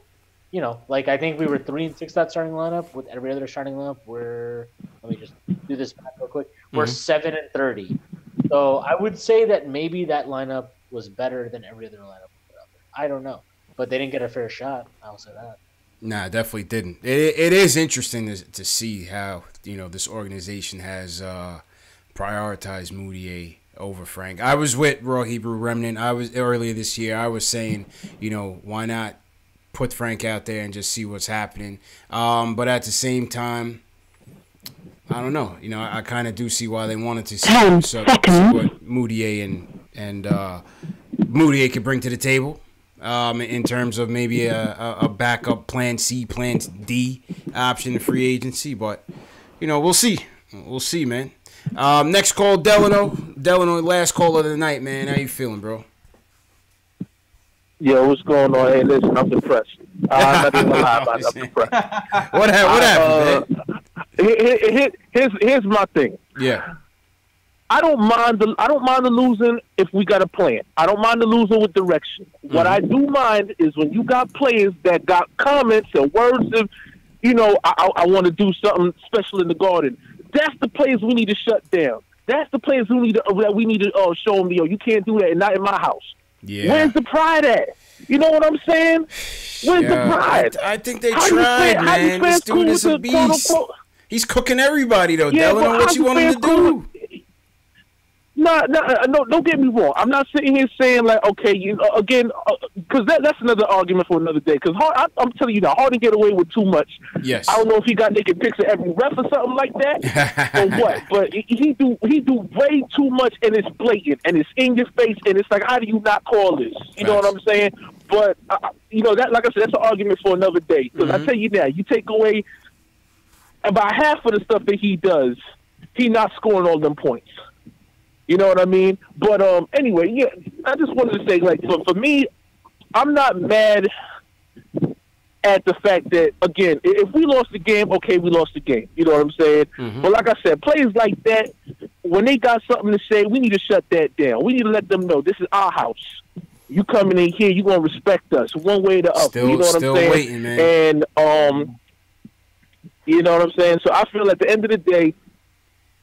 I think we were 3-6 that starting lineup. With every other starting lineup, let me just do this math real quick. We're 7-30. So I would say that maybe that lineup was better than every other lineup we put out there. I don't know. But they didn't get a fair shot. I'll say that. Nah, definitely didn't. It is interesting to see how this organization has prioritized Mudiay over Frank. I was with Raw Hebrew Remnant. Earlier this year. I was saying, why not put Frank out there and just see what's happening. But at the same time, I don't know. I kind of do see why they wanted to see what Mudiay and Mudiay could bring to the table. In terms of maybe a backup plan C, plan D option in free agency. But, we'll see. We'll see, man. Next call, Delano. Delano, last call of the night, man. How you feeling, bro? Yo, what's going on? Hey, listen, I'm depressed. I'm not even gonna lie about it. I'm depressed. What happened, man? Here's my thing. Yeah. I don't mind the losing if we got a plan. I don't mind the losing with direction. Mm-hmm. What I do mind is when you got players that got comments and words of, I want to do something special in the Garden. That's the players we need to shut down. That's the players we need to show them, you can't do that and not in my house. Yeah. Where's the pride at? You know what I'm saying? Where's the pride? I think they tried, man. This dude is a beast. He's cooking everybody, though. Delano, what you want him to do? No, don't get me wrong. I'm not sitting here saying like, okay, again, because that's another argument for another day. Because I'm telling you now, Harden get away with too much. Yes. I don't know if he got naked pics of every ref or something like that, or what. But he do way too much, and it's blatant, and it's in your face, and it's like, how do you not call this? You know what I'm saying? But that, like I said, that's an argument for another day. Because I tell you now, you take away about half of the stuff that he does, he not scoring all them points. You know what I mean? But anyway, yeah, I just wanted to say, like, for me, I'm not mad at the fact that, again, if we lost the game, okay, we lost the game. You know what I'm saying? But like I said, players like that, when they got something to say, we need to shut that down. We need to let them know this is our house. You coming in here, you gonna respect us one way or the other. You know what I'm saying? Waiting, man. And you know what I'm saying? So I feel at the end of the day,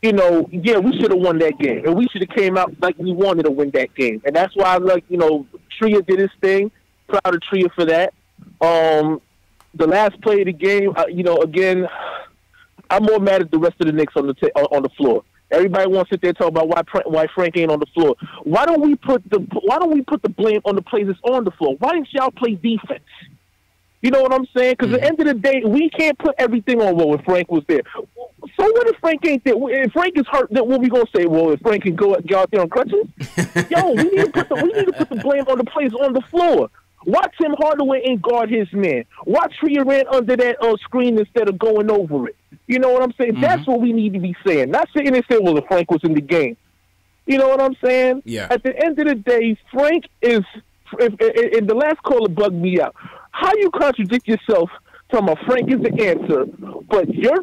we should have won that game, and we should have came out like we wanted to win that game, and that's why, Tria did his thing. Proud of Tria for that. The last play of the game, again, I'm more mad at the rest of the Knicks on the floor. Everybody wants to sit there and talk about why Frank ain't on the floor. Why don't we put the blame on the players that's on the floor? Why didn't y'all play defense? You know what I'm saying? Because at the end of the day, we can't put everything on if Frank was there. So what if Frank ain't there? If Frank is hurt, then what we gonna say? Well, if Frank can go out there on crutches, we need to put the blame on the players on the floor. Why Tim Hardaway ain't guard his man? Why Tria ran under that screen instead of going over it? You know what I'm saying? That's what we need to be saying. Not sitting there saying, well, if Frank was in the game. You know what I'm saying? Yeah. At the end of the day, Frank is. If the last caller bugged me out. How you contradict yourself talking about Frank is the answer, but your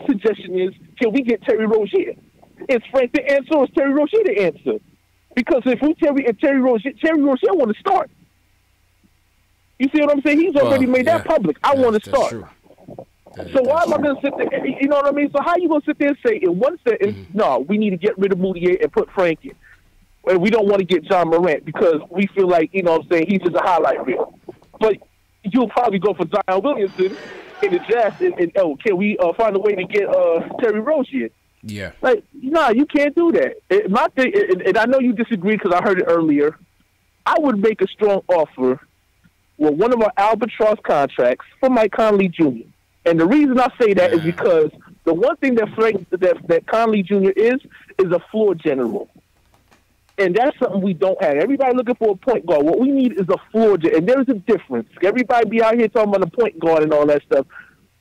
suggestion is, can we get Terry Rozier? Is Frank the answer or is Terry Rozier the answer? Because if Terry Rozier want to start. You see what I'm saying? He's already made that public. I want to start. True. So why am I going to sit there? You know what I mean? So how you going to sit there and say in one sentence, no, we need to get rid of Mudiay and put Frank in. And we don't want to get John Morant because we feel like, you know what I'm saying, he's just a highlight reel. But you'll probably go for Zion Williamson in the draft and can we find a way to get Terry Rozier? Yeah. Like, nah, you can't do that. My thing, and I know you disagree because I heard it earlier, I would make a strong offer with one of our albatross contracts for Mike Conley Jr. And the reason I say that is because the one thing that Conley Jr. is a floor general. And that's something we don't have. Everybody looking for a point guard. What we need is a floor general. And there's a difference. Everybody be out here talking about a point guard and all that stuff.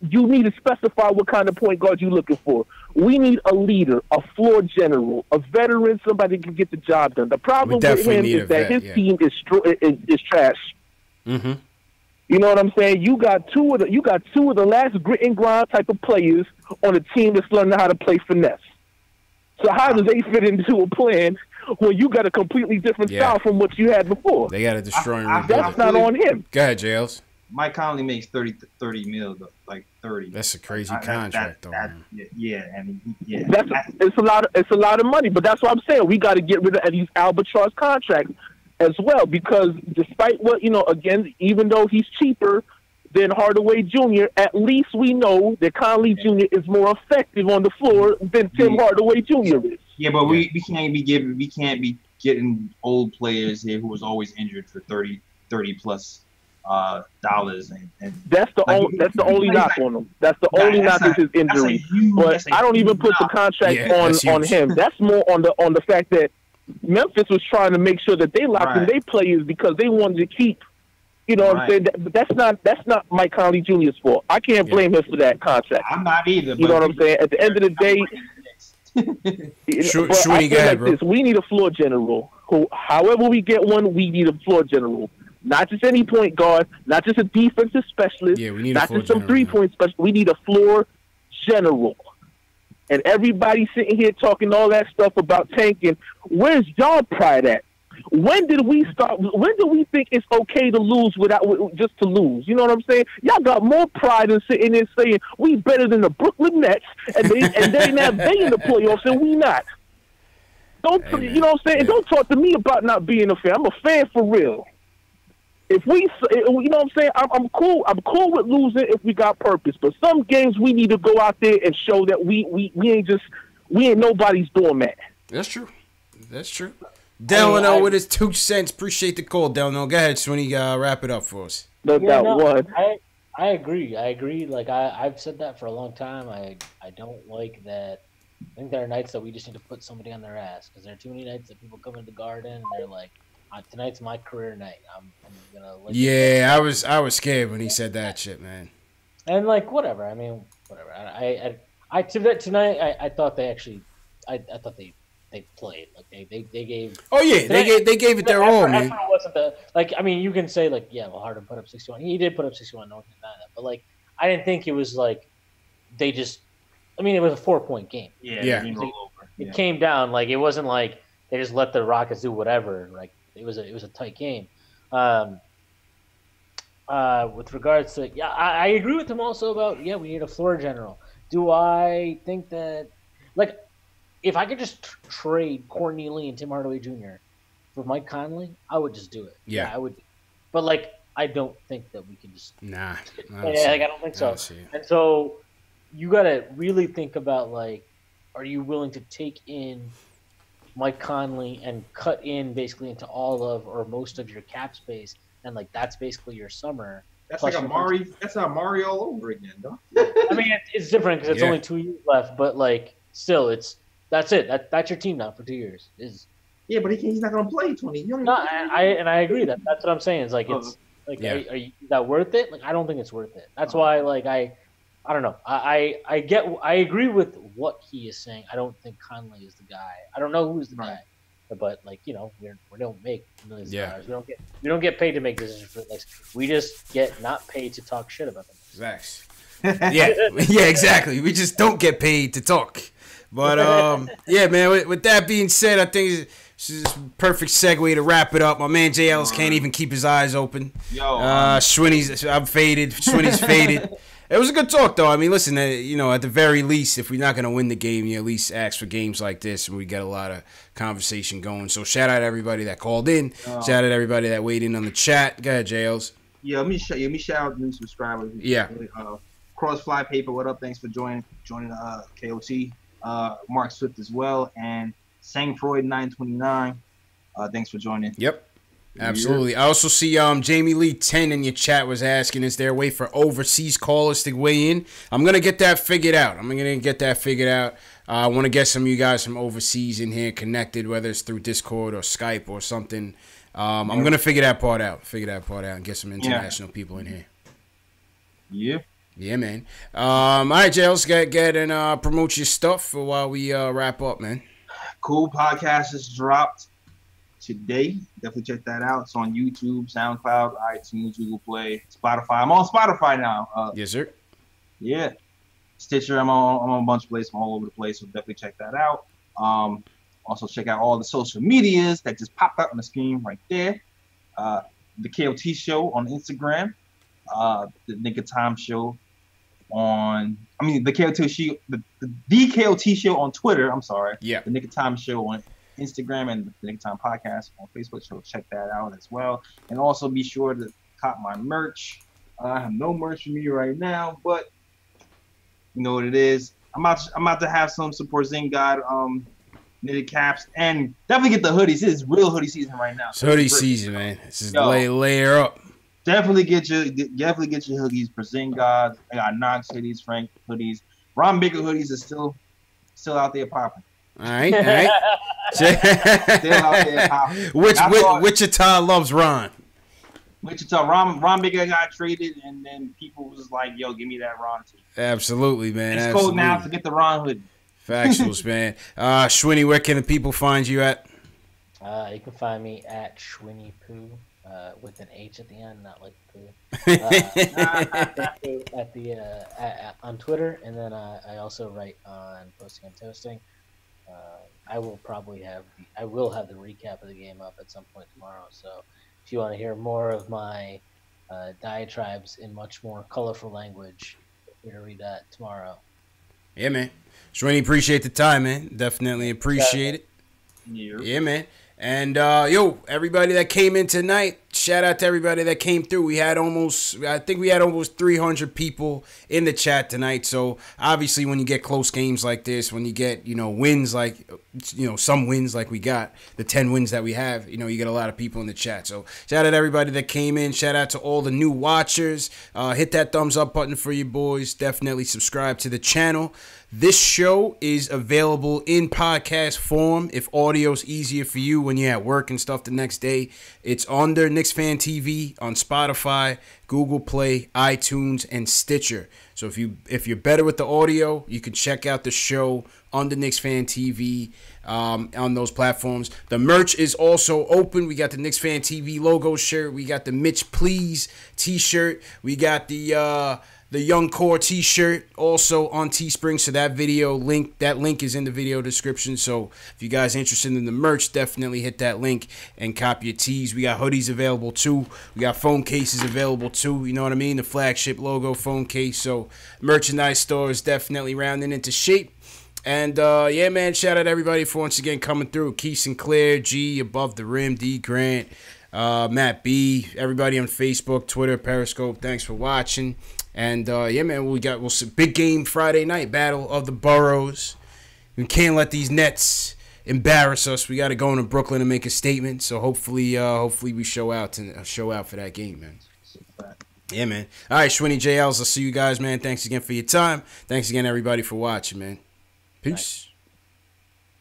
You need to specify what kind of point guard you're looking for. We need a leader, a floor general, a veteran, somebody that can get the job done. The problem with him is that his team is trash. Mm-hmm. You know what I'm saying? You got two of the last grit and grind type of players on a team that's learning how to play finesse. So how do they fit into a plan when you got a completely different style from what you had before? They got to destroy him. That's not on him. Go ahead, Jails. Mike Conley makes 30 mil, like 30. That's a crazy contract, though. It's a lot of money, but that's what I'm saying. We got to get rid of these albatross contracts as well, because despite what, again, even though he's cheaper than Hardaway Jr., at least we know that Conley Jr. is more effective on the floor than Tim Hardaway Jr. is. Yeah, but we can't be getting old players here who was always injured for $30 plus dollars, and that's the only knock on him. That's the only knock is his injury. But I don't even put the contract on him. That's more on the fact that Memphis was trying to make sure that they locked in their players because they wanted to keep. You know what I'm saying? But that's not Mike Conley Jr.'s fault. I can't blame him for that contract. I'm not either. You know what I'm saying? At the end of the day, we need a floor general. Who, however we get one, we need a floor general. Not just any point guard, not just a defensive specialist, not just some 3-point specialist. We need a floor general. And everybody sitting here talking all that stuff about tanking. Where's y'all pride at? When did we start? When do we think it's okay to lose just to lose? You know what I'm saying? Y'all got more pride than sitting there saying we better than the Brooklyn Nets, and they in the playoffs, and we not. You know what I'm saying? Yeah. Don't talk to me about not being a fan. I'm a fan for real. If we, you know what I'm saying? I'm cool. I'm cool with losing if we got purpose. But some games we need to go out there and show that we ain't nobody's doormat. That's true. That's true. Delano with his 2 cents. Appreciate the call, Delano. Go ahead, Swinny. Wrap it up for us. I agree. Like I've said that for a long time. I don't like that. I think there are nights that we just need to put somebody on their ass because there are too many nights that people come into the Garden and they're like, tonight's my career night. I'm gonna. Yeah, I was scared when he said that shit, man. And like whatever. I mean, whatever. Tonight I thought they actually. I thought they played like they gave. Oh yeah, they gave it their all, man. Wasn't I mean, you can say like, yeah, well, Harden put up 61. He did put up 61. No one can deny that. But like, I didn't think it was like they just. I mean, it was a 4-point game. Yeah. It came down like it wasn't like they just let the Rockets do whatever. Like it was a tight game. With regards to I agree with him also about we need a floor general. Do I think that like if I could just trade Courtney Lee and Tim Hardaway Jr. for Mike Conley, I would just do it. Yeah, I would. But like I don't think that we can just I don't think so. And so you got to really think about like, are you willing to take in Mike Conley and cut in basically into all of or most of your cap space, and like that's basically your summer. That's like Amari. That's Amari all over again, though. I mean, it's different because it's only 2 years left, but like still, that's it. That's your team now for 2 years. Yeah, but he's not gonna play 20. No, I agree that's what I'm saying. It's like it's like is that worth it? Like I don't think it's worth it. That's why like I don't know. I agree with what he is saying. I don't think Conley is the guy. I don't know who's the guy, but like we don't make millions of dollars. We don't get paid to make decisions for like we just get not paid to talk shit about them. Exactly. Yeah, exactly. We just don't get paid to talk. But yeah, man. With that being said, I think this is a perfect segue to wrap it up. My man J. Ellis can't even keep his eyes open. Schwinny's, I'm faded. Schwinny's faded. It was a good talk, though. I mean, listen, at the very least, if we're not going to win the game, you at least ask for games like this, and we get a lot of conversation going. So shout out to everybody that called in. Shout out to everybody that weighed in on the chat. Go ahead, JLs. Yeah, let me shout out the new subscribers. Yeah. Crossfly Paper, what up? Thanks for joining KOT. Mark Swift as well, and Sang Freud 929. Thanks for joining. Yep. Absolutely. I also see Jamie Lee 10 in your chat was asking, is there a way for overseas callers to weigh in? I'm going to get that figured out. I want to get some of you guys from overseas in here connected, whether it's through Discord or Skype or something. I'm going to figure that part out and get some international people in here. Yeah. Yeah, man. All right, Jay, let's get and promote your stuff while we wrap up, man. Cool podcast just dropped today. Definitely check that out. It's on YouTube, SoundCloud, iTunes, Google Play, Spotify. I'm on Spotify now. Yes, sir. Yeah. Stitcher, I'm on a bunch of places. I'm all over the place, so definitely check that out. Also check out all the social medias that just popped up on the screen right there. The KOT Show on Instagram. The Nick of Time Show the KOT Show, the KOT Show on Twitter. I'm sorry. Yeah. The Nick of Time Show on Instagram and the Nick of Time Podcast on Facebook. So check that out as well. And also be sure to cop my merch. I have no merch for me right now, but you know what it is. I'm about to have some Porzingis God knitted caps and definitely get the hoodies. It is real hoodie season right now. It's hoodie season, man. This is layer up. Definitely get your hoodies. Porzingis God. I got Knox hoodies, Frank hoodies. Ron Baker hoodies are still out there popping. All right. Still out there popping. Wichita loves Ron. Ron Baker got traded, and then people was like, "Yo, give me that Ron too." Absolutely, man. It's cold now to get the Ron hoodie. Factuals, man. Schwinny, where can the people find you at? You can find me at Schwinny Poo. With an H at the end, not like poo. On Twitter, and then I also write on Posting and Toasting. I will have the recap of the game up at some point tomorrow. So if you want to hear more of my diatribes in much more colorful language, you're gonna read that tomorrow. Yeah, man. Shwinny, appreciate the time, man. Definitely appreciate it. Yeah, man. And, everybody that came in tonight, shout out to everybody that came through. I think we had almost 300 people in the chat tonight. So obviously when you get close games like this, when you get, wins like, some wins like we got, the 10 wins that we have, you get a lot of people in the chat. So shout out to everybody that came in. Shout out to all the new watchers. Hit that thumbs up button for you boys. Definitely subscribe to the channel. This show is available in podcast form if audio's easier for you when you're at work and stuff the next day. It's under KnicksFanTV on Spotify, Google Play, iTunes, and Stitcher. So if you're better with the audio, you can check out the show under KnicksFanTV on those platforms. The merch is also open. We got the KnicksFanTV logo shirt. We got the Mitch Please t-shirt. We got the Young Core t-shirt also on Teespring. So that link is in the video description. So if you guys are interested in the merch, definitely hit that link and cop your tees. We got hoodies available too. We got phone cases available too. You know what I mean? The flagship logo phone case. So merchandise store is definitely rounding into shape. And yeah, man, shout out to everybody for once again coming through. Keith Sinclair, G, Above the Rim, D Grant, Matt B, everybody on Facebook, Twitter, Periscope. Thanks for watching. And yeah, man, we'll see big game Friday night, Battle of the Boroughs. We can't let these Nets embarrass us. We got to go into Brooklyn and make a statement. So hopefully we show out for that game, man. Yeah, man. All right, Schwinny JLs, I'll see you guys, man. Thanks again for your time. Thanks again, everybody, for watching, man. Peace.